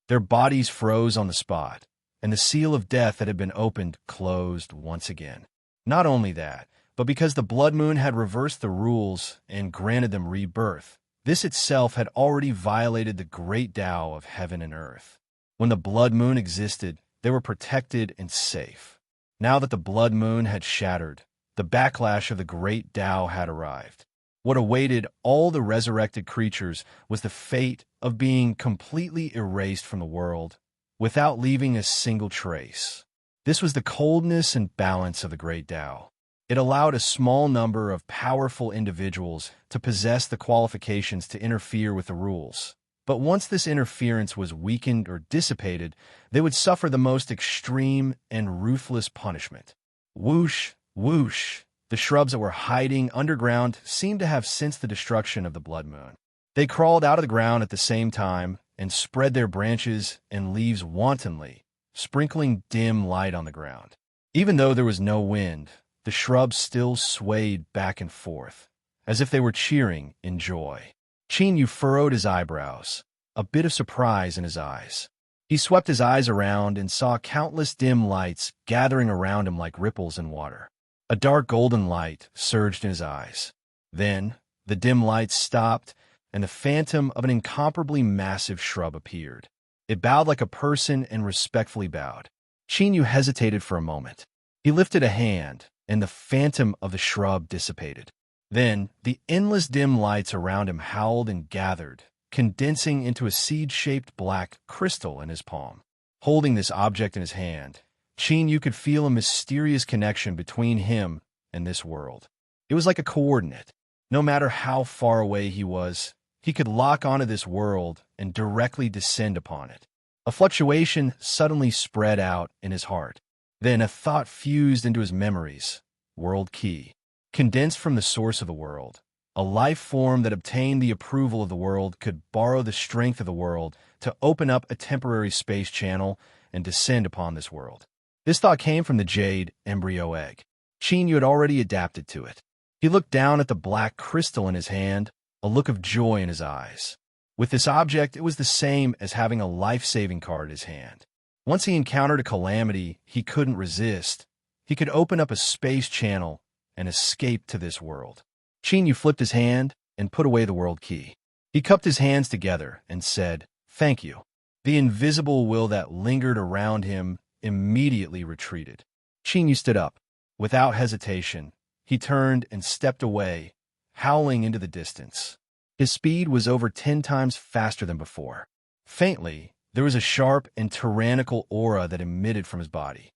Their bodies froze on the spot, and the seal of death that had been opened closed once again. Not only that, but because the blood moon had reversed the rules and granted them rebirth, this itself had already violated the great Tao of heaven and earth. When the blood moon existed, they were protected and safe. Now that the blood moon had shattered, the backlash of the great Tao had arrived. What awaited all the resurrected creatures was the fate of being completely erased from the world, without leaving a single trace. This was the coldness and balance of the great Tao. It allowed a small number of powerful individuals to possess the qualifications to interfere with the rules. But once this interference was weakened or dissipated, they would suffer the most extreme and ruthless punishment. Whoosh, whoosh. The shrubs that were hiding underground seemed to have sensed the destruction of the blood moon. They crawled out of the ground at the same time and spread their branches and leaves wantonly, sprinkling dim light on the ground. Even though there was no wind, the shrubs still swayed back and forth, as if they were cheering in joy. Qin Yu furrowed his eyebrows, a bit of surprise in his eyes. He swept his eyes around and saw countless dim lights gathering around him like ripples in water. A dark golden light surged in his eyes. Then, the dim lights stopped, and the phantom of an incomparably massive shrub appeared. It bowed like a person and respectfully bowed. Qin Yu hesitated for a moment. He lifted a hand, and the phantom of the shrub dissipated. Then, the endless dim lights around him howled and gathered, condensing into a seed-shaped black crystal in his palm. Holding this object in his hand, Qin Yu could feel a mysterious connection between him and this world. It was like a coordinate. No matter how far away he was, he could lock onto this world and directly descend upon it. A fluctuation suddenly spread out in his heart. Then a thought fused into his memories. World key. Condensed from the source of the world. A life form that obtained the approval of the world could borrow the strength of the world to open up a temporary space channel and descend upon this world. This thought came from the jade embryo egg. Chinyu had already adapted to it. He looked down at the black crystal in his hand, a look of joy in his eyes. With this object, it was the same as having a life-saving card in his hand. Once he encountered a calamity he couldn't resist, he could open up a space channel and escape to this world. Chinyu flipped his hand and put away the world key. He cupped his hands together and said, "Thank you." The invisible will that lingered around him immediately retreated. Chinyu stood up. Without hesitation, he turned and stepped away, howling into the distance. His speed was over 10 times faster than before. Faintly, there was a sharp and tyrannical aura that emitted from his body.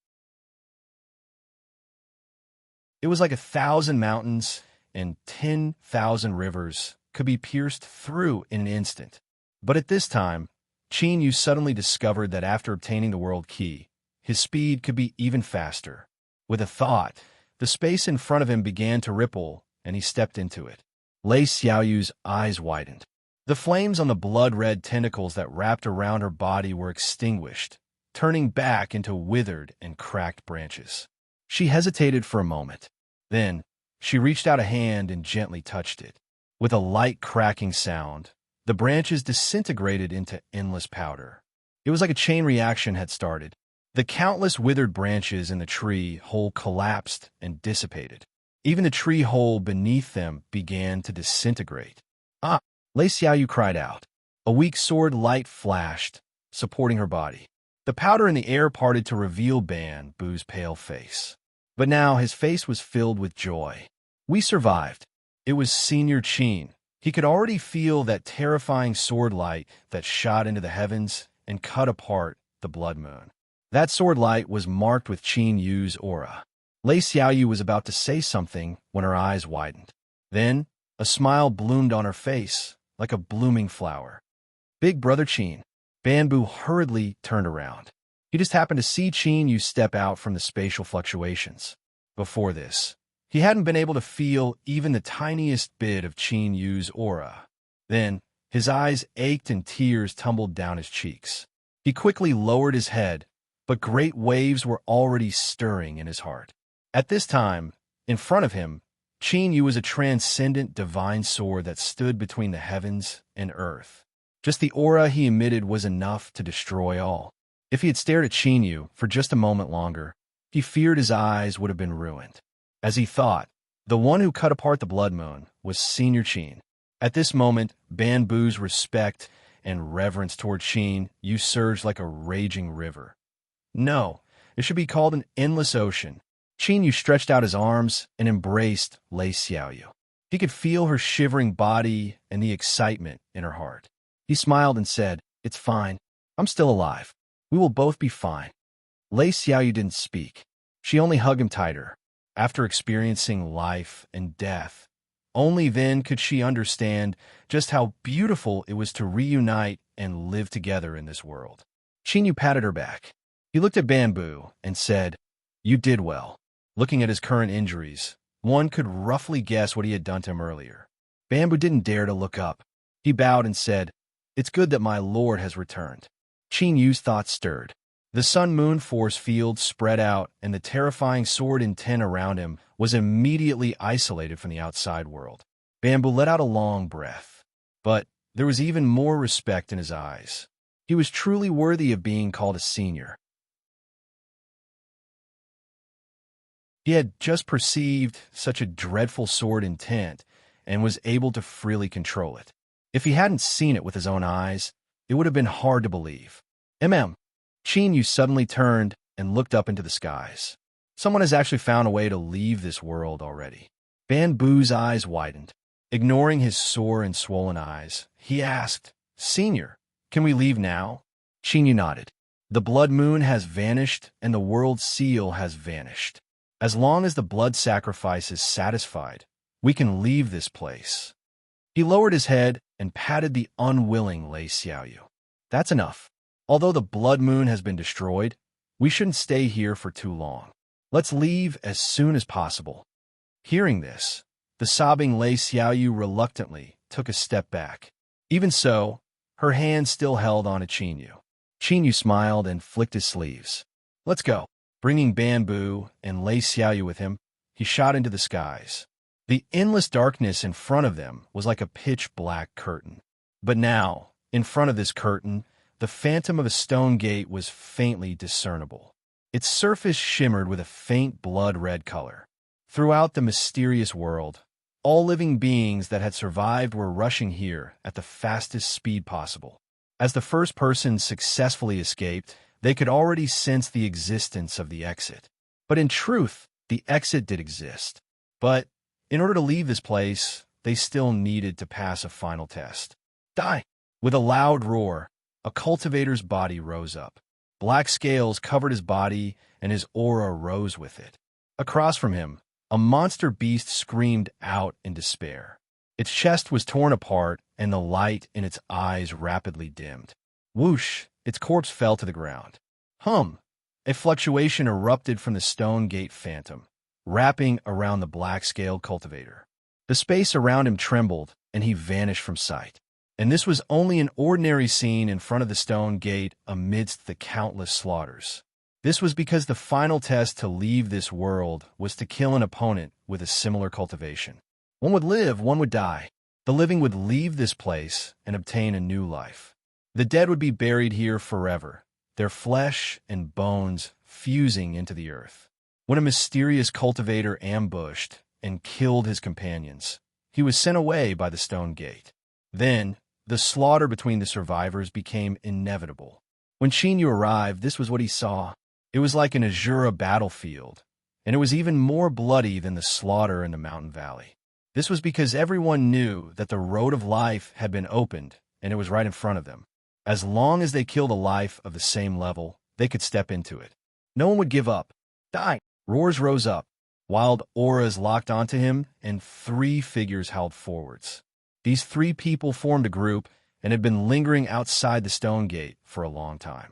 It was like 1,000 mountains and 10,000 rivers could be pierced through in an instant. But at this time, Chinyu suddenly discovered that after obtaining the world key, his speed could be even faster. With a thought, the space in front of him began to ripple, and he stepped into it. Lei Xiaoyu's eyes widened. The flames on the blood-red tentacles that wrapped around her body were extinguished, turning back into withered and cracked branches. She hesitated for a moment. Then, she reached out a hand and gently touched it. With a light cracking sound, the branches disintegrated into endless powder. It was like a chain reaction had started. The countless withered branches in the tree whole collapsed and dissipated. Even the tree hole beneath them began to disintegrate. "Ah!" Lei Xiaoyu cried out. A weak sword light flashed, supporting her body. The powder in the air parted to reveal Ban Bu's pale face. But now his face was filled with joy. "We survived." It was Senior Qin. He could already feel that terrifying sword light that shot into the heavens and cut apart the blood moon. That sword light was marked with Qin Yu's aura. Lei Xiaoyu was about to say something when her eyes widened. Then, a smile bloomed on her face, like a blooming flower. "Big Brother Qin." Ban Bu hurriedly turned around. He just happened to see Qin Yu step out from the spatial fluctuations. Before this, he hadn't been able to feel even the tiniest bit of Qin Yu's aura. Then, his eyes ached and tears tumbled down his cheeks. He quickly lowered his head, but great waves were already stirring in his heart. At this time, in front of him, Qin Yu was a transcendent divine sword that stood between the heavens and earth. Just the aura he emitted was enough to destroy all. If he had stared at Qin Yu for just a moment longer, he feared his eyes would have been ruined. As he thought, the one who cut apart the blood moon was Senior Qin. At this moment, Ban Bu's respect and reverence toward Qin Yu surged like a raging river. No, it should be called an endless ocean. Qin Yu stretched out his arms and embraced Lei Xiaoyu. He could feel her shivering body and the excitement in her heart. He smiled and said, "It's fine. I'm still alive. We will both be fine." Lei Xiaoyu didn't speak. She only hugged him tighter. After experiencing life and death, only then could she understand just how beautiful it was to reunite and live together in this world. Qin Yu patted her back. He looked at Ban Bu and said, "You did well." Looking at his current injuries, one could roughly guess what he had done to him earlier. Ban Bu didn't dare to look up. He bowed and said, "It's good that my lord has returned." Qin Yu's thoughts stirred. The sun-moon force field spread out, and the terrifying sword intent around him was immediately isolated from the outside world. Ban Bu let out a long breath. But there was even more respect in his eyes. He was truly worthy of being called a senior. He had just perceived such a dreadful sword intent and was able to freely control it. If he hadn't seen it with his own eyes, it would have been hard to believe. Qin Yu suddenly turned and looked up into the skies. Someone has actually found a way to leave this world already. Ban Bu's eyes widened. Ignoring his sore and swollen eyes, he asked, "Senior, can we leave now?" Qin Yu nodded. "The blood moon has vanished and the world seal has vanished. As long as the blood sacrifice is satisfied, we can leave this place." He lowered his head and patted the unwilling Lei Xiaoyu. "That's enough. Although the blood moon has been destroyed, we shouldn't stay here for too long. Let's leave as soon as possible." Hearing this, the sobbing Lei Xiaoyu reluctantly took a step back. Even so, her hand still held on to Qinyu. Qinyu smiled and flicked his sleeves. "Let's go." Bringing bamboo and Lei Xiaoyu with him, he shot into the skies. The endless darkness in front of them was like a pitch-black curtain. But now, in front of this curtain, the phantom of a stone gate was faintly discernible. Its surface shimmered with a faint blood-red color. Throughout the mysterious world, all living beings that had survived were rushing here at the fastest speed possible. As the first person successfully escaped, they could already sense the existence of the exit. But in truth, the exit did exist. But in order to leave this place, they still needed to pass a final test. Die! With a loud roar, a cultivator's body rose up. Black scales covered his body, and his aura rose with it. Across from him, a monster beast screamed out in despair. Its chest was torn apart, and the light in its eyes rapidly dimmed. Whoosh! Its corpse fell to the ground. Hum! A fluctuation erupted from the stone gate phantom, wrapping around the black-scaled cultivator. The space around him trembled, and he vanished from sight. And this was only an ordinary scene in front of the stone gate amidst the countless slaughters. This was because the final test to leave this world was to kill an opponent with a similar cultivation. One would live, one would die. The living would leave this place and obtain a new life. The dead would be buried here forever, their flesh and bones fusing into the earth. When a mysterious cultivator ambushed and killed his companions, he was sent away by the stone gate. Then, the slaughter between the survivors became inevitable. When Qinyu arrived, this was what he saw. It was like an Azura battlefield, and it was even more bloody than the slaughter in the mountain valley. This was because everyone knew that the road of life had been opened, and it was right in front of them. As long as they killed a life of the same level, they could step into it. No one would give up. Die! Roars rose up. Wild auras locked onto him, and 3 figures howled forwards. These 3 people formed a group and had been lingering outside the stone gate for a long time.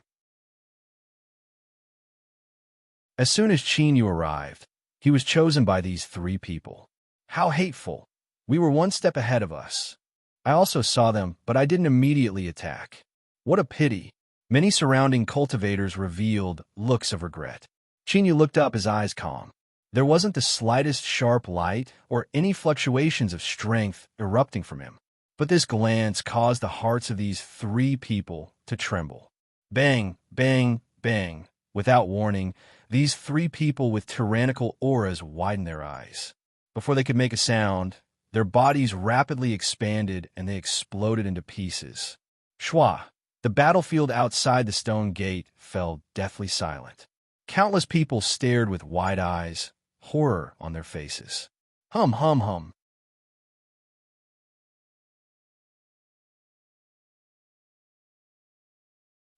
As soon as Qinyu arrived, he was chosen by these 3 people. How hateful! We were one step ahead of us. I also saw them, but I didn't immediately attack. What a pity! Many surrounding cultivators revealed looks of regret. Qinyu looked up, his eyes calm. There wasn't the slightest sharp light or any fluctuations of strength erupting from him. But this glance caused the hearts of these 3 people to tremble. Bang, bang, bang. Without warning, these 3 people with tyrannical auras widened their eyes. Before they could make a sound, their bodies rapidly expanded and they exploded into pieces. Shwa! The battlefield outside the stone gate fell deathly silent. Countless people stared with wide eyes, horror on their faces. Hum, hum, hum.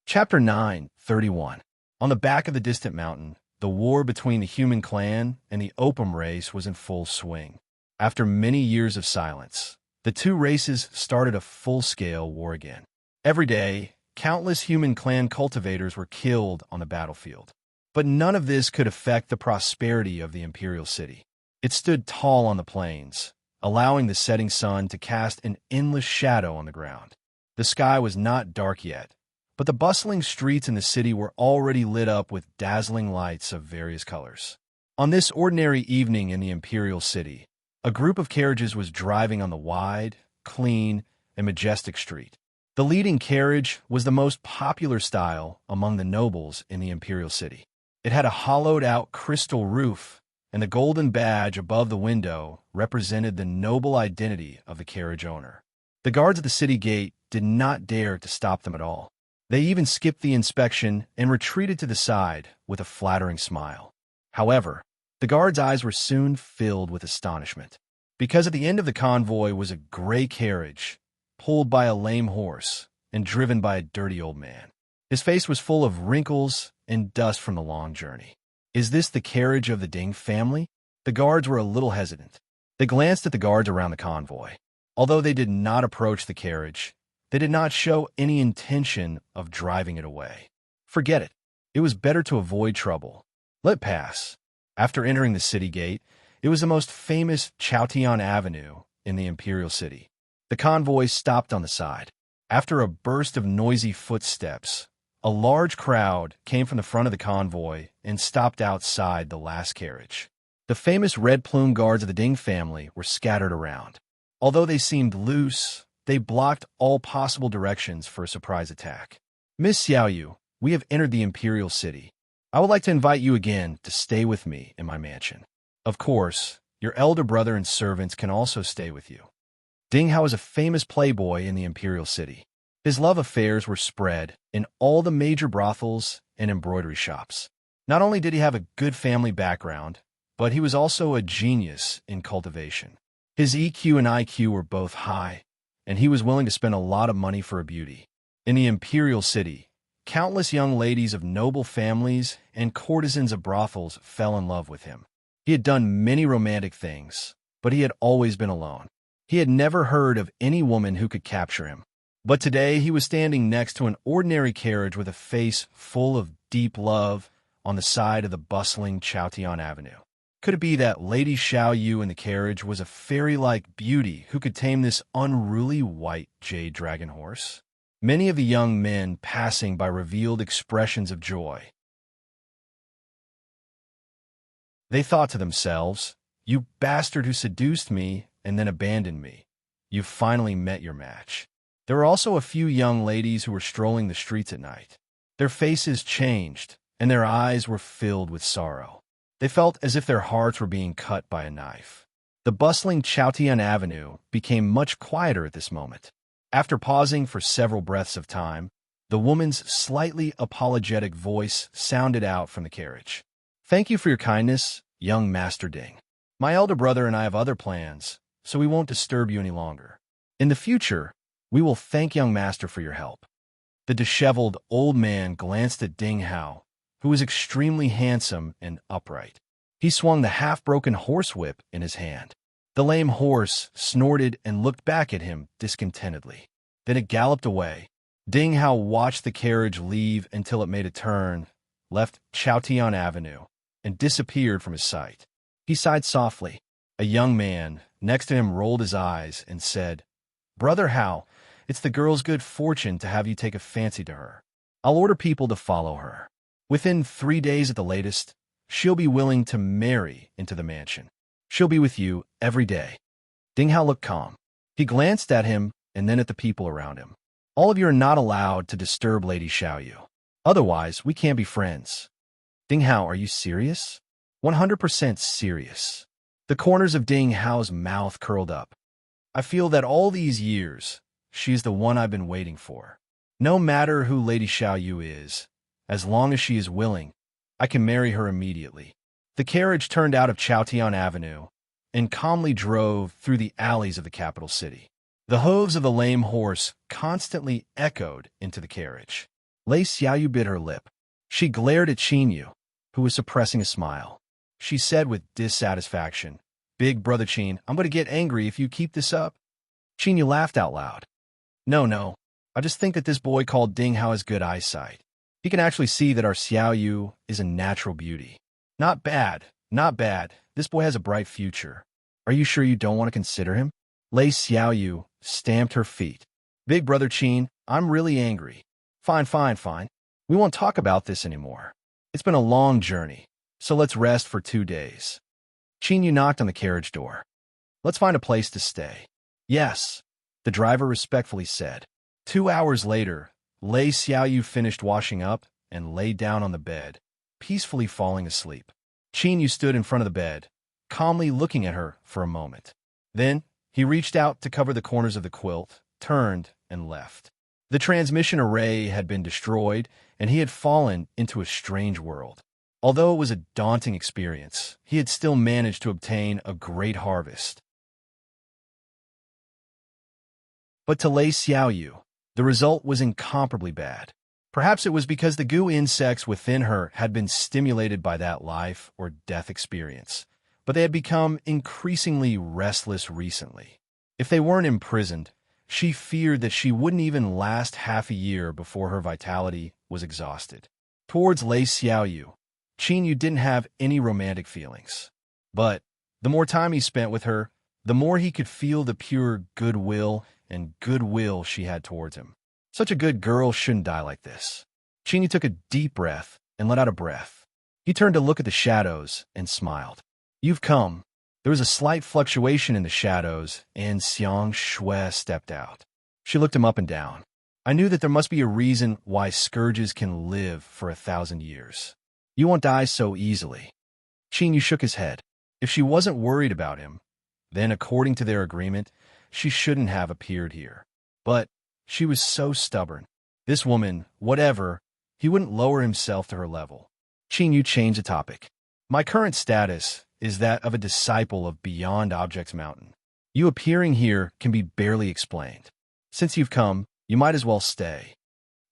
Chapter 9:31. On the back of the distant mountain, the war between the human clan and the opium race was in full swing. After many years of silence, the 2 races started a full-scale war again. Every day, countless human clan cultivators were killed on the battlefield. But none of this could affect the prosperity of the imperial city. It stood tall on the plains, allowing the setting sun to cast an endless shadow on the ground. The sky was not dark yet, but the bustling streets in the city were already lit up with dazzling lights of various colors. On this ordinary evening in the imperial city, a group of carriages was driving on the wide, clean, and majestic street. The leading carriage was the most popular style among the nobles in the imperial city. It had a hollowed-out crystal roof, and the golden badge above the window represented the noble identity of the carriage owner. The guards at the city gate did not dare to stop them at all. They even skipped the inspection and retreated to the side with a flattering smile. However, the guards' eyes were soon filled with astonishment, because at the end of the convoy was a gray carriage, pulled by a lame horse and driven by a dirty old man. His face was full of wrinkles and dust from the long journey. Is this the carriage of the Ding family? The guards were a little hesitant. They glanced at the guards around the convoy. Although they did not approach the carriage, They did not show any intention of driving it away. Forget it. It was better to avoid trouble. Let pass. After entering the city gate, it was the most famous Chaotian Avenue in the imperial city. The convoy stopped on the side. After a burst of noisy footsteps, a large crowd came from the front of the convoy and stopped outside the last carriage. The famous red plume guards of the Ding family were scattered around. Although they seemed loose, they blocked all possible directions for a surprise attack. Miss Xiaoyu, we have entered the imperial city. I would like to invite you again to stay with me in my mansion. Of course, your elder brother and servants can also stay with you. Ding Hao is a famous playboy in the imperial city. His love affairs were spread in all the major brothels and embroidery shops. Not only did he have a good family background, but he was also a genius in cultivation. His EQ and IQ were both high, and he was willing to spend a lot of money for a beauty. In the imperial city, countless young ladies of noble families and courtesans of brothels fell in love with him. He had done many romantic things, but he had always been alone. He had never heard of any woman who could capture him. But today he was standing next to an ordinary carriage with a face full of deep love on the side of the bustling Chaotian Avenue. Could it be that Lady Xiaoyu in the carriage was a fairy-like beauty who could tame this unruly white jade dragon horse? Many of the young men passing by revealed expressions of joy. They thought to themselves, "You bastard who seduced me and then abandoned me. You've finally met your match." There were also a few young ladies who were strolling the streets at night. Their faces changed, and their eyes were filled with sorrow. They felt as if their hearts were being cut by a knife. The bustling Chaotian Avenue became much quieter at this moment. After pausing for several breaths of time, the woman's slightly apologetic voice sounded out from the carriage. "Thank you for your kindness, young Master Ding. My elder brother and I have other plans, so we won't disturb you any longer. In the future, we will thank young Master for your help." The disheveled old man glanced at Ding Hao, who was extremely handsome and upright. He swung the half-broken horsewhip in his hand. The lame horse snorted and looked back at him discontentedly. Then it galloped away. Ding Hao watched the carriage leave until it made a turn, left Chaotian Avenue, and disappeared from his sight. He sighed softly. A young man next to him rolled his eyes and said, "Brother Hao, it's the girl's good fortune to have you take a fancy to her. I'll order people to follow her. Within 3 days at the latest, she'll be willing to marry into the mansion. She'll be with you every day." Ding Hao looked calm. He glanced at him and then at the people around him. "All of you are not allowed to disturb Lady Xiaoyu. Otherwise, we can't be friends." "Ding Hao, are you serious?" 100% serious. The corners of Ding Hao's mouth curled up. "I feel that all these years, she's the one I've been waiting for. No matter who Lady Xiaoyu is, as long as she is willing, I can marry her immediately." The carriage turned out of Chaotian Avenue and calmly drove through the alleys of the capital city. The hooves of the lame horse constantly echoed into the carriage. Lei Xiaoyu bit her lip. She glared at Qinyu, who was suppressing a smile. She said with dissatisfaction, "Big brother Qin, I'm going to get angry if you keep this up." Qinyu laughed out loud. No, I just think that this boy called Ding Hao has good eyesight. He can actually see that our Xiaoyu is a natural beauty. Not bad. This boy has a bright future. Are you sure you don't want to consider him?" Lei Xiaoyu stamped her feet. "Big brother Qin, I'm really angry. Fine. We won't talk about this anymore. It's been a long journey, so let's rest for 2 days." Qinyu knocked on the carriage door. "Let's find a place to stay." "Yes," the driver respectfully said. 2 hours later, Lei Xiaoyu finished washing up and lay down on the bed, peacefully falling asleep. Qinyu stood in front of the bed, calmly looking at her for a moment. Then, he reached out to cover the corners of the quilt, turned, and left. The transmission array had been destroyed, and he had fallen into a strange world. Although it was a daunting experience, he had still managed to obtain a great harvest. But to Lei Xiaoyu, the result was incomparably bad. Perhaps it was because the goo insects within her had been stimulated by that life or death experience, but they had become increasingly restless recently. If they weren't imprisoned, She feared that she wouldn't even last half a year before her vitality was exhausted. Towards Lei Xiaoyu, Qin Yu didn't have any romantic feelings. But the more time he spent with her, the more he could feel the pure goodwill she had towards him. Such a good girl shouldn't die like this. Qin Yu took a deep breath and let out a breath. He turned to look at the shadows and smiled. You've come. There was a slight fluctuation in the shadows, and Xiang Shui stepped out. She looked him up and down. I knew that there must be a reason why scourges can live for 1,000 years. You won't die so easily. Qin Yu shook his head. If she wasn't worried about him, then according to their agreement, she shouldn't have appeared here. But she was so stubborn. This woman, whatever, he wouldn't lower himself to her level. Qin Yu changed the topic. My current status is that of a disciple of Beyond Objects Mountain. You appearing here can be barely explained. Since you've come, you might as well stay.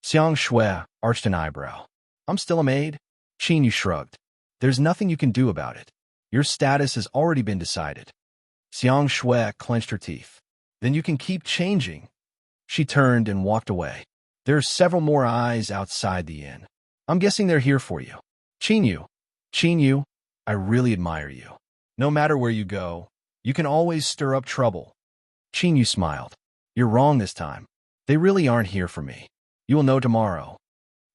Xiang Shui arched an eyebrow. I'm still a maid? Qin Yu shrugged. There's nothing you can do about it. Your status has already been decided. Xiang Shui clenched her teeth. Then you can keep changing. She turned and walked away. There are several more eyes outside the inn. I'm guessing they're here for you. Qin Yu, I really admire you. No matter where you go, you can always stir up trouble. Qin Yu smiled. You're wrong this time. They really aren't here for me. You will know tomorrow.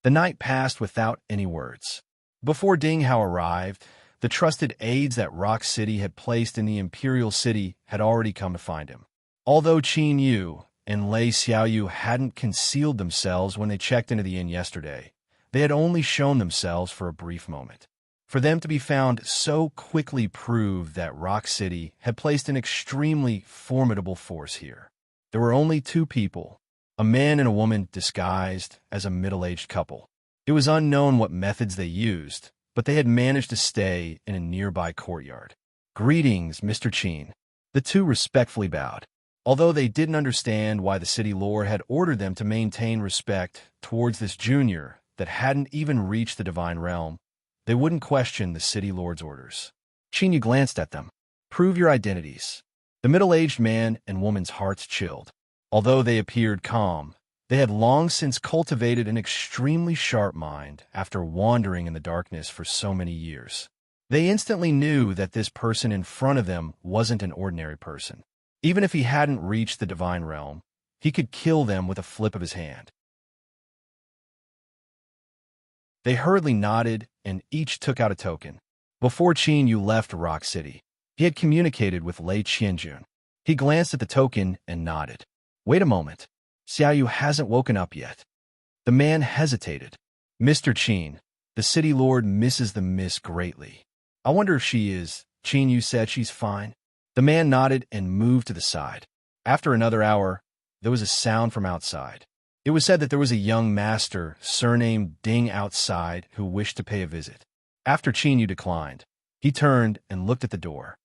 The night passed without any words. Before Ding Hao arrived, the trusted aides that Rock City had placed in the Imperial City had already come to find him. Although Qin Yu and Lei Xiaoyu hadn't concealed themselves when they checked into the inn yesterday, they had only shown themselves for a brief moment. For them to be found so quickly proved that Rock City had placed an extremely formidable force here. There were only two people, a man and a woman disguised as a middle-aged couple. It was unknown what methods they used, but they had managed to stay in a nearby courtyard. Greetings, Mr. Qin. The two respectfully bowed. Although they didn't understand why the city lord had ordered them to maintain respect towards this junior that hadn't even reached the divine realm, they wouldn't question the city lord's orders. Qin Yu glanced at them. Prove your identities. The middle-aged man and woman's hearts chilled. Although they appeared calm, they had long since cultivated an extremely sharp mind after wandering in the darkness for so many years. They instantly knew that this person in front of them wasn't an ordinary person. Even if he hadn't reached the divine realm, he could kill them with a flip of his hand. They hurriedly nodded, and each took out a token. Before Qin Yu left Rock City, he had communicated with Lei Qianjun. He glanced at the token and nodded. Wait a moment. Xiaoyu hasn't woken up yet. The man hesitated. Mr. Qin, the city lord misses the miss greatly. I wonder if she is. Qin Yu said she's fine. The man nodded and moved to the side. After another hour, there was a sound from outside. It was said that there was a young master, surnamed Ding, outside who wished to pay a visit. After Qin Yu declined, he turned and looked at the door.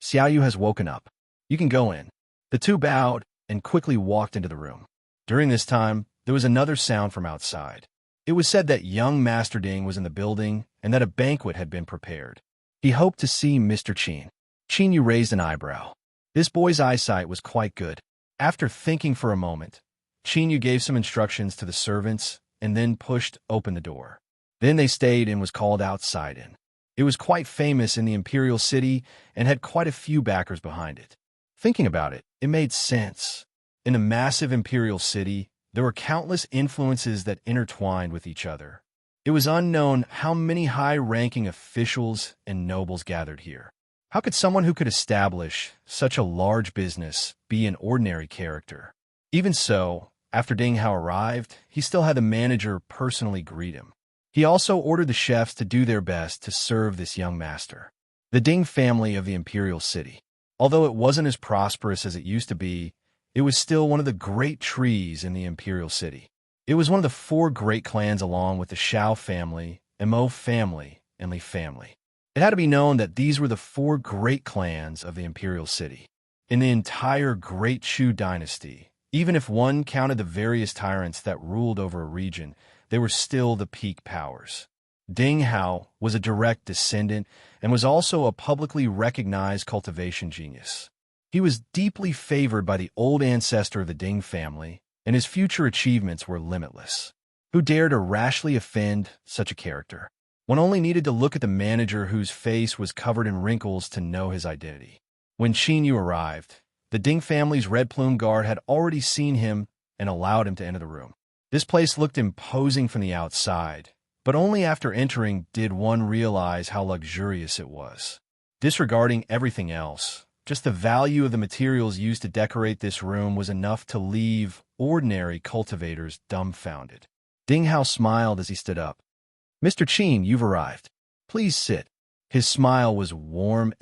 Xiaoyu has woken up. You can go in. The two bowed and quickly walked into the room. During this time, there was another sound from outside. It was said that young Master Ding was in the building and that a banquet had been prepared. He hoped to see Mr. Qin. Qin Yu raised an eyebrow. This boy's eyesight was quite good. After thinking for a moment, Qin Yu gave some instructions to the servants and then pushed open the door. Then they stayed and was called outside in. It was quite famous in the Imperial City and had quite a few backers behind it. Thinking about it, it made sense. In a massive Imperial City, there were countless influences that intertwined with each other. It was unknown how many high-ranking officials and nobles gathered here. How could someone who could establish such a large business be an ordinary character? Even so, after Ding Hao arrived, he still had the manager personally greet him. He also ordered the chefs to do their best to serve this young master. The Ding family of the Imperial City. Although it wasn't as prosperous as it used to be, it was still one of the great trees in the Imperial City. It was one of the four great clans along with the Shao family, Mo family, and Li family. It had to be known that these were the four great clans of the Imperial City. In the entire Great Chu dynasty, even if one counted the various tyrants that ruled over a region, they were still the peak powers. Ding Hao was a direct descendant and was also a publicly recognized cultivation genius. He was deeply favored by the old ancestor of the Ding family, and his future achievements were limitless. Who dared to rashly offend such a character? One only needed to look at the manager whose face was covered in wrinkles to know his identity. When Qin Yu arrived, the Ding family's red plume guard had already seen him and allowed him to enter the room. This place looked imposing from the outside, but only after entering did one realize how luxurious it was. Disregarding everything else, just the value of the materials used to decorate this room was enough to leave ordinary cultivators dumbfounded. Ding Hao smiled as he stood up. "Mr. Qin, you've arrived. Please sit." His smile was warm,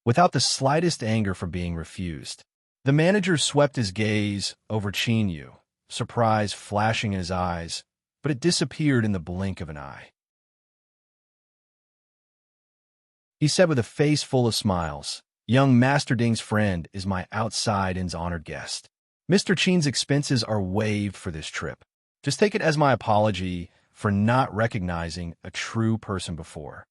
without the slightest anger for being refused. The manager swept his gaze over Qin Yu, surprise flashing in his eyes, but it disappeared in the blink of an eye. He said with a face full of smiles, "Young Master Ding's friend is my outside-in's honored guest. Mr. Qin's expenses are waived for this trip. Just take it as my apology for not recognizing a true person before."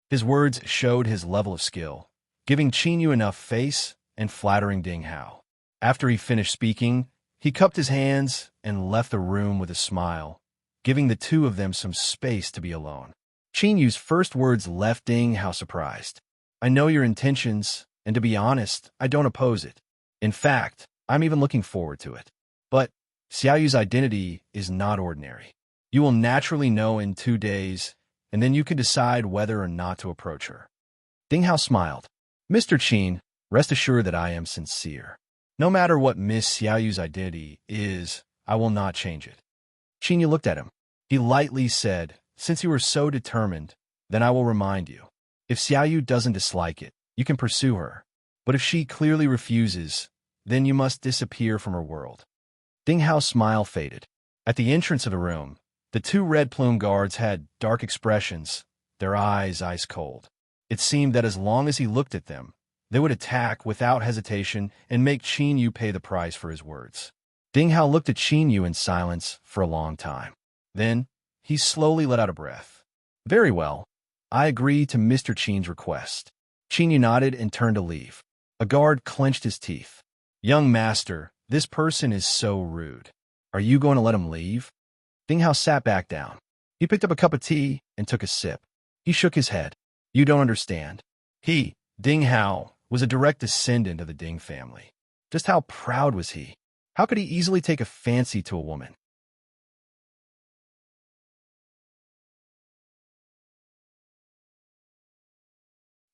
His words showed his level of skill, giving Qin Yu enough face and flattering Ding Hao. After he finished speaking, he cupped his hands and left the room with a smile, giving the two of them some space to be alone. Qin Yu's first words left Ding Hao surprised. "I know your intentions, and to be honest, I don't oppose it. In fact, I'm even looking forward to it. But Xiaoyu's identity is not ordinary. You will naturally know in 2 days, and then you can decide whether or not to approach her." Ding Hao smiled. "Mr. Qin, rest assured that I am sincere. No matter what Miss Xiaoyu's identity is, I will not change it." Qin Yu looked at him. He lightly said, "Since you are so determined, then I will remind you. If Xiaoyu doesn't dislike it, you can pursue her. But if she clearly refuses, then you must disappear from her world." Ding Hao's smile faded. At the entrance of the room, the 2 red plume guards had dark expressions, their eyes ice cold. It seemed that as long as he looked at them, they would attack without hesitation and make Qin Yu pay the price for his words. Ding Hao looked at Qin Yu in silence for a long time. Then, he slowly let out a breath. "Very well. I agree to Mr. Qin's request." Qin Yu nodded and turned to leave. A guard clenched his teeth. "Young master, this person is so rude. Are you going to let him leave?" Ding Hao sat back down. He picked up a cup of tea and took a sip. He shook his head. "You don't understand. He, Ding Hao, was a direct descendant of the Ding family. Just how proud was he? How could he easily take a fancy to a woman?"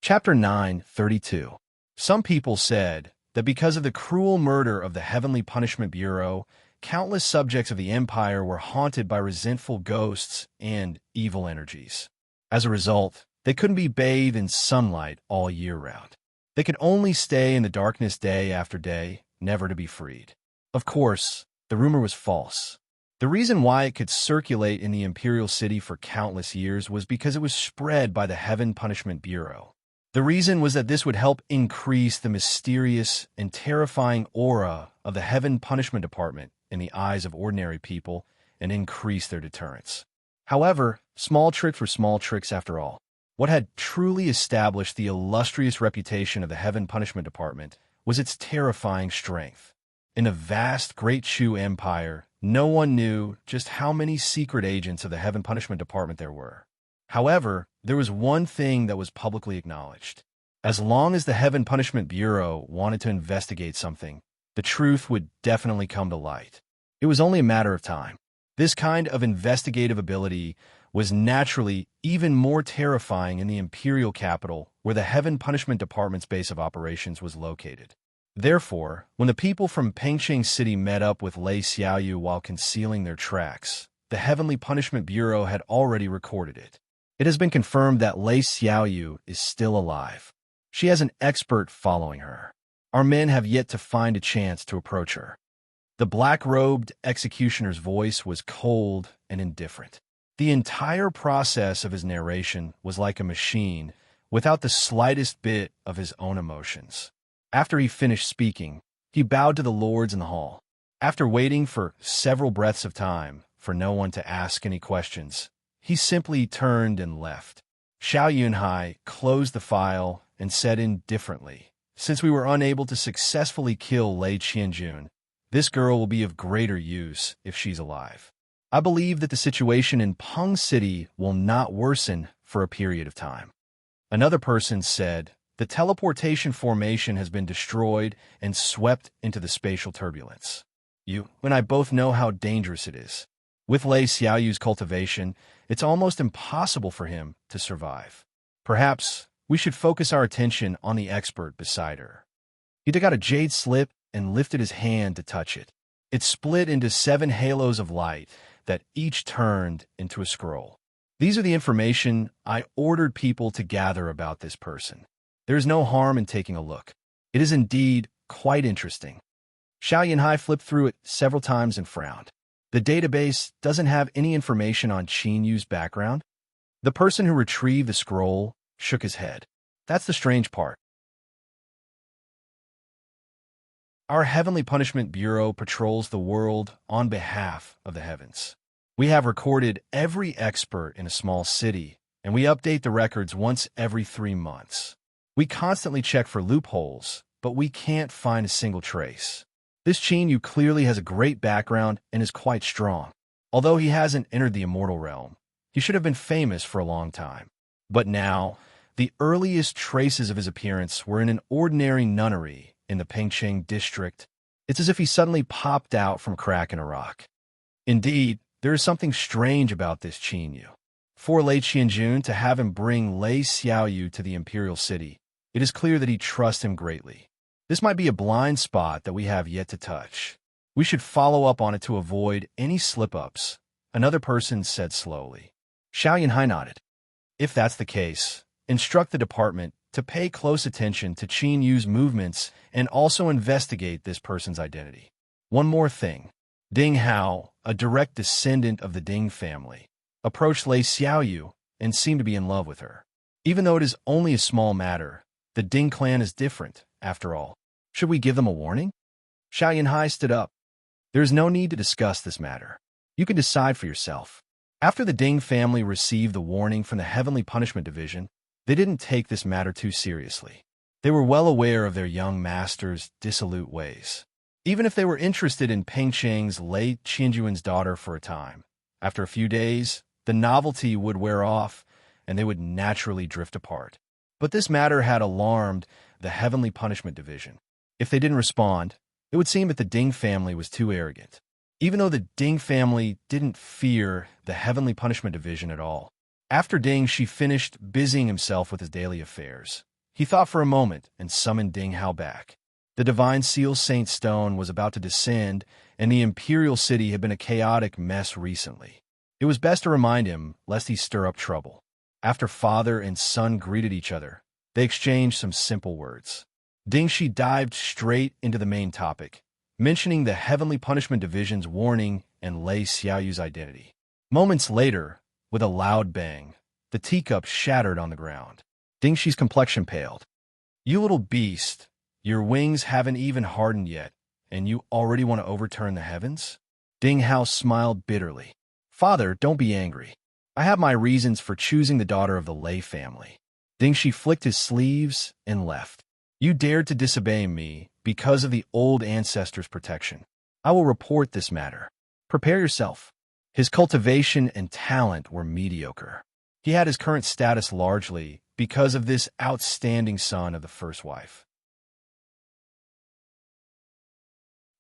Chapter 9:32. Some people said that because of the cruel murder of the Heavenly Punishment Bureau, countless subjects of the Empire were haunted by resentful ghosts and evil energies. As a result, they couldn't be bathed in sunlight all year round. They could only stay in the darkness day after day, never to be freed. Of course, the rumor was false. The reason why it could circulate in the Imperial City for countless years was because it was spread by the Heaven Punishment Bureau. The reason was that this would help increase the mysterious and terrifying aura of the Heaven Punishment Department in the eyes of ordinary people and increase their deterrence. However, small tricks were small tricks after all. What had truly established the illustrious reputation of the Heaven Punishment Department was its terrifying strength. In the vast Great Shu Empire, no one knew just how many secret agents of the Heaven Punishment Department there were. However, there was one thing that was publicly acknowledged. As long as the Heaven Punishment Bureau wanted to investigate something, the truth would definitely come to light. It was only a matter of time. This kind of investigative ability was naturally even more terrifying in the imperial capital, where the Heaven Punishment Department's base of operations was located. Therefore, when the people from Pengqing City met up with Lei Xiaoyu while concealing their tracks, the Heavenly Punishment Bureau had already recorded it. It has been confirmed that Lei Xiaoyu is still alive. She has an expert following her. Our men have yet to find a chance to approach her. The black-robed executioner's voice was cold and indifferent. The entire process of his narration was like a machine, without the slightest bit of his own emotions. After he finished speaking, he bowed to the lords in the hall. After waiting for several breaths of time for no one to ask any questions, he simply turned and left. Xiao Yunhai closed the file and said indifferently, Since we were unable to successfully kill Lei Qianjun, this girl will be of greater use if she's alive. I believe that the situation in Peng City will not worsen for a period of time. Another person said, the teleportation formation has been destroyed and swept into the spatial turbulence. You and I both know how dangerous it is. With Lei Xiaoyu's cultivation, it's almost impossible for him to survive. Perhaps we should focus our attention on the expert beside her. He took out a jade slip and lifted his hand to touch it. It split into 7 halos of light that each turned into a scroll. These are the information I ordered people to gather about this person. There is no harm in taking a look. It is indeed quite interesting. Xiao Yanhai flipped through it several times and frowned. The database doesn't have any information on Qin Yu's background. The person who retrieved the scroll shook his head. That's the strange part. Our Heavenly Punishment Bureau patrols the world on behalf of the heavens. We have recorded every expert in a small city, and we update the records once every 3 months. We constantly check for loopholes, but we can't find a single trace. This Qin Yu clearly has a great background and is quite strong. Although he hasn't entered the immortal realm, he should have been famous for a long time. But now, the earliest traces of his appearance were in an ordinary nunnery in the Pengcheng district. It's as if he suddenly popped out from a crack in a rock. Indeed, there is something strange about this Qin Yu. For Lei Qianjun to have him bring Lei Xiaoyu to the imperial city, it is clear that he trusts him greatly. This might be a blind spot that we have yet to touch. We should follow up on it to avoid any slip-ups, another person said slowly. Xiao Yanhai nodded. If that's the case, instruct the department to pay close attention to Qin Yu's movements and also investigate this person's identity. One more thing. Ding Hao, a direct descendant of the Ding family, approached Lei Xiaoyu and seemed to be in love with her. Even though it is only a small matter, the Ding clan is different, after all. Should we give them a warning? Xiao Yanhai stood up. There is no need to discuss this matter. You can decide for yourself. After the Ding family received the warning from the Heavenly Punishment Division, they didn't take this matter too seriously. They were well aware of their young master's dissolute ways. Even if they were interested in Pengcheng's Lei Qianjuan's daughter for a time, after a few days, the novelty would wear off and they would naturally drift apart. But this matter had alarmed the Heavenly Punishment Division. If they didn't respond, it would seem that the Ding family was too arrogant. Even though the Ding family didn't fear the Heavenly Punishment Division at all. After Ding Shi finished busying himself with his daily affairs, he thought for a moment and summoned Ding Hao back. The Divine Seal Saint Stone was about to descend, and the Imperial City had been a chaotic mess recently. It was best to remind him lest he stir up trouble. After father and son greeted each other, they exchanged some simple words. Ding Shi dived straight into the main topic, mentioning the Heavenly Punishment Division's warning and Lei Xiaoyu's identity. Moments later, with a loud bang, the teacup shattered on the ground. Ding Shi's complexion paled. You little beast, your wings haven't even hardened yet, and you already want to overturn the heavens? Ding Hao smiled bitterly. Father, don't be angry. I have my reasons for choosing the daughter of the Lei family. Ding Shi flicked his sleeves and left. You dared to disobey me because of the old ancestors' protection. I will report this matter. Prepare yourself. His cultivation and talent were mediocre. He had his current status largely because of this outstanding son of the first wife.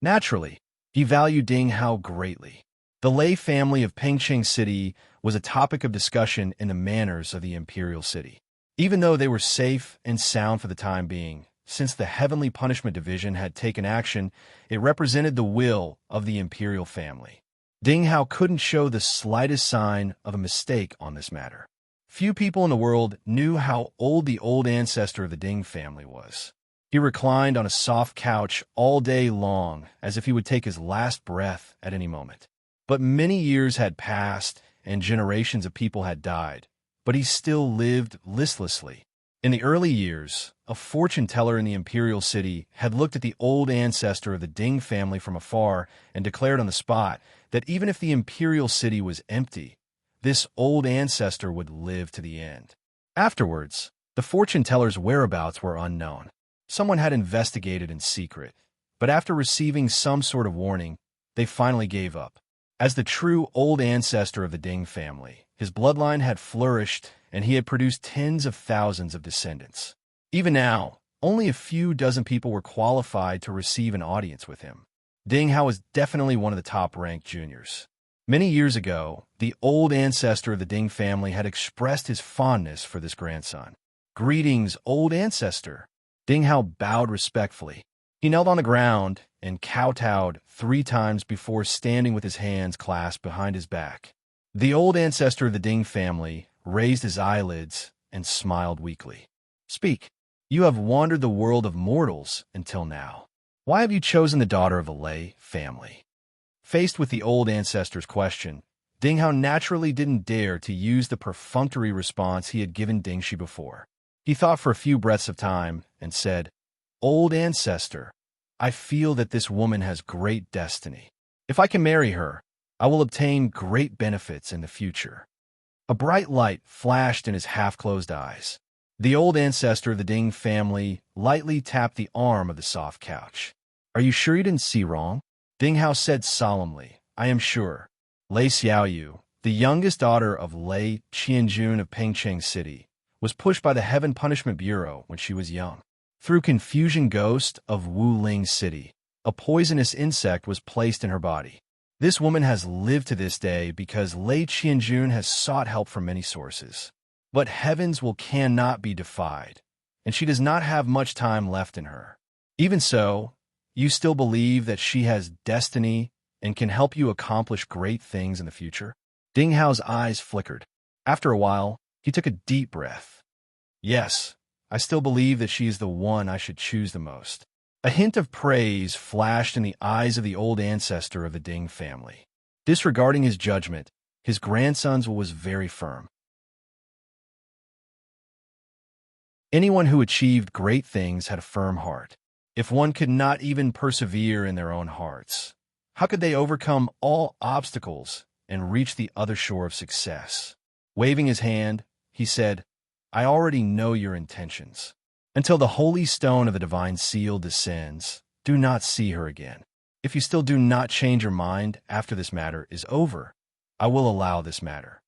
Naturally, he valued Ding Hao greatly. The Lei family of Pengcheng City was a topic of discussion in the manners of the Imperial City. Even though they were safe and sound for the time being, since the Heavenly Punishment Division had taken action, it represented the will of the Imperial family. Ding Hao couldn't show the slightest sign of a mistake on this matter. Few people in the world knew how old the old ancestor of the Ding family was. He reclined on a soft couch all day long, as if he would take his last breath at any moment. But many years had passed, and generations of people had died, but he still lived listlessly. In the early years, a fortune teller in the Imperial City had looked at the old ancestor of the Ding family from afar and declared on the spot that even if the Imperial City was empty, this old ancestor would live to the end. Afterwards, the fortune teller's whereabouts were unknown. Someone had investigated in secret, but after receiving some sort of warning, they finally gave up. As the true old ancestor of the Ding family, his bloodline had flourished and he had produced tens of thousands of descendants. Even now, only a few dozen people were qualified to receive an audience with him. Ding Hao was definitely one of the top-ranked juniors. Many years ago, the old ancestor of the Ding family had expressed his fondness for this grandson. "Greetings, old ancestor." Ding Hao bowed respectfully. He knelt on the ground and kowtowed 3 times before standing with his hands clasped behind his back. The old ancestor of the Ding family raised his eyelids and smiled weakly. "Speak. You have wandered the world of mortals until now. Why have you chosen the daughter of the Lei family?" Faced with the old ancestor's question, Ding Hao naturally didn't dare to use the perfunctory response he had given Ding Shi before. He thought for a few breaths of time and said, "Old ancestor, I feel that this woman has great destiny. If I can marry her, I will obtain great benefits in the future." A bright light flashed in his half-closed eyes. The old ancestor of the Ding family lightly tapped the arm of the soft couch. "Are you sure you didn't see wrong?" Ding Hao said solemnly, "I am sure. Lei Xiaoyu, the youngest daughter of Lei Qianjun of Pengcheng City, was pushed by the Heaven Punishment Bureau when she was young. Through Confusion Ghost of Wuling City, a poisonous insect was placed in her body. This woman has lived to this day because Lei Qianjun has sought help from many sources. But heavens cannot be defied, and she does not have much time left in her. Even so, you still believe that she has destiny and can help you accomplish great things in the future?" Ding Hao's eyes flickered. After a while, he took a deep breath. "Yes, I still believe that she is the one I should choose the most." A hint of praise flashed in the eyes of the old ancestor of the Ding family. Disregarding his judgment, his grandson's was very firm. Anyone who achieved great things had a firm heart. If one could not even persevere in their own hearts, how could they overcome all obstacles and reach the other shore of success? Waving his hand, he said, "I already know your intentions. Until the holy stone of the divine seal descends, do not see her again. If you still do not change your mind after this matter is over, I will allow this matter."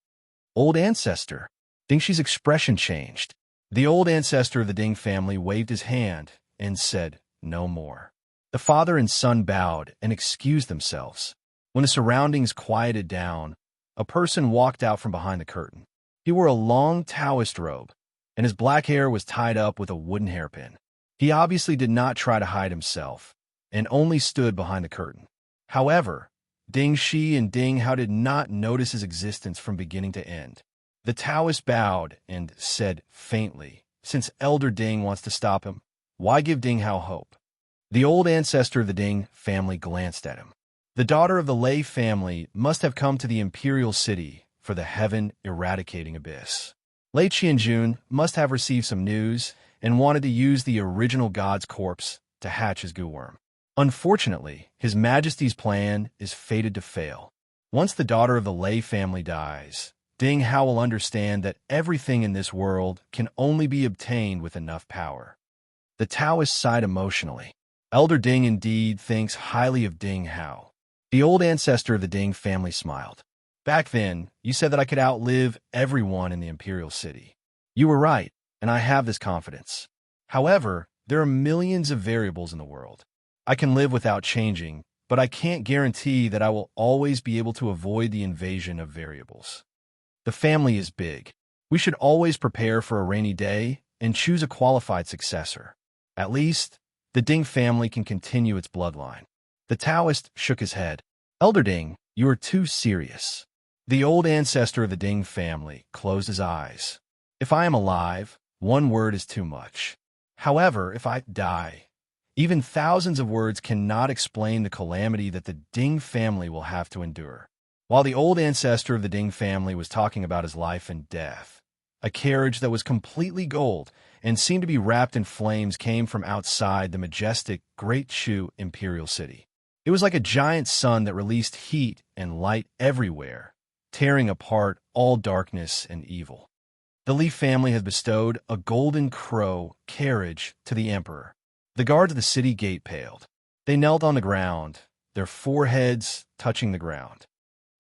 "Old ancestor." Ding Shi's expression changed. The old ancestor of the Ding family waved his hand and said, "No more." The father and son bowed and excused themselves. When the surroundings quieted down, a person walked out from behind the curtain. He wore a long Taoist robe, and his black hair was tied up with a wooden hairpin. He obviously did not try to hide himself, and only stood behind the curtain. However, Ding Shi and Ding Hao did not notice his existence from beginning to end. The Taoist bowed and said faintly, "Since Elder Ding wants to stop him, why give Ding Hao hope?" The old ancestor of the Ding family glanced at him. The daughter of the Lei family must have come to the imperial city for the heaven-eradicating abyss. Lei Qianjun must have received some news and wanted to use the original god's corpse to hatch his goo worm. Unfortunately, His Majesty's plan is fated to fail. Once the daughter of the Lei family dies, Ding Hao will understand that everything in this world can only be obtained with enough power. The Taoist sighed emotionally. Elder Ding indeed thinks highly of Ding Hao. The old ancestor of the Ding family smiled. "Back then, you said that I could outlive everyone in the imperial city. You were right, and I have this confidence. However, there are millions of variables in the world. I can live without changing, but I can't guarantee that I will always be able to avoid the invasion of variables. The family is big. We should always prepare for a rainy day and choose a qualified successor. At least, the Ding family can continue its bloodline." The Taoist shook his head. "Elder Ding, you are too serious." The old ancestor of the Ding family closed his eyes. "If I am alive, one word is too much. However, if I die, even thousands of words cannot explain the calamity that the Ding family will have to endure." While the old ancestor of the Ding family was talking about his life and death, a carriage that was completely gold and seemed to be wrapped in flames came from outside the majestic Great Shu Imperial City. It was like a giant sun that released heat and light everywhere, tearing apart all darkness and evil. The Li family had bestowed a golden crow carriage to the emperor. The guards of the city gate paled. They knelt on the ground, their foreheads touching the ground.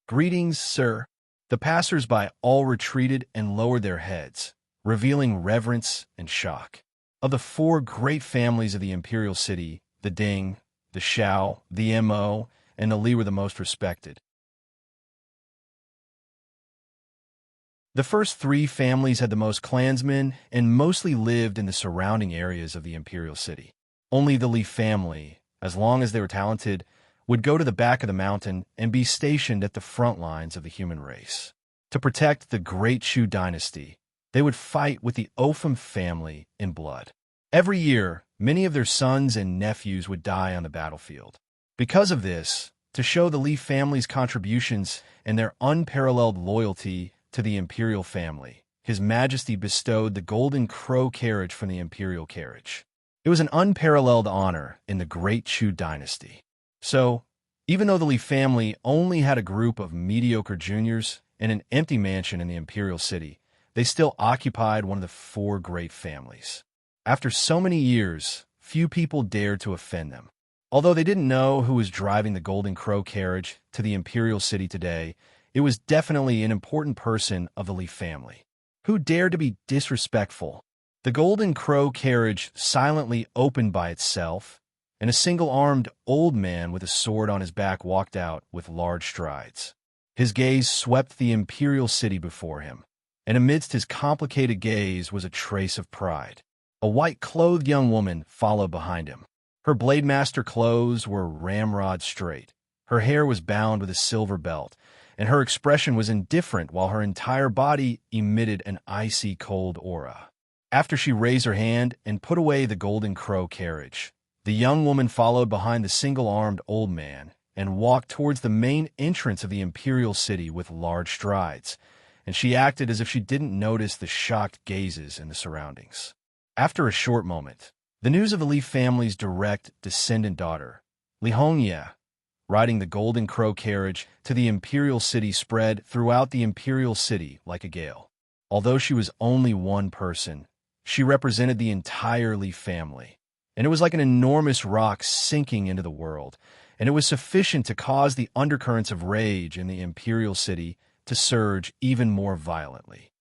"Greetings, sir." The passers-by all retreated and lowered their heads, revealing reverence and shock. Of the four great families of the imperial city, the Ding, the Shao, the Mo, and the Li were the most respected. The first three families had the most clansmen and mostly lived in the surrounding areas of the imperial city. Only the Li family, as long as they were talented, would go to the back of the mountain and be stationed at the front lines of the human race. To protect the Great Chu dynasty, they would fight with the Opham family in blood. Every year, many of their sons and nephews would die on the battlefield. Because of this, to show the Li family's contributions and their unparalleled loyalty to the imperial family, His Majesty bestowed the golden crow carriage from the imperial carriage. It was an unparalleled honor in the Great Chu dynasty. So, even though the Li family only had a group of mediocre juniors and an empty mansion in the imperial city, they still occupied one of the four great families. After so many years, few people dared to offend them. Although they didn't know who was driving the golden crow carriage to the imperial city today, it was definitely an important person of the Li family. Who dared to be disrespectful? The golden crow carriage silently opened by itself, and a single-armed old man with a sword on his back walked out with large strides. His gaze swept the imperial city before him, and amidst his complicated gaze was a trace of pride. A white-clothed young woman followed behind him. Her Blademaster clothes were ramrod straight. Her hair was bound with a silver belt, and her expression was indifferent while her entire body emitted an icy cold aura. After she raised her hand and put away the golden crow carriage, the young woman followed behind the single-armed old man and walked towards the main entrance of the imperial city with large strides, and she acted as if she didn't notice the shocked gazes in the surroundings. After a short moment, the news of the Li family's direct descendant daughter, Li Hongye, riding the golden crow carriage to the imperial city spread throughout the imperial city like a gale. Although she was only one person, she represented the entire Li family, and it was like an enormous rock sinking into the world, and it was sufficient to cause the undercurrents of rage in the imperial city to surge even more violently.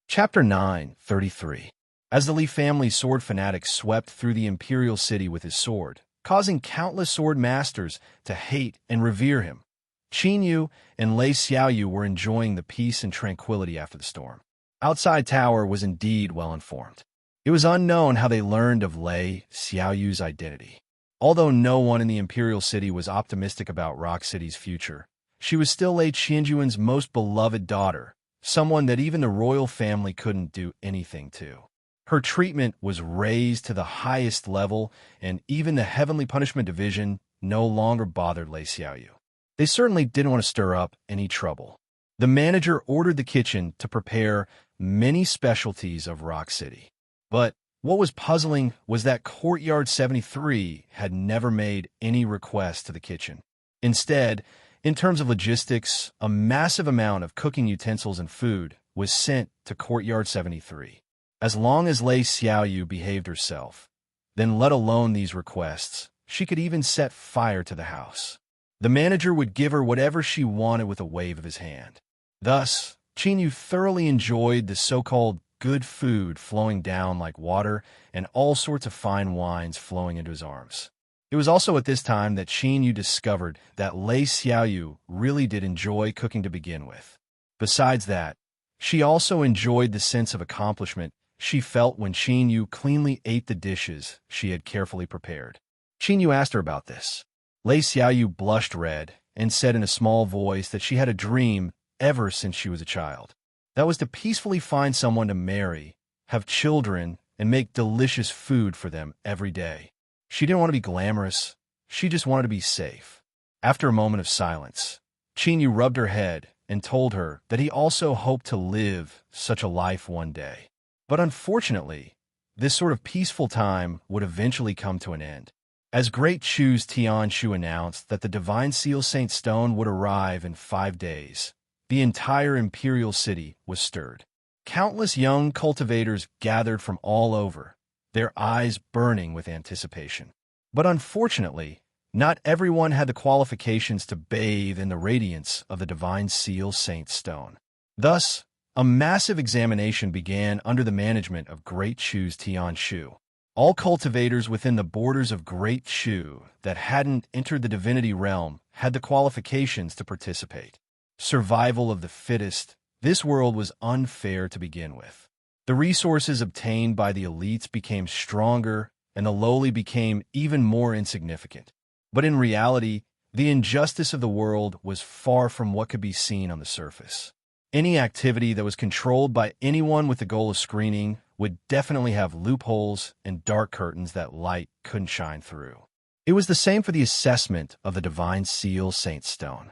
Chapter 9:33. As the Li family sword fanatic swept through the imperial city with his sword, causing countless sword masters to hate and revere him, Qin Yu and Lei Xiaoyu were enjoying the peace and tranquility after the storm. Outside Tower was indeed well informed. It was unknown how they learned of Lei Xiaoyu's identity. Although no one in the imperial city was optimistic about Rock City's future, she was still Lei Qianjuan's most beloved daughter, someone that even the royal family couldn't do anything to. Her treatment was raised to the highest level, and even the Heavenly Punishment Division no longer bothered Lei Xiaoyu. They certainly didn't want to stir up any trouble. The manager ordered the kitchen to prepare many specialties of Rock City. But what was puzzling was that Courtyard 73 had never made any requests to the kitchen. Instead, in terms of logistics, a massive amount of cooking utensils and food was sent to Courtyard 73. As long as Lei Xiaoyu behaved herself, then let alone these requests, she could even set fire to the house. The manager would give her whatever she wanted with a wave of his hand. Thus, Qin Yu thoroughly enjoyed the so-called good food flowing down like water and all sorts of fine wines flowing into his arms. It was also at this time that Qin Yu discovered that Lei Xiaoyu really did enjoy cooking to begin with. Besides that, she also enjoyed the sense of accomplishment she felt when Qin Yu cleanly ate the dishes she had carefully prepared. Qin Yu asked her about this. Lei Xiaoyu blushed red and said in a small voice that she had a dream ever since she was a child. That was to peacefully find someone to marry, have children, and make delicious food for them every day. She didn't want to be glamorous, she just wanted to be safe. After a moment of silence, Qin Yu rubbed her head and told her that he also hoped to live such a life one day. But unfortunately, this sort of peaceful time would eventually come to an end. As Great Chu's Tian Shu announced that the Divine Seal Saint Stone would arrive in 5 days, the entire imperial city was stirred. Countless young cultivators gathered from all over, their eyes burning with anticipation. But unfortunately, not everyone had the qualifications to bathe in the radiance of the divine seal Saint Stone. Thus, a massive examination began under the management of Great Chu's Tian Shu. All cultivators within the borders of Great Chu that hadn't entered the divinity realm had the qualifications to participate. Survival of the fittest. This world was unfair to begin with. The resources obtained by the elites became stronger, and the lowly became even more insignificant. But in reality, the injustice of the world was far from what could be seen on the surface. Any activity that was controlled by anyone with the goal of screening would definitely have loopholes and dark curtains that light couldn't shine through. It was the same for the assessment of the divine seal Saint Stone.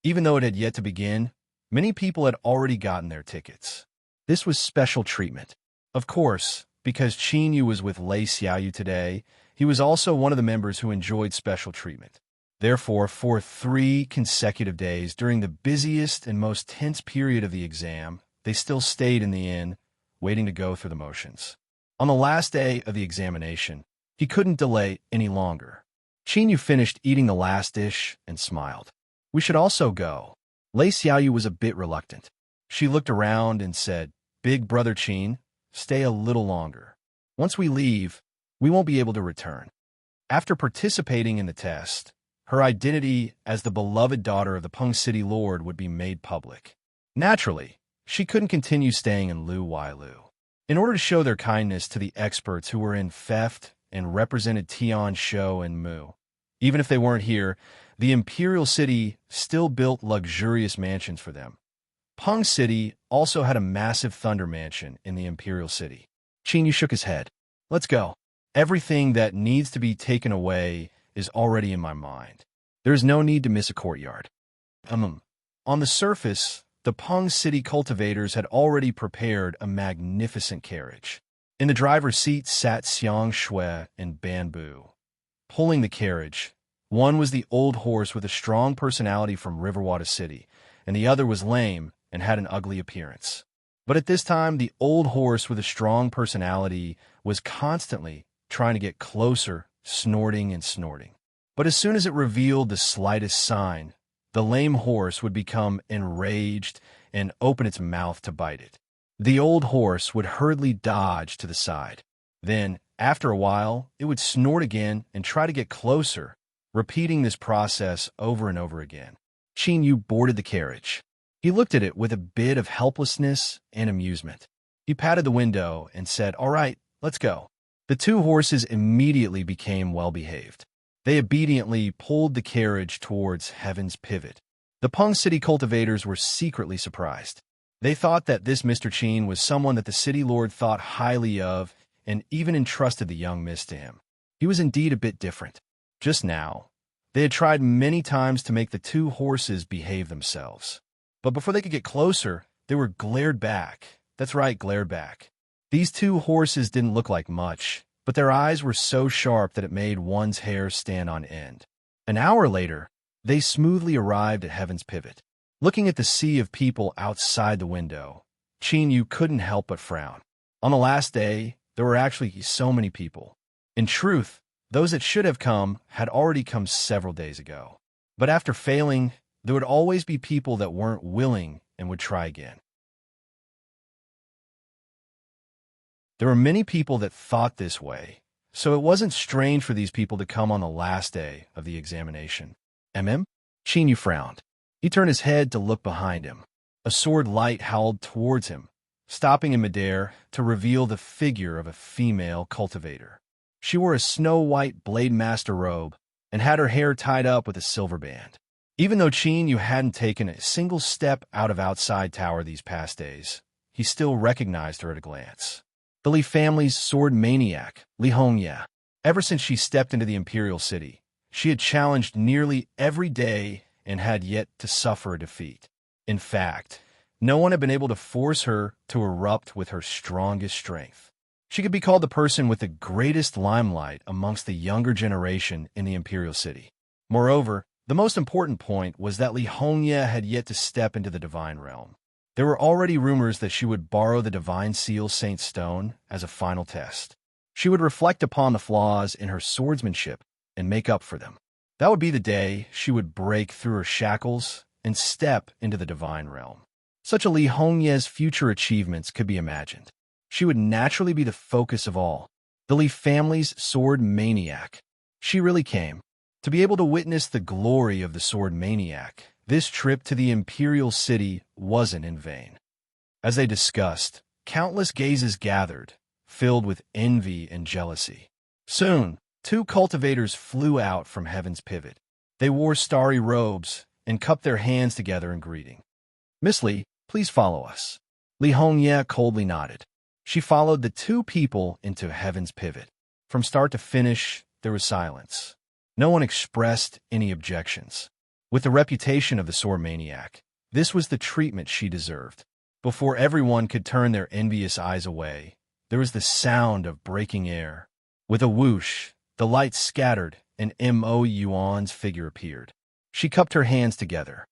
Even though it had yet to begin, many people had already gotten their tickets. This was special treatment. Of course, because Qin Yu was with Lei Xiaoyu today, he was also one of the members who enjoyed special treatment. Therefore, for 3 consecutive days during the busiest and most tense period of the exam, they still stayed in the inn, waiting to go through the motions. On the last day of the examination, he couldn't delay any longer. Qin Yu finished eating the last dish and smiled. "We should also go." Lei Xiaoyu was a bit reluctant. She looked around and said, "Big brother Qin, stay a little longer. Once we leave, we won't be able to return." After participating in the test, her identity as the beloved daughter of the Peng City Lord would be made public. Naturally, she couldn't continue staying in Lu Wailu. In order to show their kindness to the experts who were in theft and represented Tian Shou and Mu, even if they weren't here, the Imperial City still built luxurious mansions for them. Peng City also had a massive thunder mansion in the Imperial City. Qin Yu shook his head. "Let's go. Everything that needs to be taken away is already in my mind. There is no need to miss a courtyard." On the surface, the Peng City cultivators had already prepared a magnificent carriage. In the driver's seat sat Xiang Shui and Bamboo. Pulling the carriage, one was the old horse with a strong personality from Riverwater City, and the other was lame and had an ugly appearance. But at this time, the old horse with a strong personality was constantly trying to get closer, snorting and snorting. But as soon as it revealed the slightest sign, the lame horse would become enraged and open its mouth to bite it. The old horse would hurriedly dodge to the side. Then, after a while, it would snort again and try to get closer, repeating this process over and over again. Qin Yu boarded the carriage. He looked at it with a bit of helplessness and amusement. He patted the window and said, "All right, let's go." The 2 horses immediately became well-behaved. They obediently pulled the carriage towards Heaven's Pivot. The Peng City cultivators were secretly surprised. They thought that this Mr. Qin was someone that the city lord thought highly of and even entrusted the young miss to him. He was indeed a bit different. Just now, they had tried many times to make the 2 horses behave themselves. But before they could get closer, they were glared back. That's right, glared back. These 2 horses didn't look like much, but their eyes were so sharp that it made one's hair stand on end. An hour later, they smoothly arrived at Heaven's Pivot. Looking at the sea of people outside the window, Qin Yu couldn't help but frown. On the last day, there were actually so many people. In truth, those that should have come had already come several days ago. But after failing, there would always be people that weren't willing and would try again. There were many people that thought this way, so it wasn't strange for these people to come on the last day of the examination. Qin Yu frowned. He turned his head to look behind him. A sword light howled towards him, stopping in midair to reveal the figure of a female cultivator. She wore a snow-white blade master robe and had her hair tied up with a silver band. Even though Qin Yu hadn't taken a single step out of outside tower these past days, he still recognized her at a glance. The Li family's sword maniac, Li Hongya. Ever since she stepped into the Imperial City, she had challenged nearly every day and had yet to suffer a defeat. In fact, no one had been able to force her to erupt with her strongest strength. She could be called the person with the greatest limelight amongst the younger generation in the Imperial City. Moreover, The most important point was that Li Hongye had yet to step into the divine realm. There were already rumors that she would borrow the divine seal Saint Stone as a final test. She would reflect upon the flaws in her swordsmanship and make up for them. That would be the day she would break through her shackles and step into the divine realm. Such a Li Hongye's future achievements could be imagined. She would naturally be the focus of all, the Li family's sword maniac. She really came. To be able to witness the glory of the sword maniac, this trip to the imperial city wasn't in vain. As they discussed, countless gazes gathered, filled with envy and jealousy. Soon, two cultivators flew out from heaven's pivot. They wore starry robes and cupped their hands together in greeting. "Miss Li, please follow us." Li Hongye coldly nodded. She followed the two people into heaven's pivot. From start to finish, there was silence. No one expressed any objections. With the reputation of the sword maniac, this was the treatment she deserved. Before everyone could turn their envious eyes away, there was the sound of breaking air. With a whoosh, the light scattered and Mo Yuan's figure appeared. She cupped her hands together.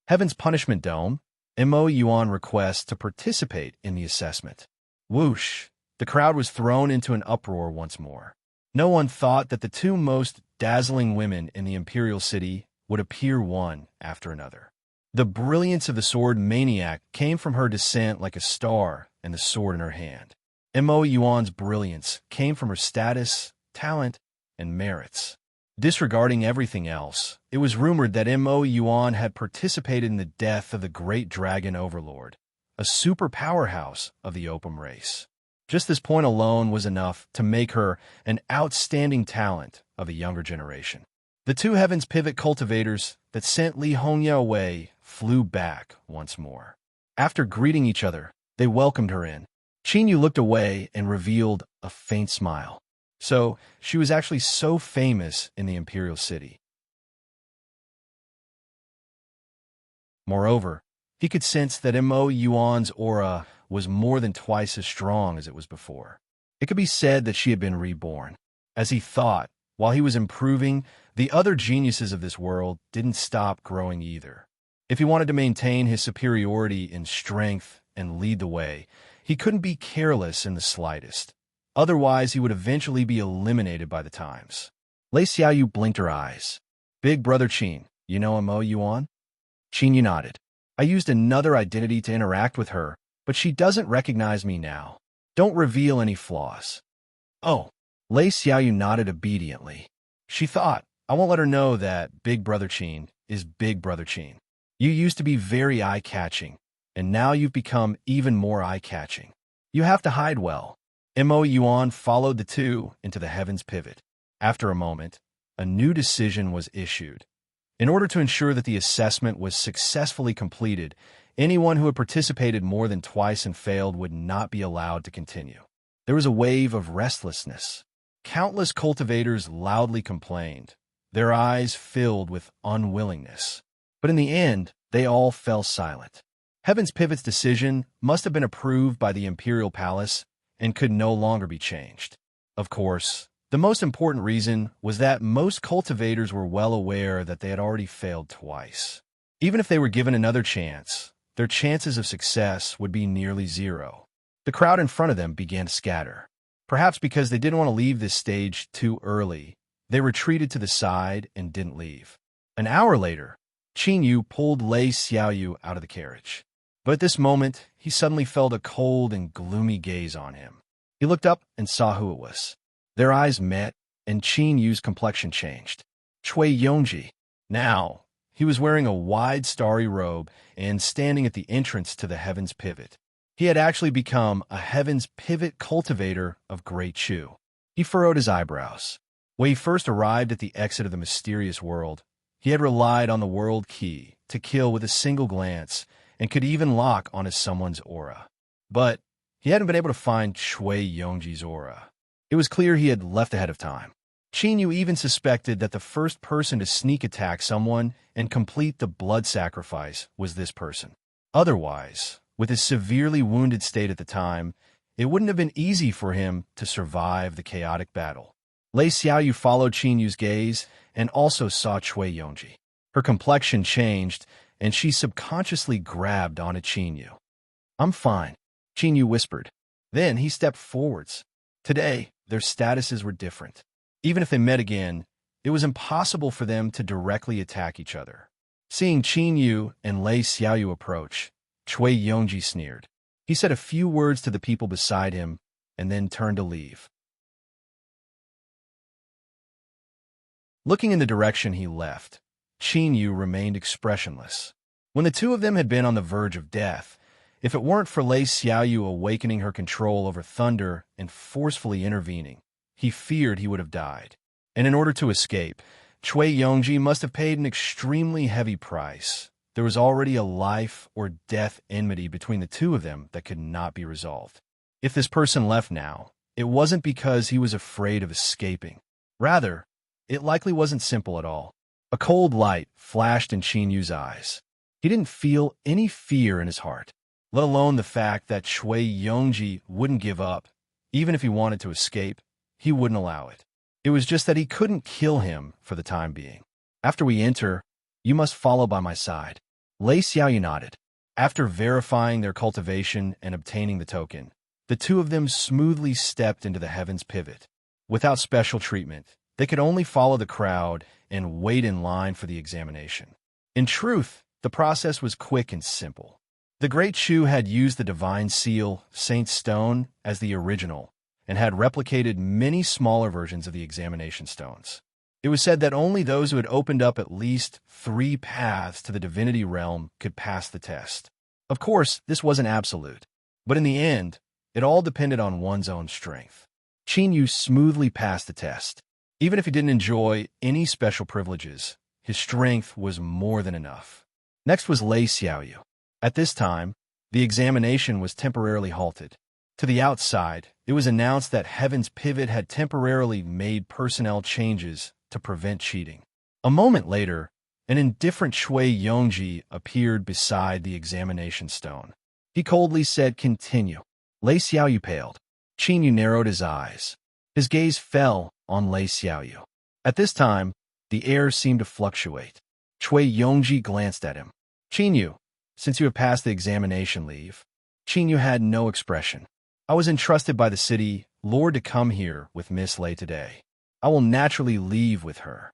Heaven's punishment dome, Mo Yuan requests to participate in the assessment. Whoosh! The crowd was thrown into an uproar once more. No one thought that the two most dazzling women in the imperial city would appear one after another. The brilliance of the sword maniac came from her descent like a star and the sword in her hand. Mo Yuan's brilliance came from her status, talent, and merits. Disregarding everything else, it was rumored that Mo Yuan had participated in the death of the great dragon overlord, a super powerhouse of the opium race. Just this point alone was enough to make her an outstanding talent of a younger generation. The two Heaven's Pivot cultivators that sent Li Hongye away flew back once more. After greeting each other, they welcomed her in. Qin Yu looked away and revealed a faint smile. So, she was actually so famous in the imperial city. Moreover, he could sense that Mo Yuan's aura was more than twice as strong as it was before. It could be said that she had been reborn. As he thought, while he was improving, the other geniuses of this world didn't stop growing either. If he wanted to maintain his superiority in strength and lead the way, he couldn't be careless in the slightest. Otherwise, he would eventually be eliminated by the times. Lei Xiaoyu blinked her eyes. "Big brother Qin, you know Mo Yuan?" Qin Yu nodded. "I used another identity to interact with her, but she doesn't recognize me now. Don't reveal any flaws." "Oh." Lei Xiaoyu nodded obediently. She thought, "I won't let her know that Big Brother Qin is Big Brother Qin. You used to be very eye-catching, and now you've become even more eye-catching. You have to hide well." Mo Yuan followed the two into the Heaven's Pivot. After a moment, a new decision was issued. In order to ensure that the assessment was successfully completed, anyone who had participated more than twice and failed would not be allowed to continue. There was a wave of restlessness. Countless cultivators loudly complained, their eyes filled with unwillingness. But in the end, they all fell silent. Heaven's Pivot's decision must have been approved by the Imperial Palace and could no longer be changed. Of course, the most important reason was that most cultivators were well aware that they had already failed twice. Even if they were given another chance, their chances of success would be nearly zero. The crowd in front of them began to scatter. Perhaps because they didn't want to leave this stage too early, they retreated to the side and didn't leave. An hour later, Qin Yu pulled Lei Xiaoyu out of the carriage. But at this moment, he suddenly felt a cold and gloomy gaze on him. He looked up and saw who it was. Their eyes met, and Qin Yu's complexion changed. Cui Yongji. Now, he was wearing a wide starry robe and standing at the entrance to the Heaven's Pivot. He had actually become a Heaven's Pivot cultivator of Great Chu. He furrowed his eyebrows. When he first arrived at the exit of the mysterious world, he had relied on the world key to kill with a single glance and could even lock onto someone's aura. But he hadn't been able to find Cui Yongji's aura. It was clear he had left ahead of time. Qin Yu even suspected that the first person to sneak attack someone and complete the blood sacrifice was this person. Otherwise, with his severely wounded state at the time, it wouldn't have been easy for him to survive the chaotic battle. Lei Xiaoyu followed Qin Yu's gaze and also saw Cui Yongji. Her complexion changed, and she subconsciously grabbed onto Chinyu. "I'm fine," Chinyu whispered. Then he stepped forwards. Today, their statuses were different. Even if they met again, it was impossible for them to directly attack each other. Seeing Chinyu and Lei Xiaoyu approach, Cui Yongji sneered. He said a few words to the people beside him and then turned to leave. Looking in the direction he left, Chinyu remained expressionless. When the two of them had been on the verge of death, if it weren't for Lei Xiaoyu awakening her control over thunder and forcefully intervening, he feared he would have died. And in order to escape, Cui Yongji must have paid an extremely heavy price. There was already a life or death enmity between the two of them that could not be resolved. If this person left now, it wasn't because he was afraid of escaping. Rather, it likely wasn't simple at all. A cold light flashed in Chinyu's eyes. He didn't feel any fear in his heart, let alone the fact that Cui Yongji wouldn't give up. Even if he wanted to escape, he wouldn't allow it. It was just that he couldn't kill him for the time being. "After we enter, you must follow by my side." Lei Xiaoyu nodded. After verifying their cultivation and obtaining the token, the two of them smoothly stepped into the heaven's pivot. Without special treatment, they could only follow the crowd and wait in line for the examination. In truth, the process was quick and simple. The Great Chu had used the divine seal, Saint Stone, as the original, and had replicated many smaller versions of the examination stones. It was said that only those who had opened up at least 3 paths to the divinity realm could pass the test. Of course, this wasn't absolute, but in the end, it all depended on one's own strength. Chinyu smoothly passed the test. Even if he didn't enjoy any special privileges, his strength was more than enough. Next was Lei Xiaoyu. At this time, the examination was temporarily halted. To the outside, it was announced that Heaven's Pivot had temporarily made personnel changes to prevent cheating. A moment later, an indifferent Cui Yongji appeared beside the examination stone. He coldly said, "Continue." Lei Xiaoyu paled. Chinyu narrowed his eyes. His gaze fell on Lei Xiaoyu. At this time, the air seemed to fluctuate. Cui Yongji glanced at him. "Chinyu, since you have passed the examination, leave." Chinyu had no expression. "I was entrusted by the city lord to come here with Miss Lei today. I will naturally leave with her."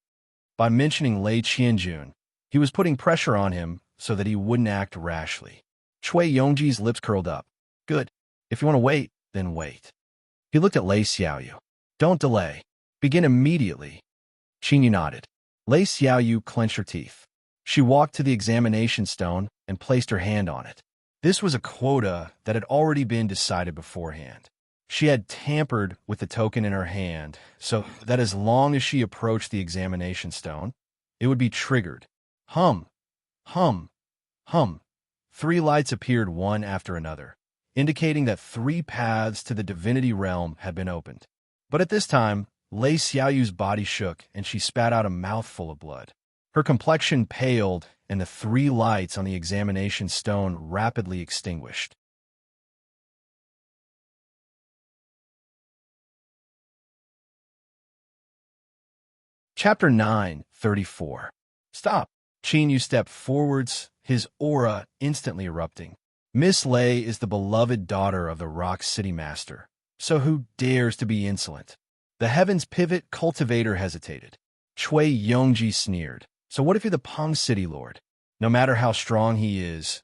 By mentioning Lei Qianjun, he was putting pressure on him so that he wouldn't act rashly. Cui Yongji's lips curled up. "Good. If you want to wait, then wait." He looked at Lei Xiaoyu. "Don't delay. Begin immediately." Chinyu nodded. Lei Xiaoyu clenched her teeth. She walked to the examination stone and placed her hand on it. This was a quota that had already been decided beforehand. She had tampered with the token in her hand so that as long as she approached the examination stone, it would be triggered. Hum, hum, hum. 3 lights appeared one after another, indicating that 3 paths to the divinity realm had been opened. But at this time, Lei Xiaoyu's body shook and she spat out a mouthful of blood. Her complexion paled and the 3 lights on the examination stone rapidly extinguished. Chapter 9:34. "Stop!" Chinyu stepped forwards, his aura instantly erupting. "Miss Lei is the beloved daughter of the Rock City Master, so who dares to be insolent?" The Heaven's Pivot cultivator hesitated. Cui Yongji sneered. "So what if you're the Peng City Lord? No matter how strong he is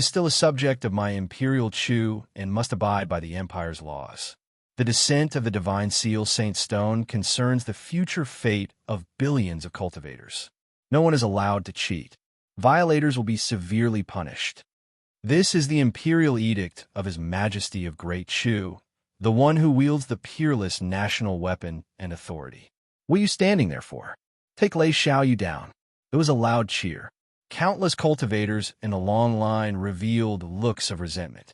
still a subject of my Imperial Chu and must abide by the Empire's laws. The descent of the Divine Seal Saint Stone concerns the future fate of billions of cultivators. No one is allowed to cheat. Violators will be severely punished. This is the Imperial Edict of His Majesty of Great Chu, the one who wields the peerless national weapon and authority. What are you standing there for? Take Lei Xiaoyu down." There was a loud cheer. Countless cultivators in a long line revealed looks of resentment.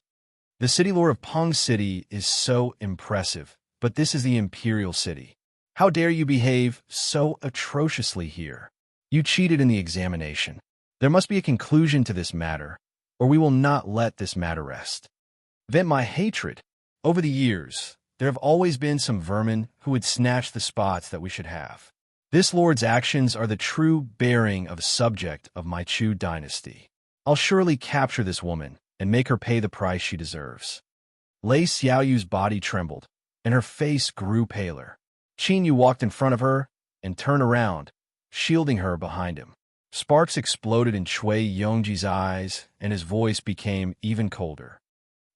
The city lord of Peng City is so impressive, but this is the Imperial City. How dare you behave so atrociously here? You cheated in the examination. There must be a conclusion to this matter, or we will not let this matter rest. Vent my hatred. Over the years, there have always been some vermin who would snatch the spots that we should have. This lord's actions are the true bearing of subject of my Chu dynasty. I'll surely capture this woman and make her pay the price she deserves. Lei Xiaoyu's body trembled, and her face grew paler. Qin Yu walked in front of her and turned around, shielding her behind him. Sparks exploded in Cui Yongji's eyes, and his voice became even colder.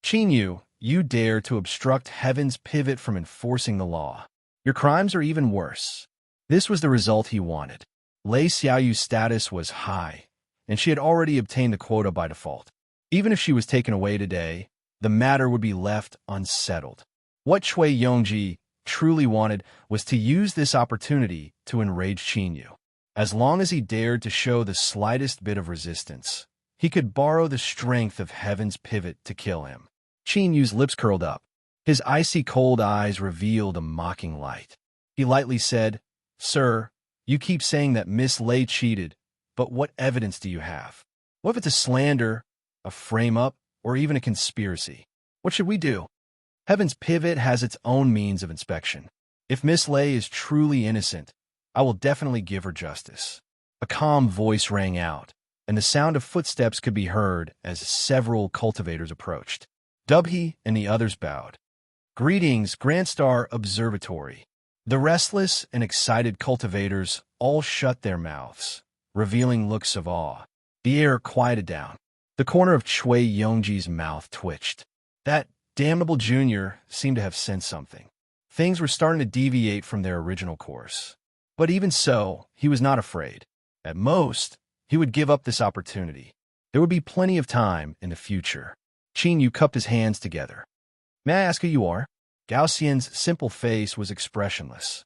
Qin Yu, you dare to obstruct heaven's pivot from enforcing the law. Your crimes are even worse. This was the result he wanted. Lei Xiaoyu's status was high, and she had already obtained the quota by default. Even if she was taken away today, the matter would be left unsettled. What Cui Yongji truly wanted was to use this opportunity to enrage Qin Yu. As long as he dared to show the slightest bit of resistance, he could borrow the strength of heaven's pivot to kill him. Qin Yu's lips curled up. His icy cold eyes revealed a mocking light. He lightly said, "Sir, you keep saying that Miss Lei cheated, but what evidence do you have? What if it's a slander, a frame-up, or even a conspiracy? What should we do?" Heaven's pivot has its own means of inspection. If Miss Lei is truly innocent, I will definitely give her justice. A calm voice rang out, and the sound of footsteps could be heard as several cultivators approached. Dubhe and the others bowed. "Greetings, Grand Star Observatory." The restless and excited cultivators all shut their mouths, revealing looks of awe. The air quieted down. The corner of Cui Yongji's mouth twitched. That damnable junior seemed to have sensed something. Things were starting to deviate from their original course. But even so, he was not afraid. At most, he would give up this opportunity. There would be plenty of time in the future. Qin Yu cupped his hands together. "May I ask who you are?" Gao Xian's simple face was expressionless.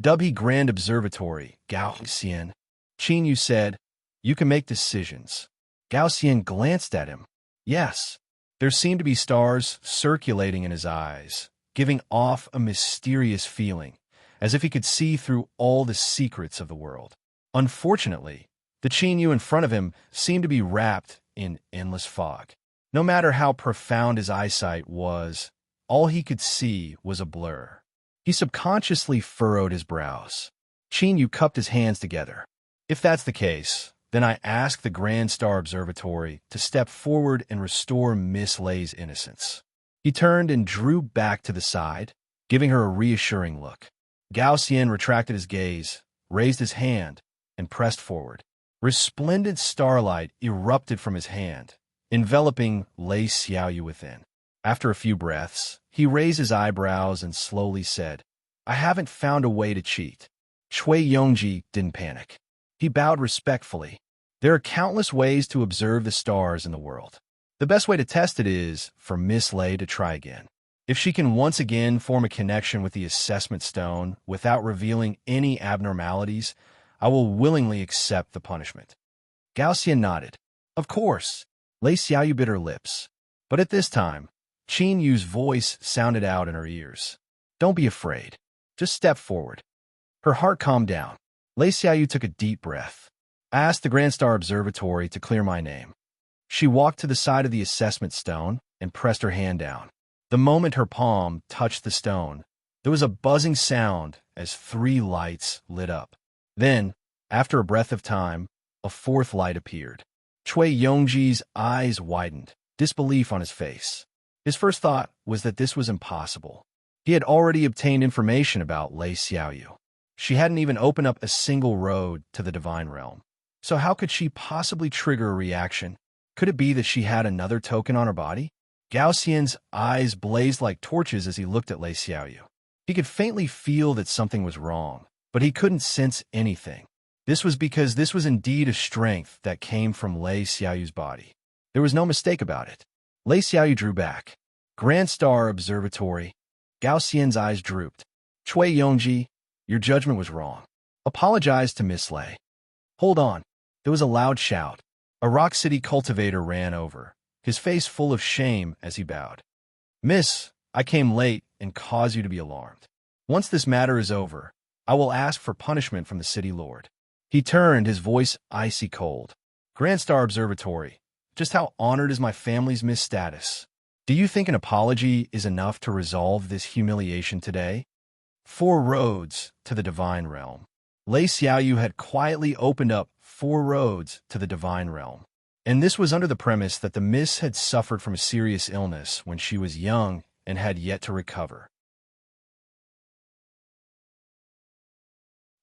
Dubhe Grand Observatory, Gao Xian. Qin Yu said, "You can make decisions." Gao Xian glanced at him. Yes, there seemed to be stars circulating in his eyes, giving off a mysterious feeling, as if he could see through all the secrets of the world. Unfortunately, the Qin Yu in front of him seemed to be wrapped in endless fog. No matter how profound his eyesight was, all he could see was a blur. He subconsciously furrowed his brows. Qin Yu cupped his hands together. "If that's the case, then I ask the Grand Star Observatory to step forward and restore Miss Lei's innocence." He turned and drew back to the side, giving her a reassuring look. Gao Xian retracted his gaze, raised his hand, and pressed forward. Resplendent starlight erupted from his hand, enveloping Lei Xiaoyu within. After a few breaths, he raised his eyebrows and slowly said, "I haven't found a way to cheat." Cui Yongji didn't panic. He bowed respectfully. "There are countless ways to observe the stars in the world. The best way to test it is for Miss Lei to try again. If she can once again form a connection with the assessment stone without revealing any abnormalities, I will willingly accept the punishment." Gao Xian nodded. Of course. Lei Xiaoyu bit her lips. But at this time, Qin Yu's voice sounded out in her ears. "Don't be afraid. Just step forward." Her heart calmed down. Lei Xiaoyu took a deep breath. "I asked the Grand Star Observatory to clear my name." She walked to the side of the assessment stone and pressed her hand down. The moment her palm touched the stone, there was a buzzing sound as 3 lights lit up. Then, after a breath of time, a 4th light appeared. Cui Yongji's eyes widened, disbelief on his face. His first thought was that this was impossible. He had already obtained information about Lei Xiaoyu. She hadn't even opened up a single road to the divine realm. So how could she possibly trigger a reaction? Could it be that she had another token on her body? Gao Xian's eyes blazed like torches as he looked at Lei Xiaoyu. He could faintly feel that something was wrong, but he couldn't sense anything. This was because this was indeed a strength that came from Lei Xiaoyu's body. There was no mistake about it. Lei Xiaoyu drew back. Grand Star Observatory. Gao Xian's eyes drooped. "Cui Yongji, your judgment was wrong. Apologize to Miss Lei." "Hold on." There was a loud shout. A Rock City cultivator ran over, his face full of shame as he bowed. "Miss, I came late and caused you to be alarmed. Once this matter is over, I will ask for punishment from the city lord." He turned, his voice icy cold. "Grand Star Observatory, just how honored is my family's Miss status? Do you think an apology is enough to resolve this humiliation today?" 4 roads to the divine realm. Lei Xiaoyu had quietly opened up 4 roads to the divine realm. And this was under the premise that the Miss had suffered from a serious illness when she was young and had yet to recover.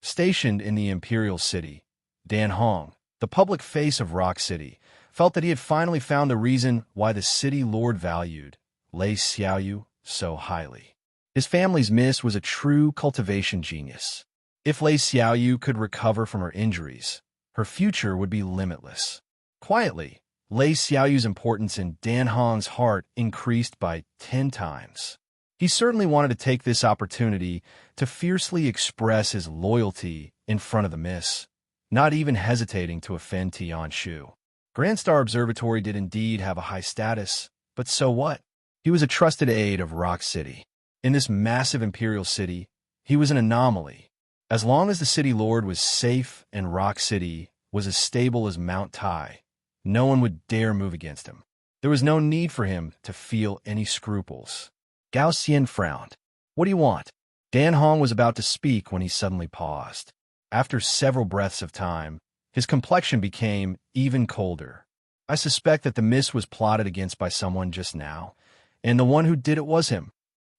Stationed in the imperial city, Dan Hong, the public face of Rock City, felt that he had finally found the reason why the city lord valued Lei Xiaoyu so highly. His family's Miss was a true cultivation genius. If Lei Xiaoyu could recover from her injuries, her future would be limitless. Quietly, Lei Xiaoyu's importance in Dan Hong's heart increased by 10 times. He certainly wanted to take this opportunity to fiercely express his loyalty in front of the Miss, not even hesitating to offend Tian Shu. Grand Star Observatory did indeed have a high status, but so what? He was a trusted aide of Rock City. In this massive imperial city, he was an anomaly. As long as the city lord was safe and Rock City was as stable as Mount Tai, no one would dare move against him. There was no need for him to feel any scruples. Gao Xian frowned. What do you want? Dan Hong was about to speak when he suddenly paused. After several breaths of time, his complexion became even colder. I suspect that the Miss was plotted against by someone just now, and the one who did it was him.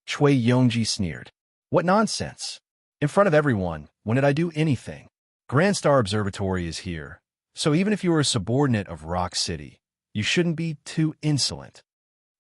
Cui Yongji sneered. What nonsense! In front of everyone, when did I do anything? Grand Star Observatory is here, so even if you are a subordinate of Rock City, you shouldn't be too insolent.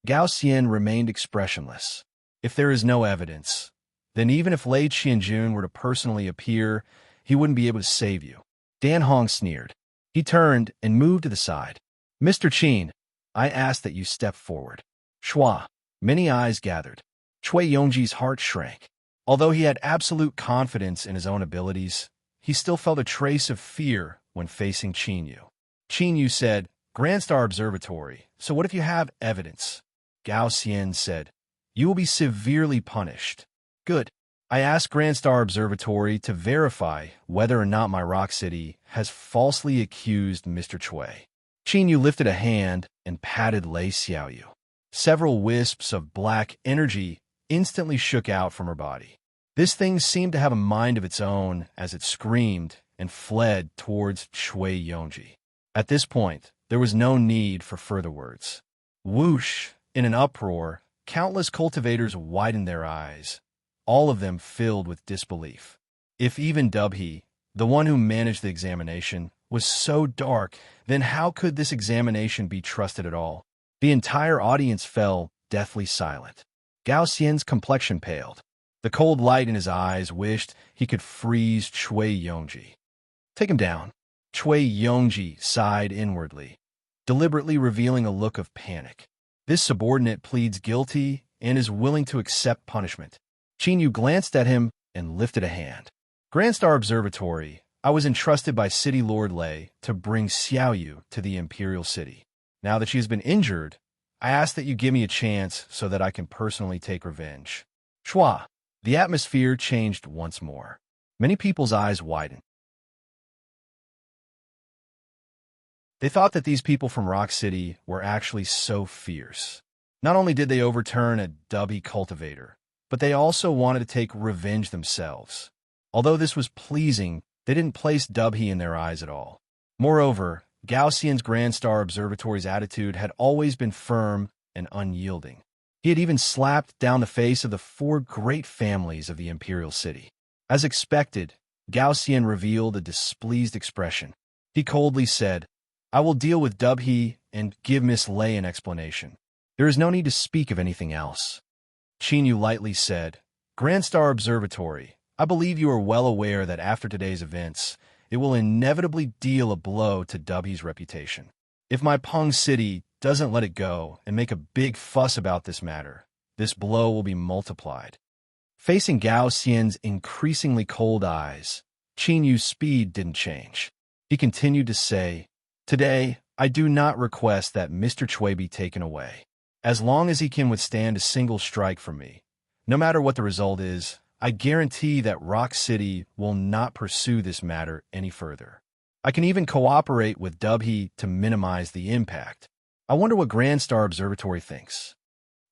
Gao Xian remained expressionless. If there is no evidence, then even if Lei Qianjun were to personally appear, he wouldn't be able to save you. Dan Hong sneered. He turned and moved to the side. Mr. Qin, I ask that you step forward. Shua. Many eyes gathered. Cui Yongji's heart shrank. Although he had absolute confidence in his own abilities, he still felt a trace of fear when facing Qin Yu. Qin Yu said, Grand Star Observatory, so what if you have evidence? Gao Xian said, you will be severely punished. Good. I ask Grand Star Observatory to verify whether or not my Rock City has falsely accused Mr. Cui. Qin Yu lifted a hand and patted Lei Xiaoyu. Several wisps of black energy instantly shook out from her body. This thing seemed to have a mind of its own as it screamed and fled towards Cui Yongji. At this point, there was no need for further words. Whoosh! In an uproar, countless cultivators widened their eyes, all of them filled with disbelief. If even Dubhe, the one who managed the examination, was so dark, then how could this examination be trusted at all? The entire audience fell deathly silent. Gao Xian's complexion paled. The cold light in his eyes wished he could freeze Cui Yongji. Take him down. Cui Yongji sighed inwardly, deliberately revealing a look of panic. This subordinate pleads guilty and is willing to accept punishment. Qin Yu glanced at him and lifted a hand. Grand Star Observatory, I was entrusted by City Lord Lei to bring Xiaoyu to the Imperial City. Now that she has been injured, I ask that you give me a chance so that I can personally take revenge. Shua. The atmosphere changed once more. Many people's eyes widened. They thought that these people from Rock City were actually so fierce. Not only did they overturn a Dubhe cultivator, but they also wanted to take revenge themselves. Although this was pleasing, they didn't place Dubhe in their eyes at all. Moreover, Gao Xian's Grand Star Observatory's attitude had always been firm and unyielding. He had even slapped down the face of the 4 great families of the Imperial City. As expected, Gao Xian revealed a displeased expression. He coldly said, I will deal with Dubhe and give Miss Lei an explanation. There is no need to speak of anything else. Qin Yu lightly said, Grand Star Observatory, I believe you are well aware that after today's events, it will inevitably deal a blow to Dubhe's reputation. If my Peng City doesn't let it go and make a big fuss about this matter, this blow will be multiplied. Facing Gao Xian's increasingly cold eyes, Qin Yu's speed didn't change. He continued to say, Today, I do not request that Mr. Cui be taken away. As long as he can withstand a single strike from me, no matter what the result is, I guarantee that Rock City will not pursue this matter any further. I can even cooperate with Dubhe to minimize the impact. I wonder what Grand Star Observatory thinks.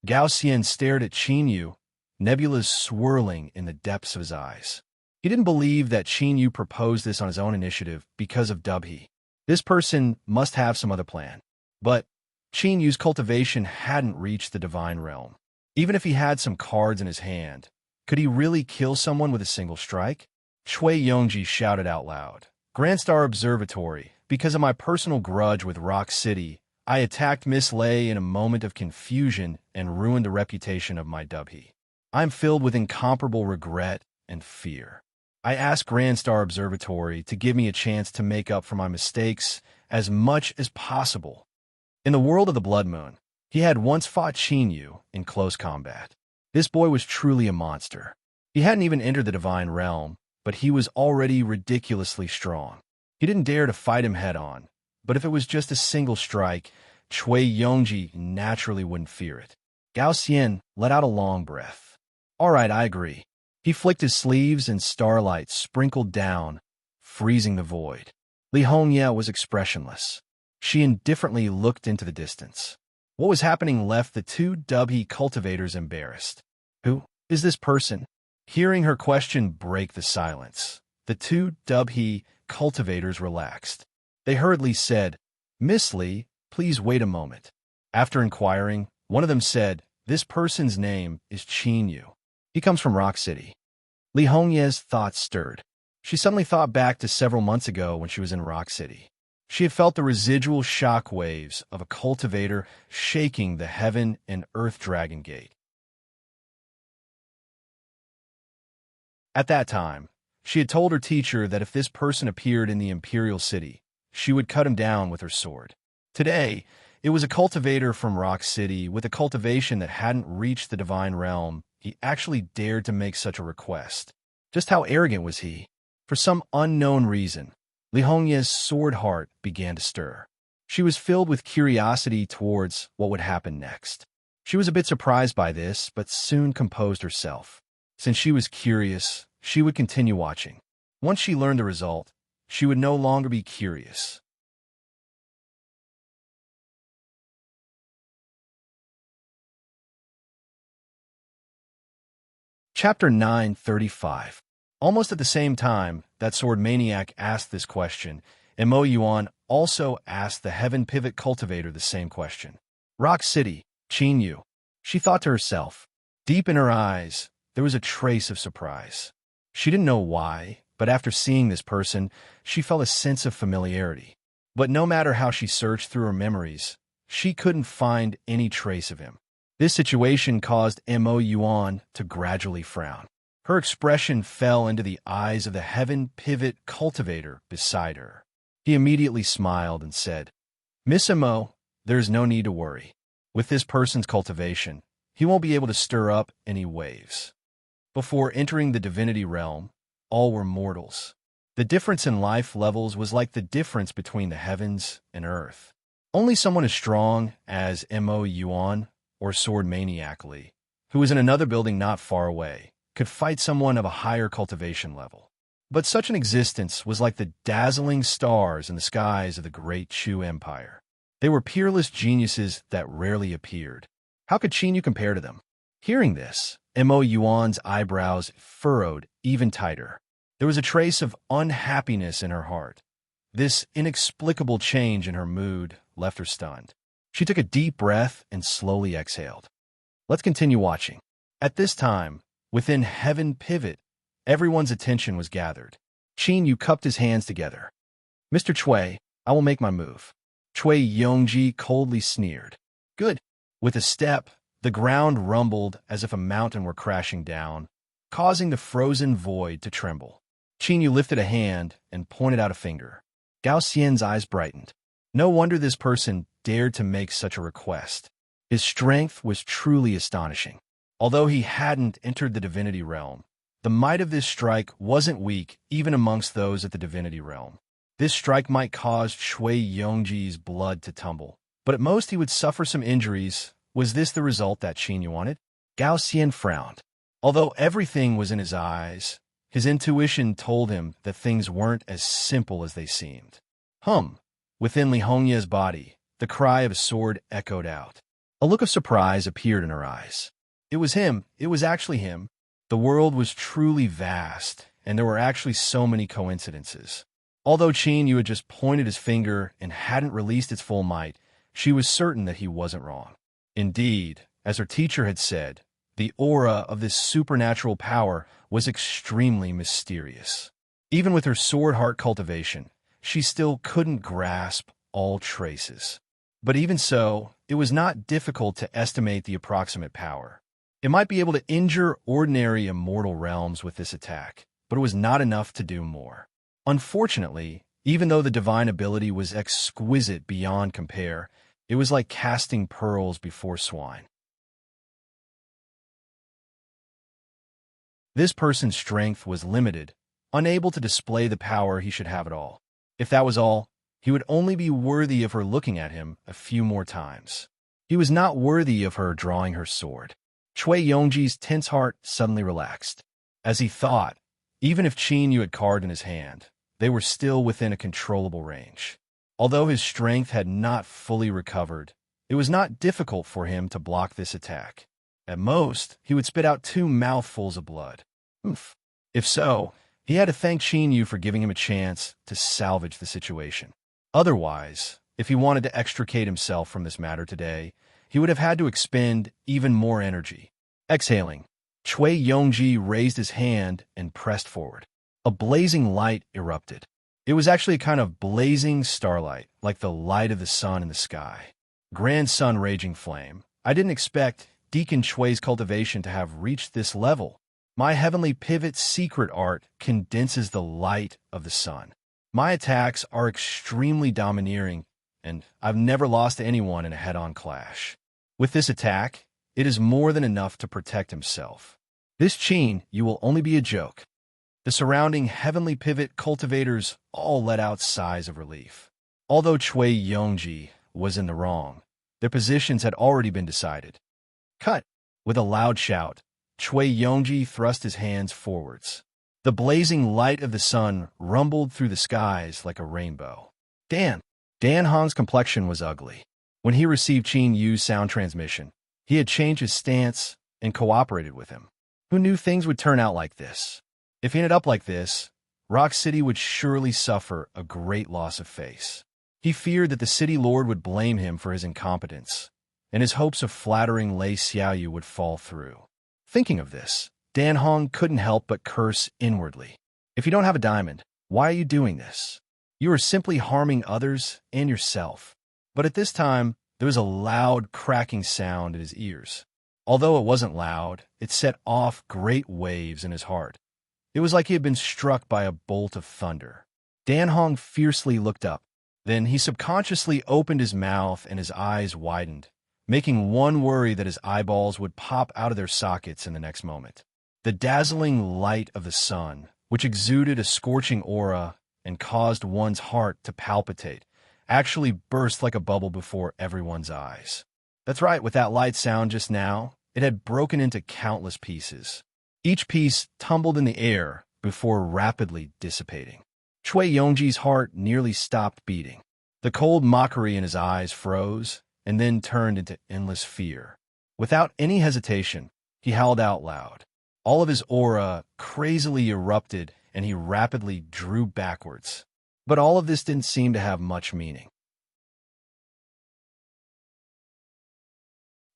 Gao Xian stared at Qin Yu, nebulas swirling in the depths of his eyes. He didn't believe that Qin Yu proposed this on his own initiative because of Dubhe. This person must have some other plan. But Qin Yu's cultivation hadn't reached the divine realm. Even if he had some cards in his hand, could he really kill someone with a single strike? Shui Yongji shouted out loud. Grand Star Observatory, because of my personal grudge with Rock City, I attacked Miss Lei in a moment of confusion and ruined the reputation of my Dubhe. I am filled with incomparable regret and fear. I asked Grand Star Observatory to give me a chance to make up for my mistakes as much as possible. In the world of the Blood Moon, he had once fought Qin Yu in close combat. This boy was truly a monster. He hadn't even entered the divine realm, but he was already ridiculously strong. He didn't dare to fight him head-on, but if it was just a single strike, Shui Yongji naturally wouldn't fear it. Gao Xian let out a long breath. All right, I agree. He flicked his sleeves and starlight sprinkled down, freezing the void. Li Hongye was expressionless. She indifferently looked into the distance. What was happening left the two Dubhe cultivators embarrassed. Who is this person? Hearing her question break the silence, the two Dubhe cultivators relaxed. They hurriedly said, Miss Li, please wait a moment. After inquiring, one of them said, This person's name is Qin Yu. He comes from Rock City. Li Hongye's thoughts stirred. She suddenly thought back to several months ago when she was in Rock City. She had felt the residual shock waves of a cultivator shaking the heaven and earth dragon gate. At that time, she had told her teacher that if this person appeared in the imperial city, she would cut him down with her sword. Today, it was a cultivator from Rock City with a cultivation that hadn't reached the divine realm. He actually dared to make such a request. Just how arrogant was he? For some unknown reason, Li Hongye's sword heart began to stir. She was filled with curiosity towards what would happen next. She was a bit surprised by this, but soon composed herself. Since she was curious, she would continue watching. Once she learned the result, she would no longer be curious. Chapter 935. Almost at the same time that Sword Maniac asked this question, Mo Yuan also asked the Heaven Pivot Cultivator the same question. Rock City, Qin Yu. She thought to herself. Deep in her eyes, there was a trace of surprise. She didn't know why, but after seeing this person, she felt a sense of familiarity. But no matter how she searched through her memories, she couldn't find any trace of him. This situation caused Mo Yuan to gradually frown. Her expression fell into the eyes of the Heaven Pivot Cultivator beside her. He immediately smiled and said, Miss Mo, there's no need to worry. With this person's cultivation, he won't be able to stir up any waves. Before entering the divinity realm, all were mortals. The difference in life levels was like the difference between the heavens and earth. Only someone as strong as Mo Yuan or Sword Maniac Li, who was in another building not far away, could fight someone of a higher cultivation level. But such an existence was like the dazzling stars in the skies of the great Chu Empire. They were peerless geniuses that rarely appeared. How could Qin Yu compare to them? Hearing this, Mo Yuan's eyebrows furrowed even tighter. There was a trace of unhappiness in her heart. This inexplicable change in her mood left her stunned. She took a deep breath and slowly exhaled. Let's continue watching. At this time, within Heaven Pivot, everyone's attention was gathered. Qin Yu cupped his hands together. Mr. Chui, I will make my move. Chui Yongji coldly sneered. Good. With a step, the ground rumbled as if a mountain were crashing down, causing the frozen void to tremble. Qin Yu lifted a hand and pointed out a finger. Gao Xian's eyes brightened. No wonder this person dared to make such a request. His strength was truly astonishing. Although he hadn't entered the divinity realm, the might of this strike wasn't weak even amongst those at the divinity realm. This strike might cause Shui Yongji's blood to tumble, but at most he would suffer some injuries. Was this the result that Qin Yu wanted? Gao Xian frowned. Although everything was in his eyes, his intuition told him that things weren't as simple as they seemed. Within Li Hongye's body, the cry of a sword echoed out. A look of surprise appeared in her eyes. It was him. It was actually him. The world was truly vast, and there were actually so many coincidences. Although Qin Yu had just pointed his finger and hadn't released its full might, she was certain that he wasn't wrong. Indeed, as her teacher had said, the aura of this supernatural power was extremely mysterious. Even with her sword heart cultivation, she still couldn't grasp all traces. But even so, it was not difficult to estimate the approximate power. It might be able to injure ordinary immortal realms with this attack, but it was not enough to do more. Unfortunately, even though the divine ability was exquisite beyond compare, it was like casting pearls before swine. This person's strength was limited, unable to display the power he should have at all. If that was all, he would only be worthy of her looking at him a few more times. He was not worthy of her drawing her sword. Cui Yongji's tense heart suddenly relaxed. As he thought, even if Qin Yu had carved in his hand, they were still within a controllable range. Although his strength had not fully recovered, it was not difficult for him to block this attack. At most, he would spit out 2 mouthfuls of blood. Oof. If so, he had to thank Qin Yu for giving him a chance to salvage the situation. Otherwise, if he wanted to extricate himself from this matter today, he would have had to expend even more energy. Exhaling, Cui Yongji raised his hand and pressed forward. A blazing light erupted. It was actually a kind of blazing starlight, like the light of the sun in the sky. Grand sun raging flame. I didn't expect Deacon Chui's cultivation to have reached this level. My heavenly pivot secret art condenses the light of the sun. My attacks are extremely domineering, and I've never lost to anyone in a head-on clash. With this attack, it is more than enough to protect himself. This Qin Yu will only be a joke. The surrounding heavenly pivot cultivators all let out sighs of relief. Although Cui Yongji was in the wrong, their positions had already been decided. Cut! With a loud shout, Cui Yongji thrust his hands forwards. The blazing light of the sun rumbled through the skies like a rainbow. Dan Hong's complexion was ugly. When he received Qin Yu's sound transmission, he had changed his stance and cooperated with him. Who knew things would turn out like this? If he ended up like this, Rock City would surely suffer a great loss of face. He feared that the city lord would blame him for his incompetence, and his hopes of flattering Lei Xiaoyu would fall through. Thinking of this, Dan Hong couldn't help but curse inwardly. If you don't have a diamond, why are you doing this? You are simply harming others and yourself. But at this time, there was a loud cracking sound in his ears. Although it wasn't loud, it set off great waves in his heart. It was like he had been struck by a bolt of thunder. Dan Hong fiercely looked up. Then he subconsciously opened his mouth and his eyes widened, making one worry that his eyeballs would pop out of their sockets in the next moment. The dazzling light of the sun, which exuded a scorching aura and caused one's heart to palpitate, actually burst like a bubble before everyone's eyes. That's right, with that light sound just now, it had broken into countless pieces. Each piece tumbled in the air before rapidly dissipating. Cui Yongji's heart nearly stopped beating. The cold mockery in his eyes froze and then turned into endless fear. Without any hesitation, he howled out loud. All of his aura crazily erupted and he rapidly drew backwards. But all of this didn't seem to have much meaning.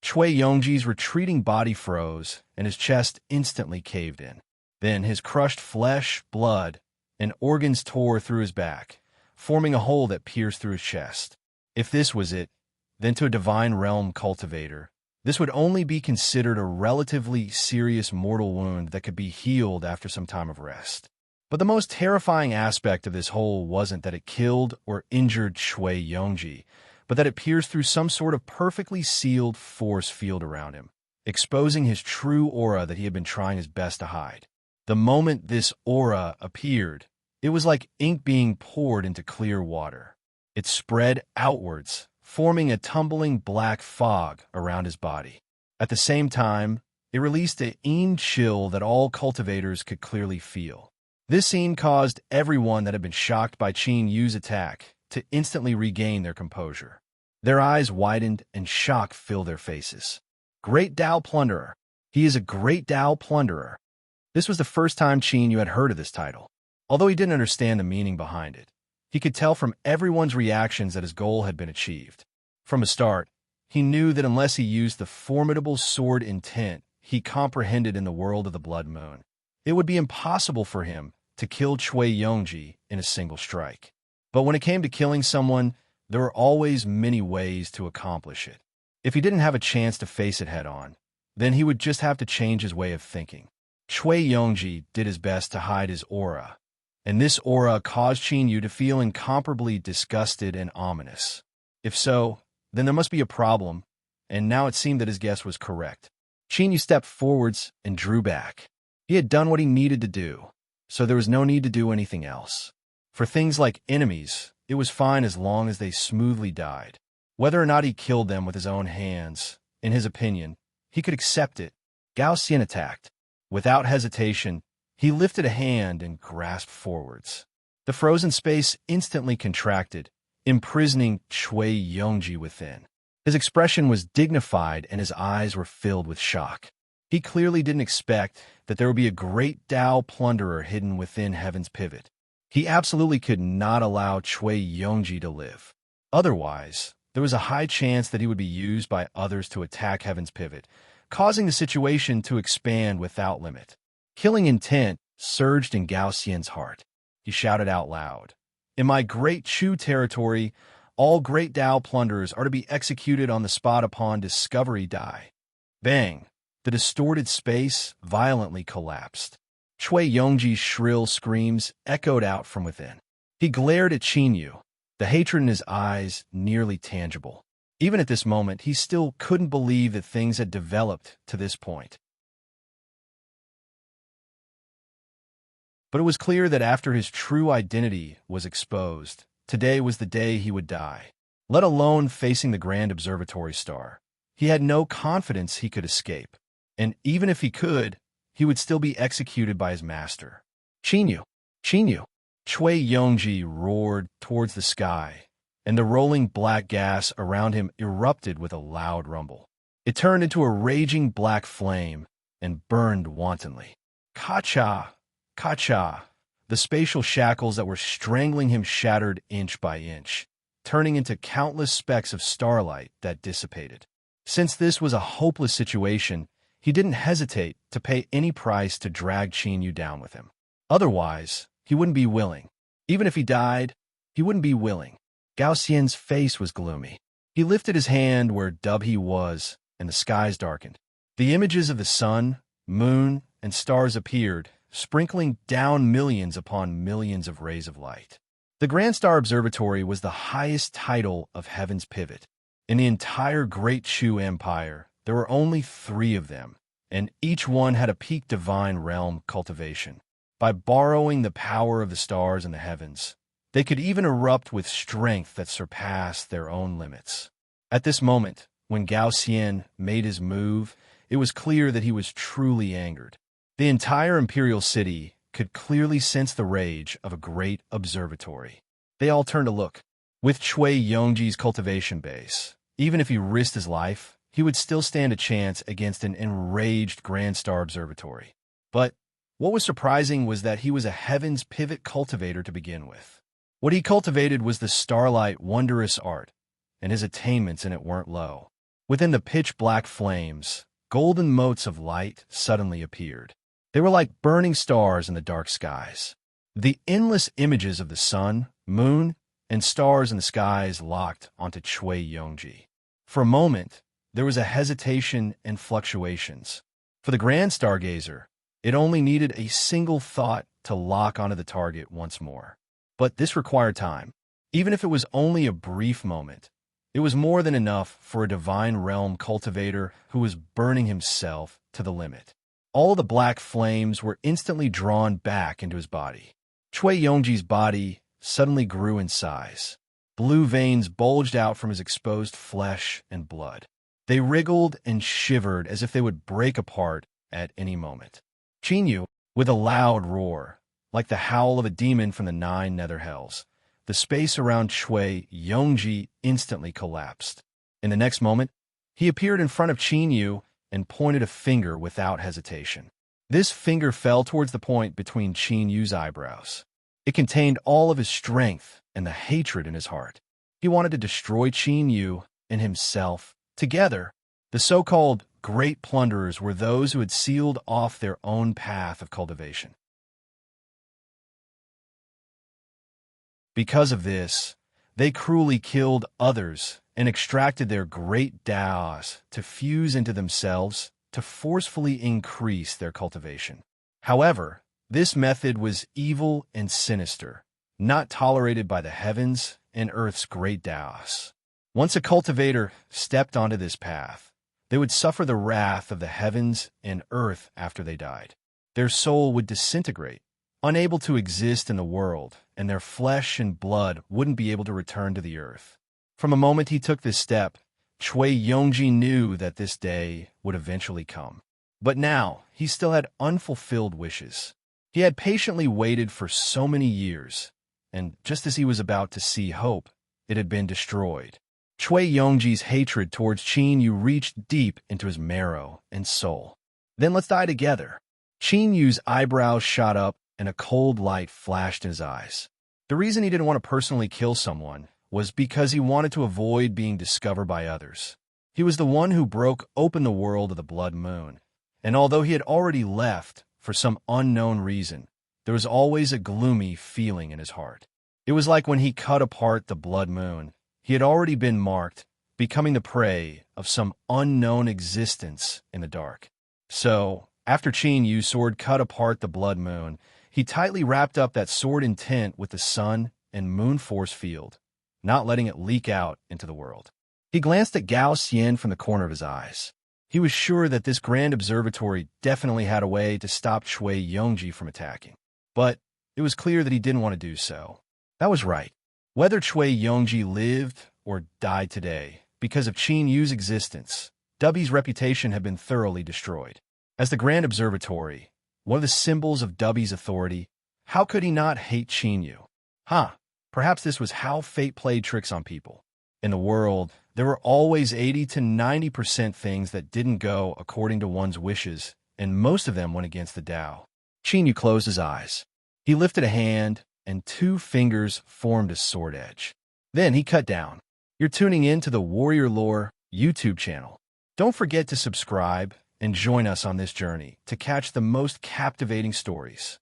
Cui Yongji's retreating body froze, and his chest instantly caved in. Then his crushed flesh, blood, and organs tore through his back, forming a hole that pierced through his chest. If this was it, then to a divine realm cultivator, this would only be considered a relatively serious mortal wound that could be healed after some time of rest. But the most terrifying aspect of this hole wasn't that it killed or injured Cui Yongji, but that it pierced through some sort of perfectly sealed force field around him, exposing his true aura that he had been trying his best to hide. The moment this aura appeared, it was like ink being poured into clear water. It spread outwards, forming a tumbling black fog around his body. At the same time, it released a chill that all cultivators could clearly feel. This scene caused everyone that had been shocked by Qin Yu's attack to instantly regain their composure. Their eyes widened and shock filled their faces. Great Tao Plunderer! He is a great Tao plunderer. This was the first time Qin Yu had heard of this title. Although he didn't understand the meaning behind it, he could tell from everyone's reactions that his goal had been achieved. From the start, he knew that unless he used the formidable sword intent he comprehended in the world of the Blood Moon, it would be impossible for him to kill Cui Yongji in a single strike. But when it came to killing someone, there were always many ways to accomplish it. If he didn't have a chance to face it head-on, then he would just have to change his way of thinking. Cui Yongji did his best to hide his aura, and this aura caused Qin Yu to feel incomparably disgusted and ominous. If so, then there must be a problem, and now it seemed that his guess was correct. Qin Yu stepped forwards and drew back. He had done what he needed to do, so there was no need to do anything else. For things like enemies, it was fine as long as they smoothly died. Whether or not he killed them with his own hands, in his opinion, he could accept it. Gao Xian attacked. Without hesitation, he lifted a hand and grasped forwards. The frozen space instantly contracted, imprisoning Cui Yongji within. His expression was dignified and his eyes were filled with shock. He clearly didn't expect that there would be a great Tao plunderer hidden within Heaven's Pivot. He absolutely could not allow Cui Yongji to live. Otherwise, there was a high chance that he would be used by others to attack Heaven's Pivot, causing the situation to expand without limit. Killing intent surged in Gao Xian's heart. He shouted out loud, "In my great Chu territory, all great Tao plunderers are to be executed on the spot upon discovery die." Bang! The distorted space violently collapsed. Cui Yongji's shrill screams echoed out from within. He glared at Qin Yu, the hatred in his eyes nearly tangible. Even at this moment, he still couldn't believe that things had developed to this point. But it was clear that after his true identity was exposed, today was the day he would die. Let alone facing the Grand Observatory star. He had no confidence he could escape. And even if he could, he would still be executed by his master. Qin Yu! Qin Yu! Cui Yongji roared towards the sky, and the rolling black gas around him erupted with a loud rumble. It turned into a raging black flame and burned wantonly. Ka-cha! Ka-cha! The spatial shackles that were strangling him shattered inch by inch, turning into countless specks of starlight that dissipated. Since this was a hopeless situation, he didn't hesitate to pay any price to drag Qin Yu down with him. Otherwise, he wouldn't be willing. Even if he died, he wouldn't be willing. Gao Xian's face was gloomy. He lifted his hand where Dubhe was, and the skies darkened. The images of the sun, moon, and stars appeared, sprinkling down millions upon millions of rays of light. The Grand Star Observatory was the highest title of Heaven's Pivot. In the entire Great Chu Empire, there were only 3 of them, and each one had a peak divine realm cultivation. By borrowing the power of the stars in the heavens, they could even erupt with strength that surpassed their own limits. At this moment, when Gao Xian made his move, it was clear that he was truly angered. The entire imperial city could clearly sense the rage of a great observatory. They all turned to look. With Cui Yongji's cultivation base, even if he risked his life, he would still stand a chance against an enraged Grand Star Observatory. But what was surprising was that he was a Heaven's Pivot cultivator to begin with. What he cultivated was the starlight wondrous art, and his attainments in it weren't low. Within the pitch-black flames, golden motes of light suddenly appeared. They were like burning stars in the dark skies. The endless images of the sun, moon, and stars in the skies locked onto Cui Yongji. For a moment, there was a hesitation and fluctuations. For the Grand Stargazer, it only needed a single thought to lock onto the target once more. But this required time. Even if it was only a brief moment, it was more than enough for a divine realm cultivator who was burning himself to the limit. All the black flames were instantly drawn back into his body. Cui Yongji's body suddenly grew in size. Blue veins bulged out from his exposed flesh and blood. They wriggled and shivered as if they would break apart at any moment. Qin Yu, with a loud roar, like the howl of a demon from the 9 nether hells, the space around Cui Yongji instantly collapsed. In the next moment, he appeared in front of Qin Yu, and pointed a finger without hesitation. This finger fell towards the point between Qin Yu's eyebrows. It contained all of his strength and the hatred in his heart. He wanted to destroy Qin Yu and himself. Together, the so-called great plunderers were those who had sealed off their own path of cultivation. Because of this, they cruelly killed others and extracted their great Daos to fuse into themselves to forcefully increase their cultivation. However, this method was evil and sinister, not tolerated by the heavens and earth's great Daos. Once a cultivator stepped onto this path, they would suffer the wrath of the heavens and earth after they died. Their soul would disintegrate, unable to exist in the world, and their flesh and blood wouldn't be able to return to the earth. From the moment he took this step, Cui Yongji knew that this day would eventually come. But now, he still had unfulfilled wishes. He had patiently waited for so many years, and just as he was about to see hope, it had been destroyed. Cui Yongji's hatred towards Qin Yu reached deep into his marrow and soul. Then let's die together. Qin Yu's eyebrows shot up, and a cold light flashed in his eyes. The reason he didn't want to personally kill someone was because he wanted to avoid being discovered by others. He was the one who broke open the world of the Blood Moon, and although he had already left for some unknown reason, there was always a gloomy feeling in his heart. It was like when he cut apart the Blood Moon, he had already been marked, becoming the prey of some unknown existence in the dark. So, after Qin Yu's sword cut apart the Blood Moon, he tightly wrapped up that sword intent with the sun and moon force field, not letting it leak out into the world. He glanced at Gao Xian from the corner of his eyes. He was sure that this grand observatory definitely had a way to stop Cui Yongji from attacking. But it was clear that he didn't want to do so. That was right. Whether Cui Yongji lived or died today, because of Qin Yu's existence, Dubby's reputation had been thoroughly destroyed. As the Grand Observatory, one of the symbols of Dubby's authority, how could he not hate Qin Yu? Perhaps this was how fate played tricks on people. In the world, there were always 80 to 90% things that didn't go according to one's wishes, and most of them went against the Tao. Qin Yu closed his eyes. He lifted a hand, and 2 fingers formed a sword edge. Then he cut down. You're tuning in to the Warrior Lore YouTube channel. Don't forget to subscribe and join us on this journey to catch the most captivating stories.